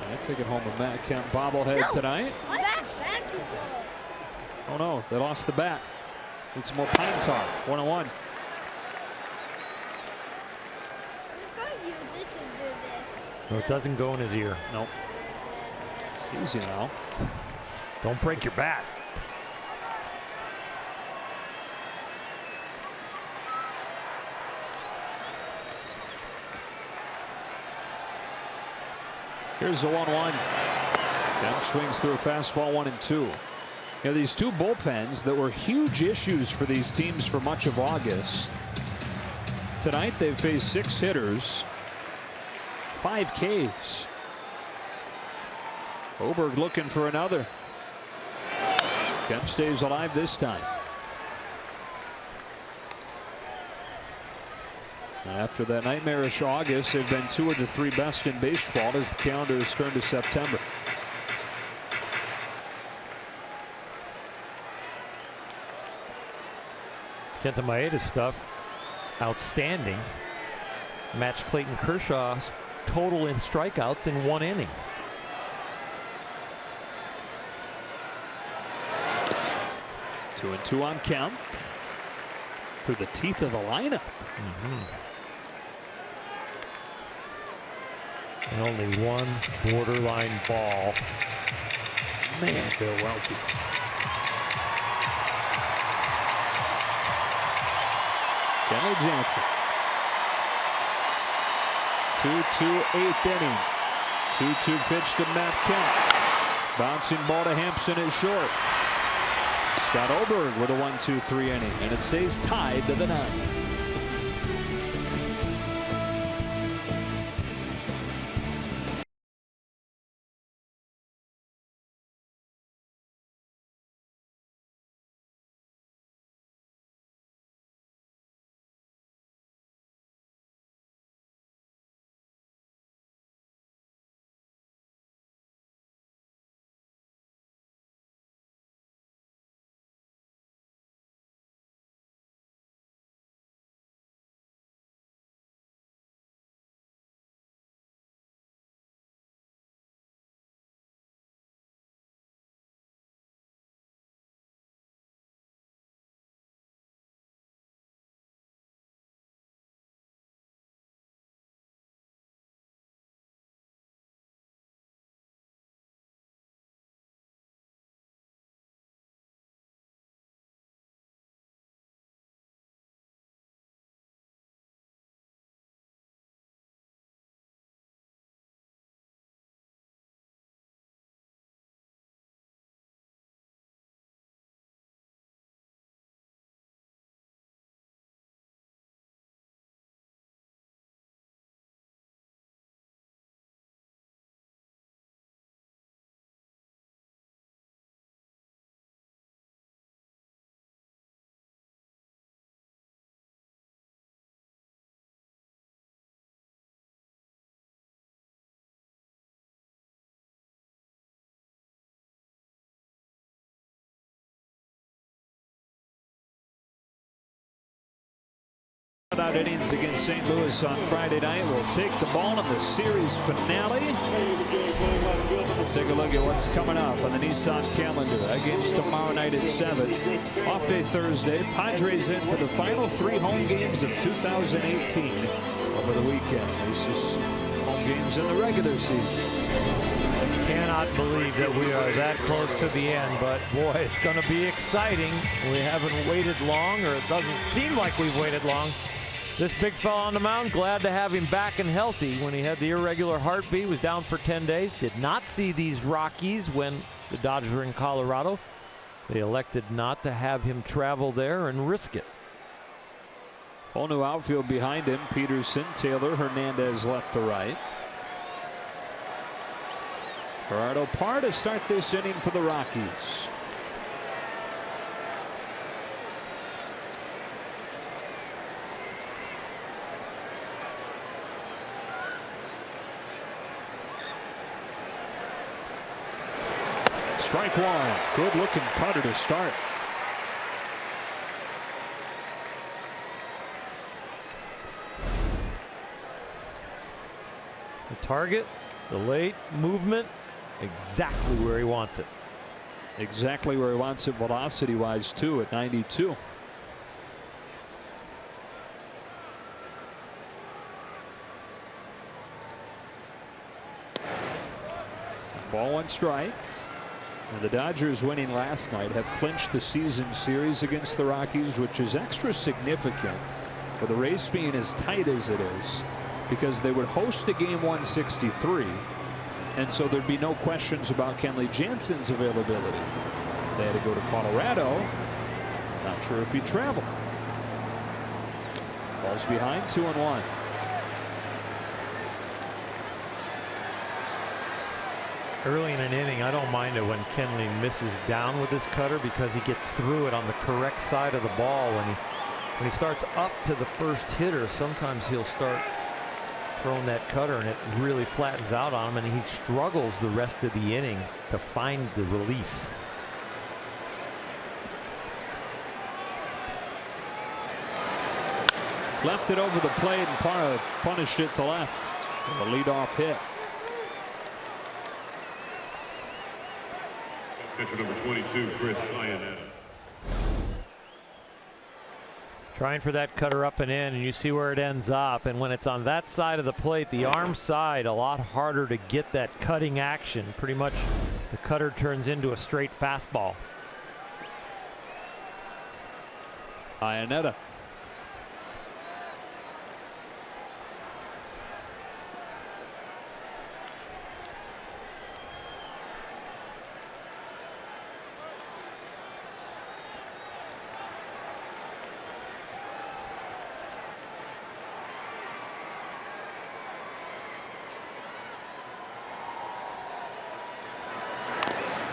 I take it home with Matt Kemp bobblehead tonight. Oh no, they lost the bat. Need some more pine tar. 1-1. No, it doesn't go in his ear. Nope. Easy now. Don't break your bat. Here's the 1-1. Kemp swings through a fastball, 1-2. You know, these two bullpens that were huge issues for these teams for much of August. Tonight they've faced 6 hitters, 5 Ks. Oberg looking for another. Kemp stays alive this time. After that nightmarish August, they've been 2 of the 3 best in baseball as the calendar has turned to September. Kenta Maeda's stuff, outstanding. Matched Clayton Kershaw's total in strikeouts in 1 inning. Two and two on Kemp. Through the teeth of the lineup. And only one borderline ball. Man, Bill Welke. Kenley Jansen. 2-2 8th inning. 2-2 pitch to Matt Kemp. Bouncing ball to Hampson is short. Scott Oberg with a 1-2-3 inning, and it stays tied to the 9th. Out innings against St. Louis on Friday night will take the ball in the series finale. Take a look at what's coming up on the Nissan calendar. That game's tomorrow night at 7. Off day Thursday. Padres in for the final 3 home games of 2018 over the weekend. This is home games in the regular season. Cannot believe that we are that close to the end, but boy, it's going to be exciting. We haven't waited long, or it doesn't seem like we've waited long. This big fella on the mound, glad to have him back and healthy. When he had the irregular heartbeat, was down for 10 days. Did not see these Rockies when the Dodgers were in Colorado. They elected not to have him travel there and risk it. Whole new outfield behind him. Peterson, Taylor, Hernandez left to right. Gerardo Parra to start this inning for the Rockies. Strike one. Good looking cutter to start. The target, the late movement, exactly where he wants it. Exactly where he wants it velocity wise too at 92. Ball 1 strike. And the Dodgers winning last night have clinched the season series against the Rockies, which is extra significant for the race being as tight as it is, because they would host a game 163. And so there'd be no questions about Kenley Jansen's availability. If they had to go to Colorado, not sure if he'd travel. Falls behind 2-1. Early in an inning, I don't mind it when Kenley misses down with his cutter, because he gets through it on the correct side of the ball. When he starts up to the first hitter, sometimes he'll start throwing that cutter and it really flattens out on him, and he struggles the rest of the inning to find the release. Left it over the plate, and Parra punished it to left for the leadoff hit. Pitcher number 22, Chris Iannetta. Trying for that cutter up and in, and you see where it ends up. And when it's on that side of the plate, the arm side, a lot harder to get that cutting action. Pretty much the cutter turns into a straight fastball. Iannetta.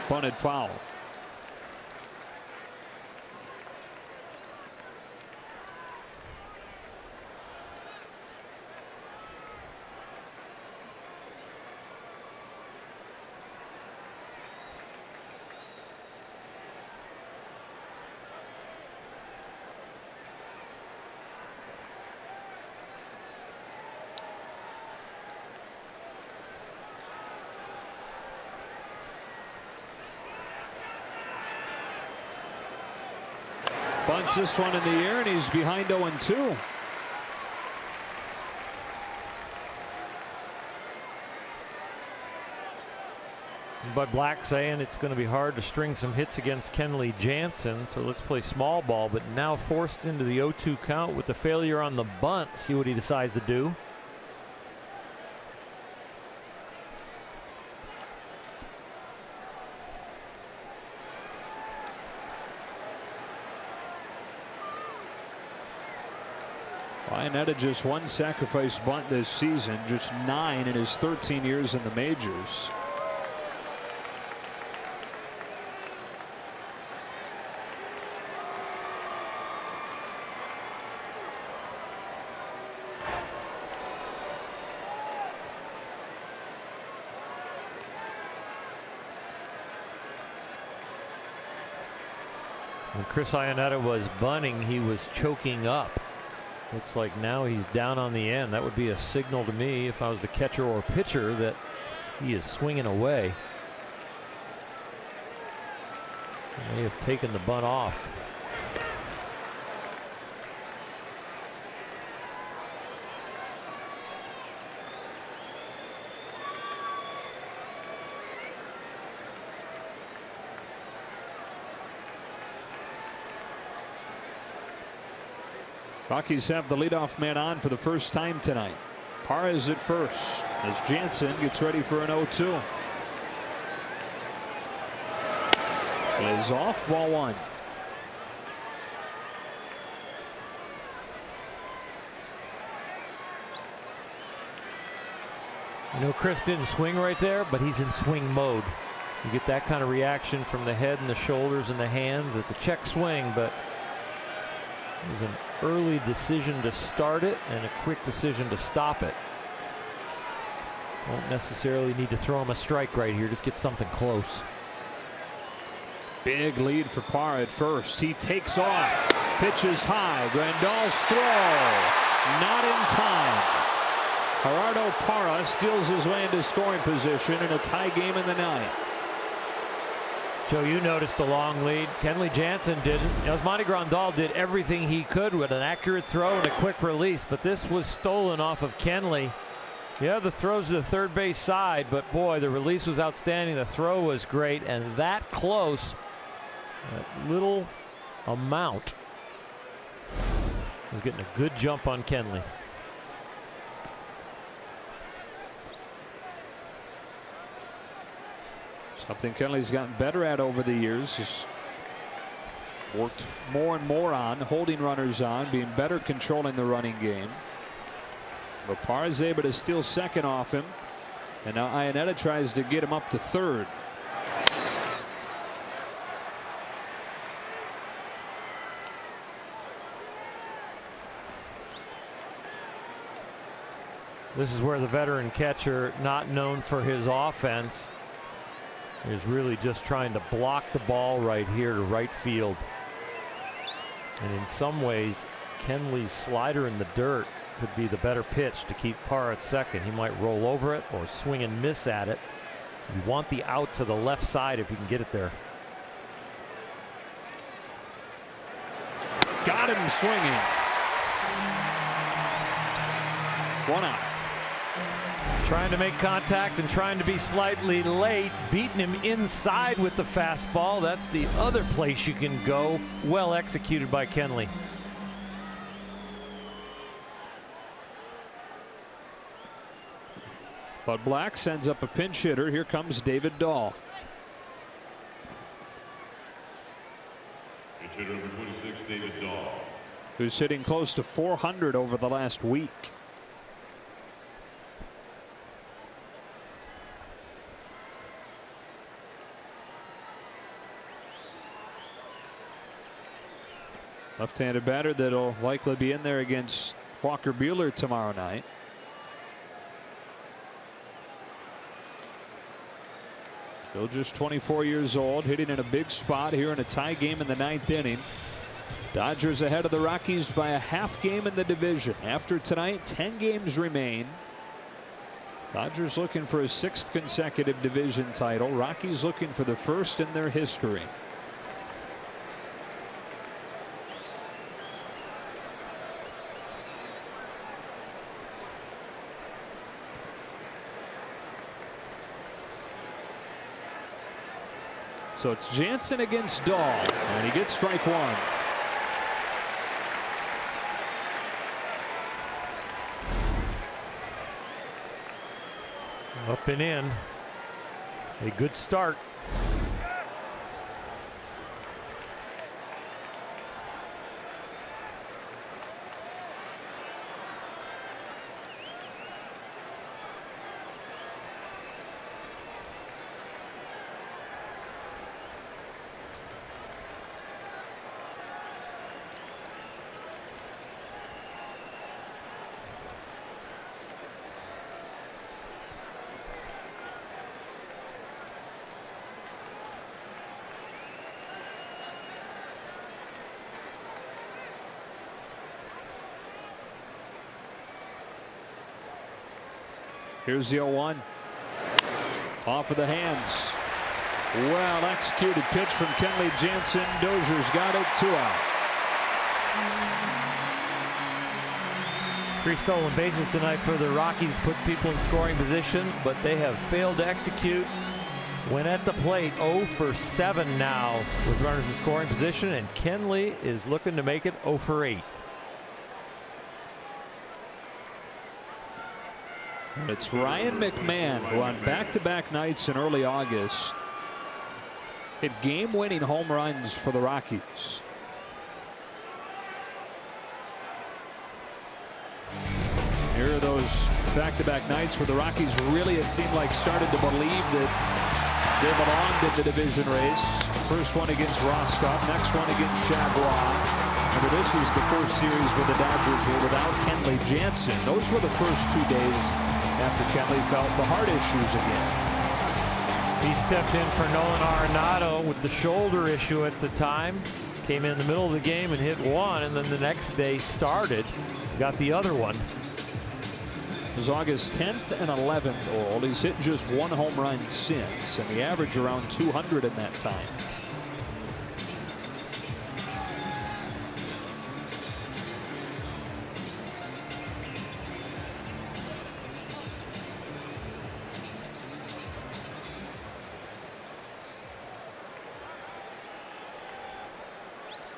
Bunted foul. Bunts this one in the air, and he's behind 0-2. Bud Black saying it's going to be hard to string some hits against Kenley Jansen, so let's play small ball. But now forced into the 0-2 count with the failure on the bunt. See what he decides to do. Iannetta just 1 sacrifice bunt this season, just 9 in his 13 years in the majors. When Chris Iannetta was bunting, he was choking up. Looks like now he's down on the end. That would be a signal to me if I was the catcher or pitcher that he is swinging away. He may have taken the bunt off. Rockies have the leadoff man on for the first time tonight. Parra is at first as Jansen gets ready for an 0-2. Is off, ball one. You know, Chris didn't swing right there, but he's in swing mode. You get that kind of reaction from the head and the shoulders and the hands. It's a check swing, but it was an early decision to start it and a quick decision to stop it. Don't necessarily need to throw him a strike right here. Just get something close. Big lead for Parra at first. He takes off. Pitches high. Grandal's throw. Not in time. Gerardo Parra steals his way into scoring position in a tie game in the ninth. Joe, you noticed the long lead. Kenley Jansen didn't. Yasmani Grandal did everything he could with an accurate throw and a quick release, but this was stolen off of Kenley. Yeah, the throws to the third base side, but boy, the release was outstanding. The throw was great, and that close, that little amount, was getting a good jump on Kenley. Something Kenley's gotten better at over the years. He's worked more and more on holding runners on, being better controlling the running game. But Parra is able to steal second off him, and now Iannetta tries to get him up to third. This is where the veteran catcher, not known for his offense, is really just trying to block the ball right here to right field. And in some ways, Kenley's slider in the dirt could be the better pitch to keep Parra at second. He might roll over it or swing and miss at it. You want the out to the left side if you can get it there. Got him swinging. One out. Trying to make contact and trying to be slightly late, beating him inside with the fastball. That's the other place you can go. Well executed by Kenley. Bud Black sends up a pinch hitter. Here comes David Dahl. Pinch hitter number 26, David Dahl. Who's hitting close to 400 over the last week. Left-handed batter that'll likely be in there against Walker Buehler tomorrow night. Still just 24 years old, hitting in a big spot here in a tie game in the ninth inning. Dodgers ahead of the Rockies by a half game in the division. After tonight, 10 games remain. Dodgers looking for a 6th consecutive division title. Rockies looking for the first in their history. So it's Jansen against Dahl, and he gets strike one. Up and in. A good start. Here's the 0-1. Off of the hands. Well executed pitch from Kenley Jansen. Dozier's got it. 2 out. 3 stolen bases tonight for the Rockies to put people in scoring position, but they have failed to execute. When at the plate, 0 for 7 now with runners in scoring position, and Kenley is looking to make it 0 for 8. It's Ryan McMahon, who on back-to-back nights in early August hit game-winning home runs for the Rockies. Here are those back-to-back nights where the Rockies really, it seemed like, started to believe that they belonged in the division race. First one against Rostov, next one against Chagua. Remember, this was the first series where the Dodgers were without Kenley Jansen. Those were the first 2 days after Kenley felt the heart issues again. He stepped in for Nolan Arenado with the shoulder issue at the time. Came in the middle of the game and hit 1, and then the next day started. Got the other one. It was August 10th and 11th old. He's hit just 1 home run since, and the average around 200 in that time.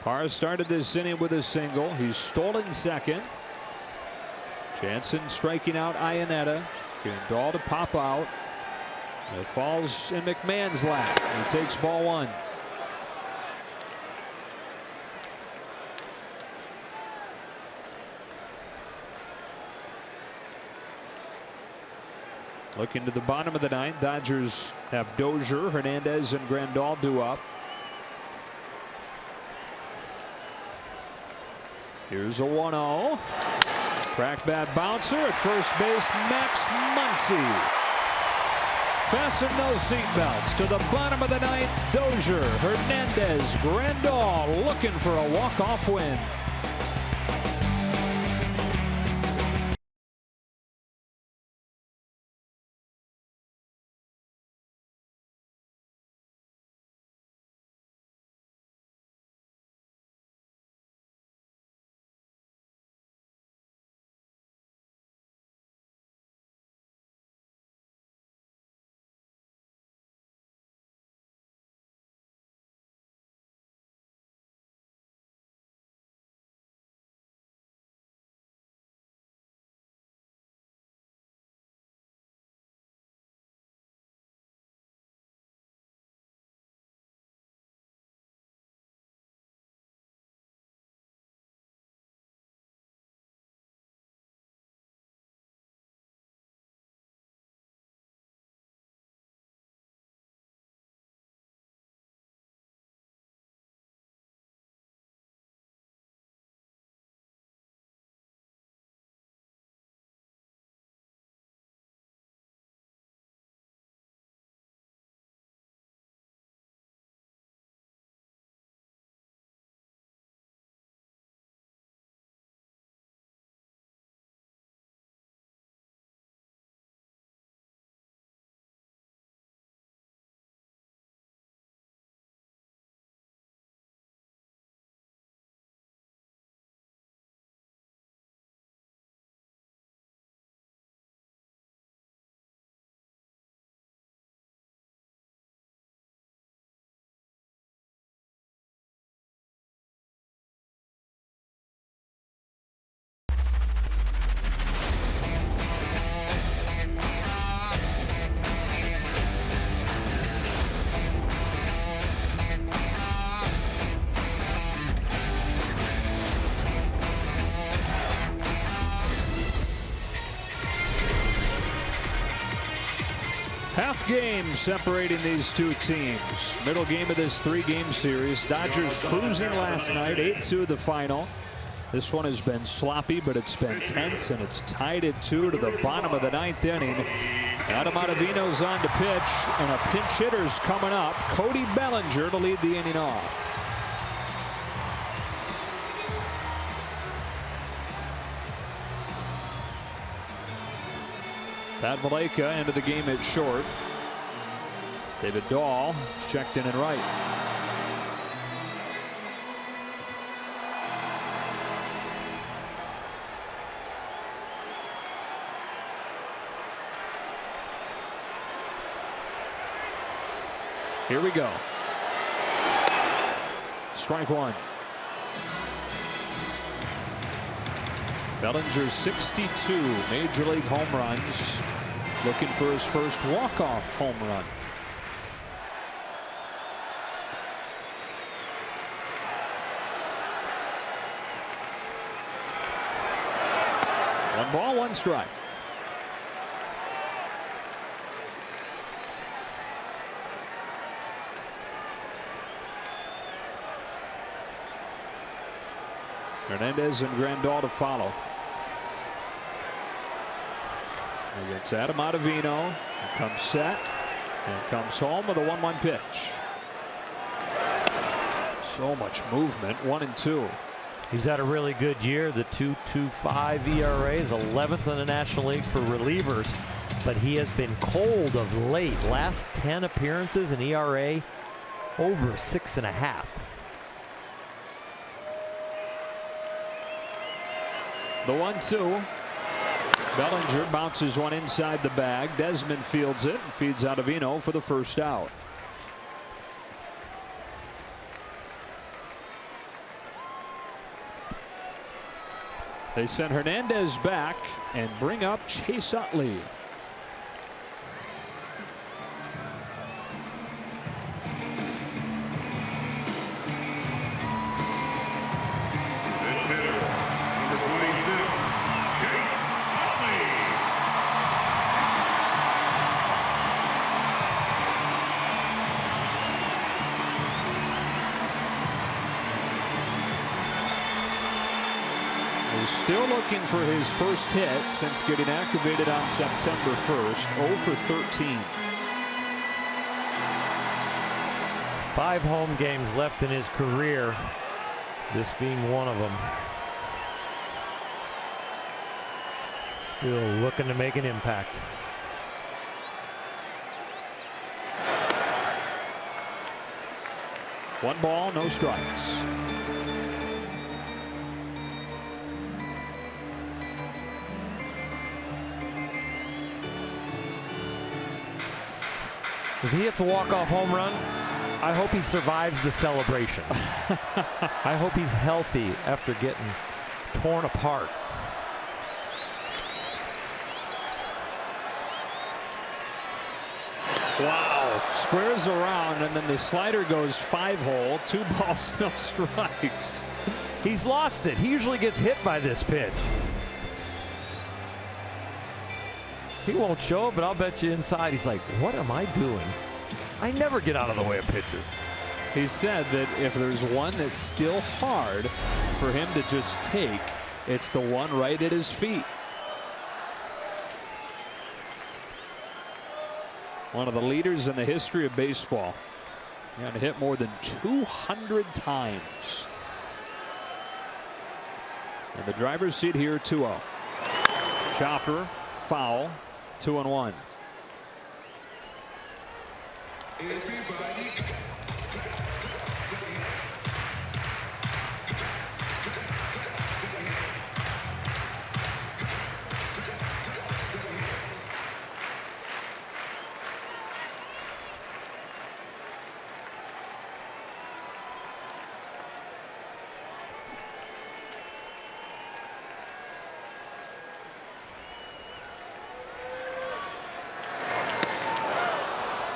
Parr started this inning with a single. He's stolen second. Jansen striking out Iannetta. Grandal to pop out. It falls in McMahon's lap. He takes ball 1. Looking to the bottom of the 9th. Dodgers have Dozier, Hernandez, and Grandal due up. Here's a 1-0. Crack bat bouncer at first base. Max Muncy. Fasten those seatbelts to the bottom of the 9th. Dozier, Hernandez, Grandal looking for a walk-off win. Half game separating these two teams. Middle game of this 3-game series. Dodgers cruising last night, 8-2 the final. This one has been sloppy, but it's been tense, and it's tied at 2 to the bottom of the 9th inning. Adam Ottavino's on to pitch, and a pinch hitter's coming up. Cody Bellinger to lead the inning off. Pat Valleca into the game at short. David Dahl is checked in and right. Here we go. Strike one. Bellinger 62 major league home runs, looking for his first walk-off home run. One ball, one strike. Hernandez and Grandal to follow. Against Adam Ottavino. Here comes set and comes home with a 1-1 pitch. So much movement. 1-2. He's had a really good year. The 2.25 ERA is 11th in the National League for relievers, but he has been cold of late. Last 10 appearances, an ERA over 6.5. The 1-2. Bellinger bounces one inside the bag. Desmond fields it and feeds Ottavino for the first out. They send Hernandez back and bring up Chase Utley. Still looking for his first hit since getting activated on September 1st. 0 for 13. 5 home games left in his career, this being one of them. Still looking to make an impact. One ball, no strikes. If he hits a walk-off home run, I hope he survives the celebration. I hope he's healthy after getting torn apart. Wow. Squares around, and then the slider goes 5-hole. 2 balls, no strikes. He's lost it. He usually gets hit by this pitch. He won't show it, but I'll bet you inside he's like, what am I doing? I never get out of the way of pitches. He said that if there's one that's still hard for him to just take, it's the one right at his feet. One of the leaders in the history of baseball. He had to hit more than 200 times. And the driver's seat here, 2-0. Chopper, foul. 2-1.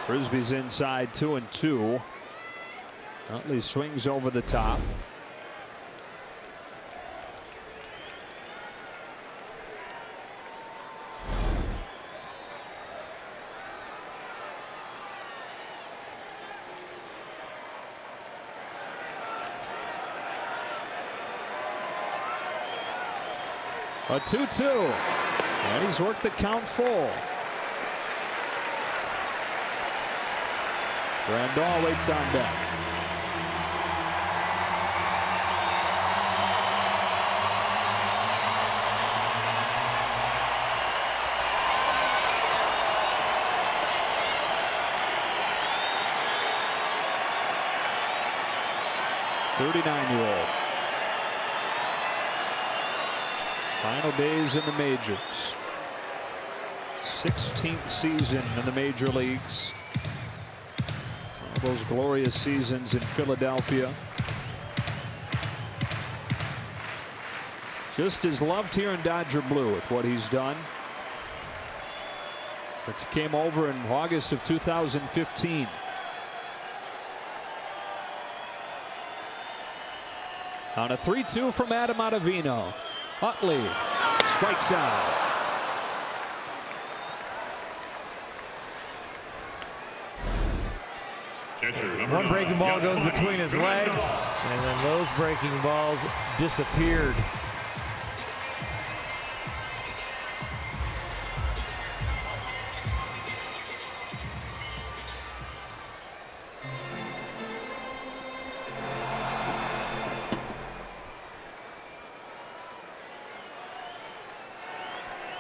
Frisbee's inside, 2-2. Utley swings over the top. A 2-2. And he's worked the count full. Grandal waits on deck. 39-year-old. Final days in the majors. 16th season in the major leagues. One of those glorious seasons in Philadelphia. Just as loved here in Dodger blue with what he's done. Since he came over in August of 2015. On a 3-2 from Adam Ottavino. Utley strikes out. One breaking ball goes between his legs, and then those breaking balls disappeared.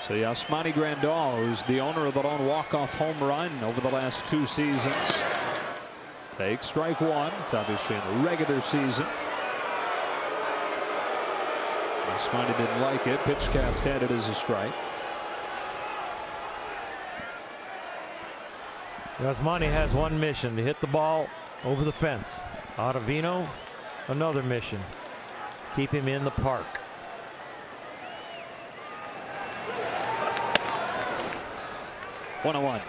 So Yasmani Grandal, who's the owner of the lone walk-off home run over the last 2 seasons, takes strike one. It's obviously in the regular season. Yasmani didn't like it. Pitchcast had it as a strike. Yasmani has one mission: to hit the ball over the fence. Ottavino, another mission: keep him in the park. One on one.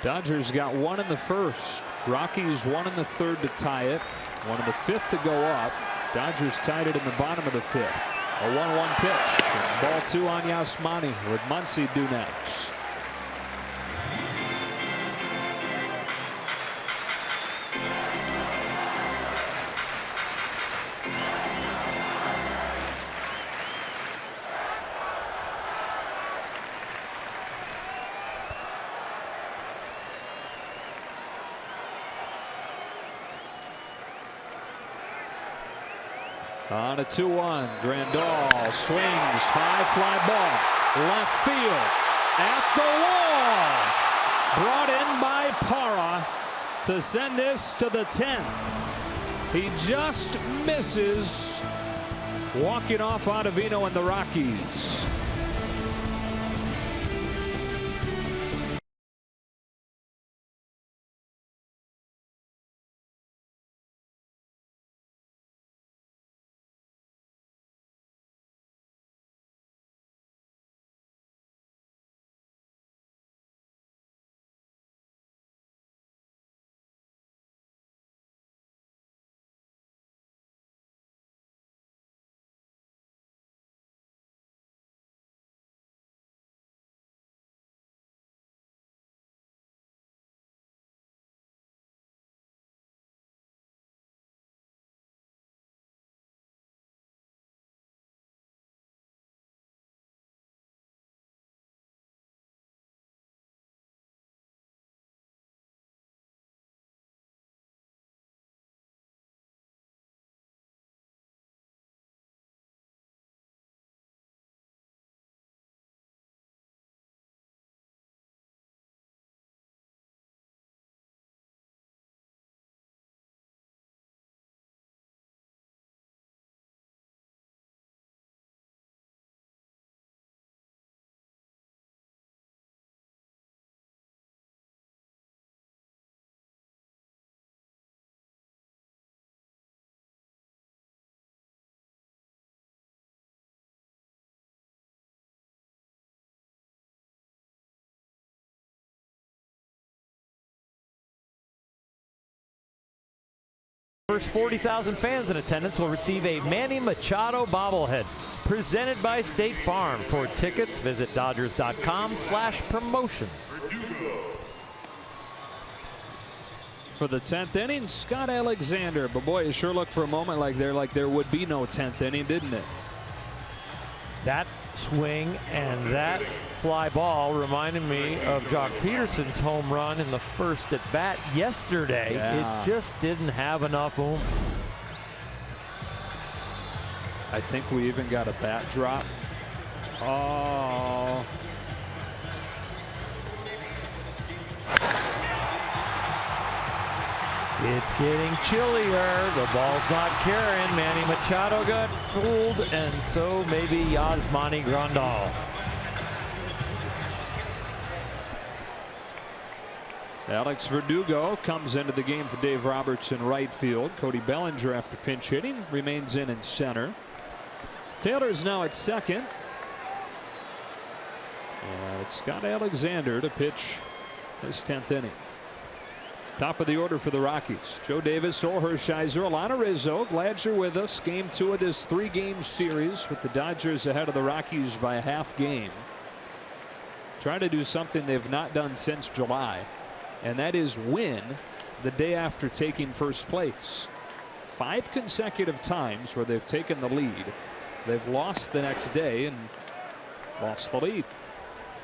Dodgers got one in the first. Rockies one in the third to tie it. One in the fifth to go up. Dodgers tied it in the bottom of the fifth. A 1-1 pitch. And ball 2 on Yasmani with Muncy due next. On a 2-1, Grandal swings, high fly ball, left field, at the wall, brought in by Parra to send this to the 10th. He just misses, walking off Ottavino and the Rockies. First 40,000 fans in attendance will receive a Manny Machado bobblehead presented by State Farm. For tickets, visit Dodgers.com/promotions. For the 10th inning, Scott Alexander. But boy, it sure looked for a moment like there would be no 10th inning, didn't it? That swing and that fly ball reminded me of Jock Peterson's home run in the first at bat yesterday. Yeah. It just didn't have enough oomph. I think we even got a bat drop Oh. It's getting chillier. The ball's not carrying. Manny Machado got fooled, and so maybe Yasmani Grandal. Alex Verdugo comes into the game for Dave Roberts in right field. Cody Bellinger, after pinch hitting, remains in center. Taylor's now at second. And it's Scott Alexander to pitch his 10th inning. Top of the order for the Rockies. Joe Davis, Or Hershiser, Alana Rizzo. Glad you're with us. Game 2 of this 3-game series with the Dodgers ahead of the Rockies by a half game. Trying to do something they've not done since July, and that is win the day after taking first place. 5 consecutive times where they've taken the lead. They've lost the next day and lost the lead.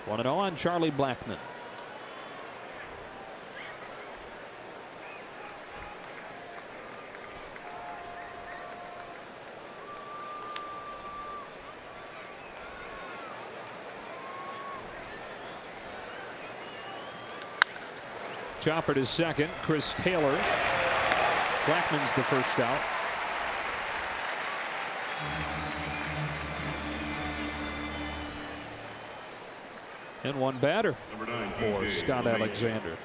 1-0 on Charlie Blackmon. Chopper to second. Chris Taylor. Blackmon's the first out. And one batter for Scott Alexander.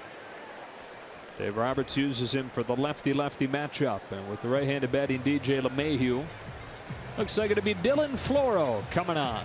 Dave Roberts uses him for the lefty-lefty matchup, and with the right-handed batting DJ LeMahieu, looks like it'll be Dylan Floro coming on.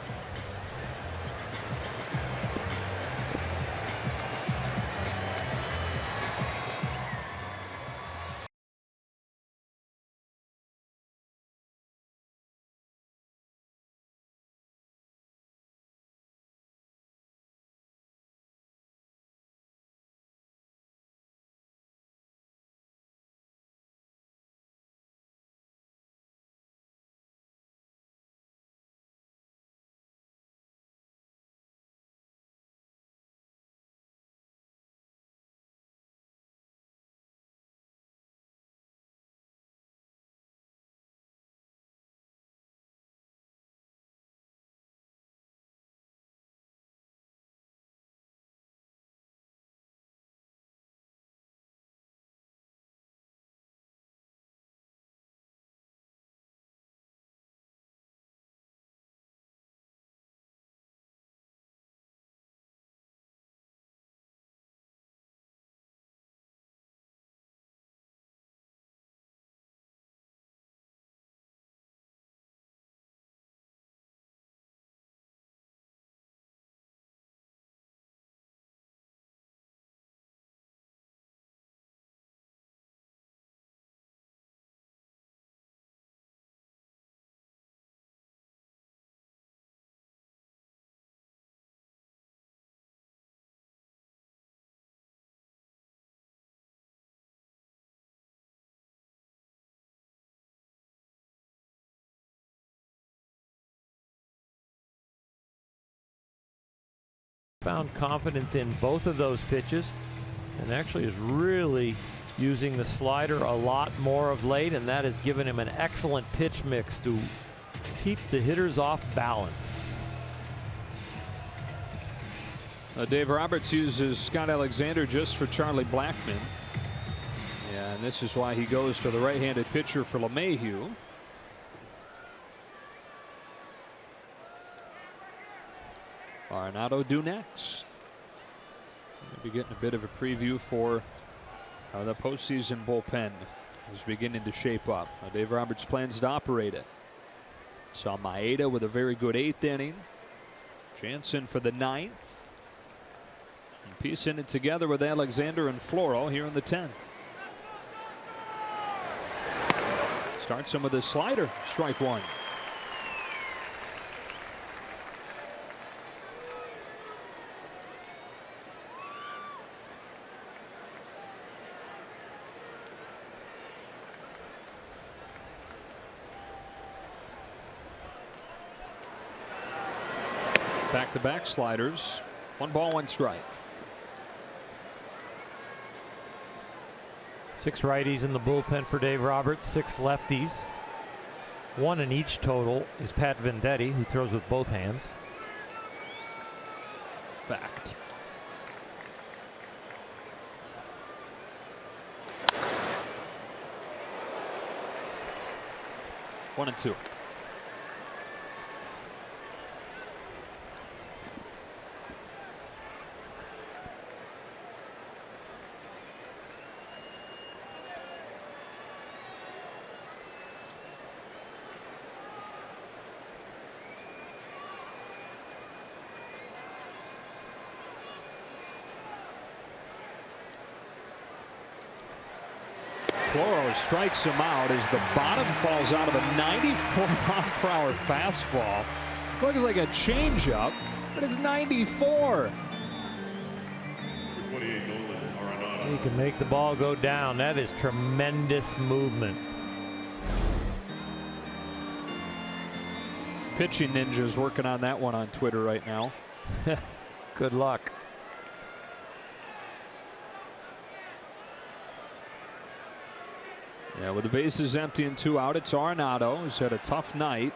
Found confidence in both of those pitches, and actually is really using the slider a lot more of late, and that has given him an excellent pitch mix to keep the hitters off balance. Dave Roberts uses Scott Alexander just for Charlie Blackmon. Yeah, and this is why he goes to the right-handed pitcher for LeMahieu. Arenado due next. We'll be getting a bit of a preview for the postseason bullpen is beginning to shape up. Dave Roberts plans to operate it. Saw Maeda with a very good 8th inning. Jansen for the 9th. And piecing it together with Alexander and Floro here in the 10th. Starts him with a slider. Strike one. Back-to-back sliders. 1 ball, 1 strike. 6 righties in the bullpen for Dave Roberts, 6 lefties. 1 in each total is Pat Venditti, who throws with both hands. fact. One and two. Floro strikes him out as the bottom falls out of a 94-mile-per-hour fastball. Looks like a changeup, but it's 94. He can make the ball go down. That is tremendous movement. Pitching Ninja's working on that one on Twitter right now. Good luck. Yeah, with the bases empty and 2 out, it's Arenado, who's had a tough night.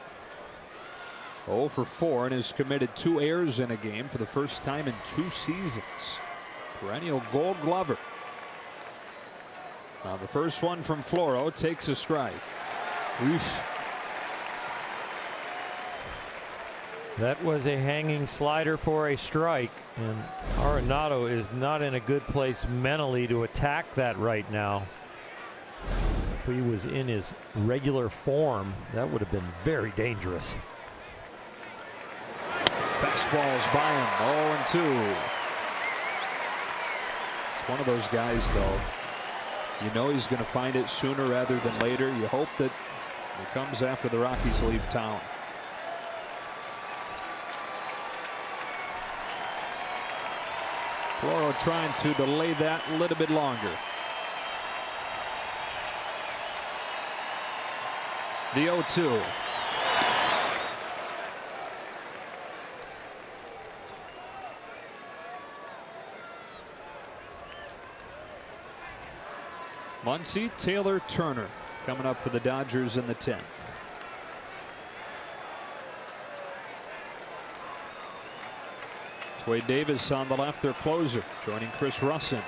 0 for 4 and has committed 2 errors in a game for the first time in 2 seasons. Perennial Gold Glover. Now the first one from Floro takes a strike. Oof. That was a hanging slider for a strike, and Arenado is not in a good place mentally to attack that right now. If he was in his regular form, that would have been very dangerous. Fastballs by him, 0-2. It's one of those guys, though. You know he's going to find it sooner rather than later. You hope that it comes after the Rockies leave town. Floro trying to delay that a little bit longer. The 0-2. Muncy, Taylor, Turner coming up for the Dodgers in the 10th. Wade Davis on the left, their closer, joining Chris Russin.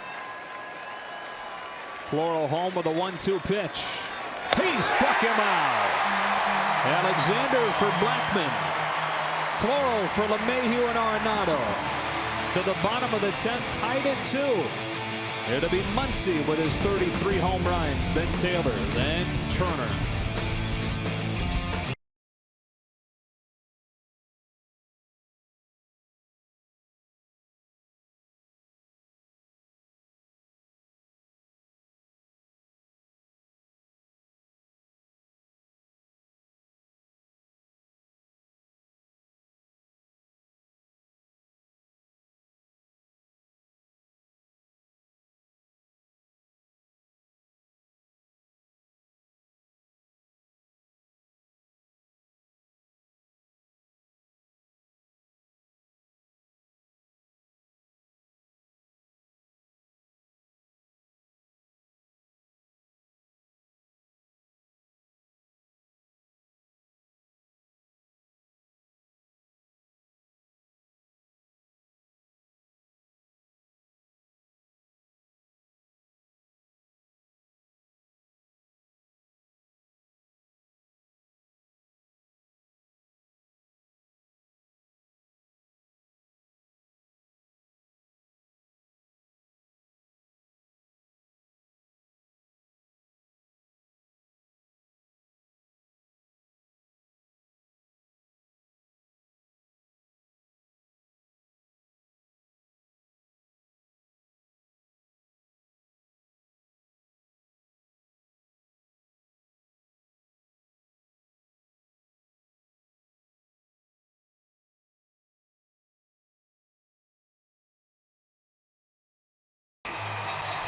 Floro home with a 1-2 pitch. He struck him out. Alexander for Blackman. Floro for LeMahieu and Arenado. To the bottom of the 10th, tied at 2. It'll be Muncy with his 33 home runs, then Taylor, then Turner.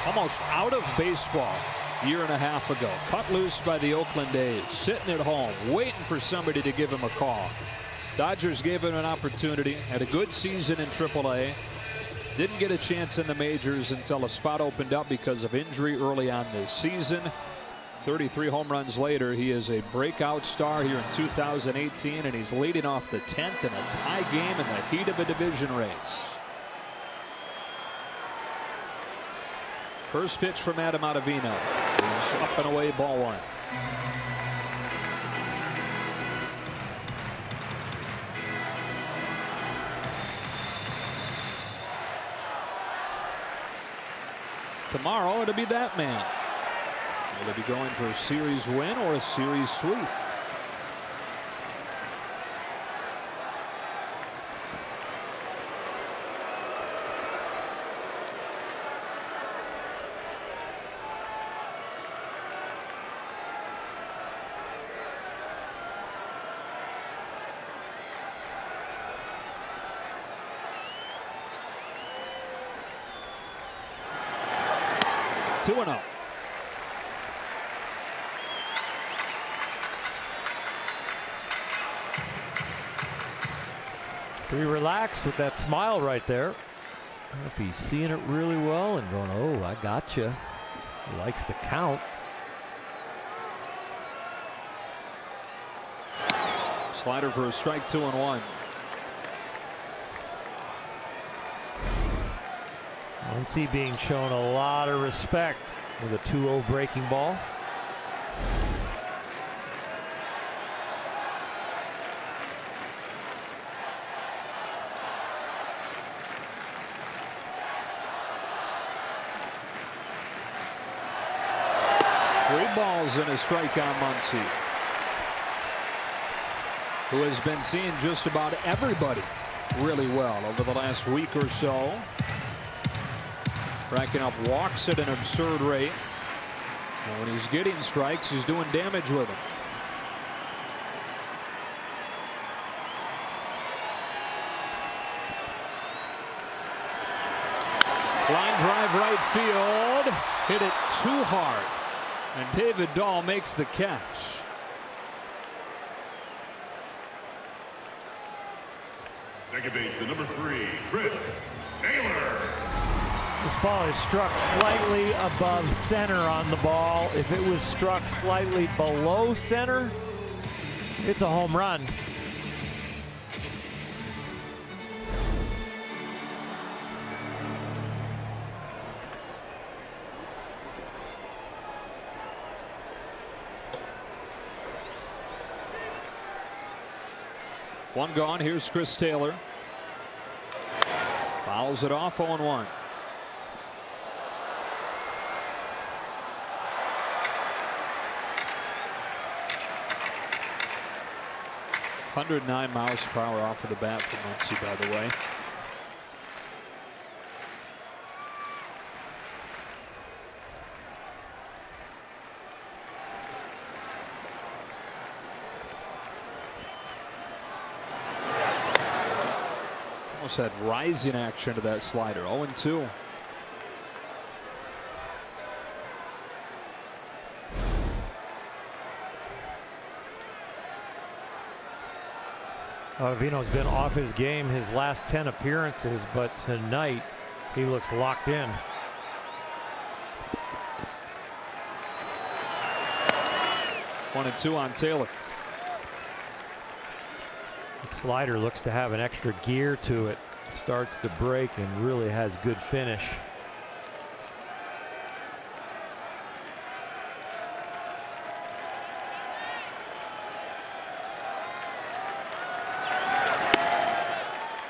Almost out of baseball a year and a half ago. Cut loose by the Oakland A's. Sitting at home, waiting for somebody to give him a call. Dodgers gave him an opportunity. Had a good season in AAA. Didn't get a chance in the majors until a spot opened up because of injury early on this season. 33 home runs later, he is a breakout star here in 2018, and he's leading off the 10th in a tie game in the heat of a division race. First pitch from Adam Ottavino is up and away, ball one. Tomorrow it'll be that man. Will they be going for a series win or a series sweep? Two and up. Pretty relaxed with that smile right there. I don't know if he's seeing it really well and going, oh, I gotcha. He likes the count. Slider for a strike, 2-1. Muncy being shown a lot of respect with a 2-0 breaking ball. Three balls and a strike on Muncy, who has been seeing just about everybody really well over the last week or so. Racking up walks at an absurd rate. And when he's getting strikes, he's doing damage with them. Line drive right field. Hit it too hard. And David Dahl makes the catch. Second base, the number 3, Chris Taylor. This ball is struck slightly above center on the ball. If it was struck slightly below center, it's a home run. One gone. Here's Chris Taylor. Fouls it off, 0-1. .109 miles per hour off of the bat for Muncy, by the way. Almost had rising action to that slider. 0-2. Ottavino's been off his game his last 10 appearances, but tonight he looks locked in. One and two on Taylor. The slider looks to have an extra gear to it. Starts to break and really has good finish.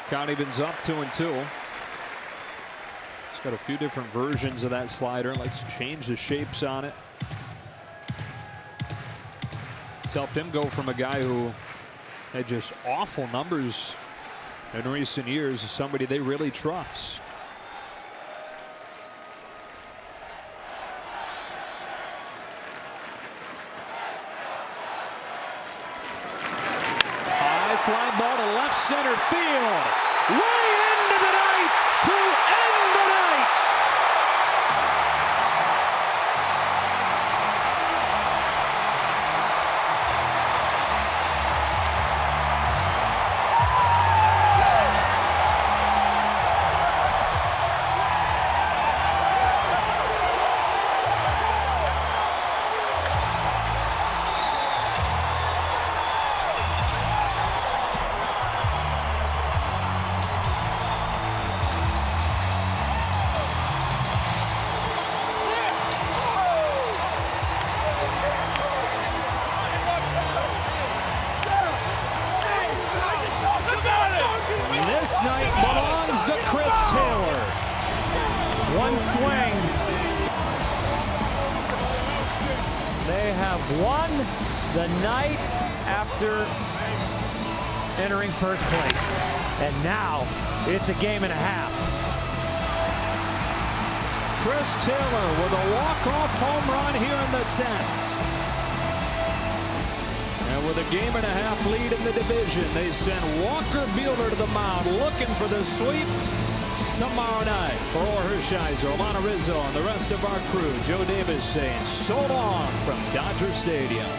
Count evens up, 2-2. He's got a few different versions of that slider. Likes to change the shapes on it. It's helped him go from a guy who had just awful numbers in recent years to somebody they really trust. High fly ball to left center field. Way into the night to end the night. night belongs to Chris Taylor. One swing. They have won the night after entering first place. And now it's a game and a half. Chris Taylor with a walk-off home run here in the 10th. And with a game and a half lead in the division, they send Walker Buehler to the mound looking for the sweep tomorrow night. For Orr Hershiser, Alana Rizzo, and the rest of our crew, Joe Davis saying so long from Dodger Stadium.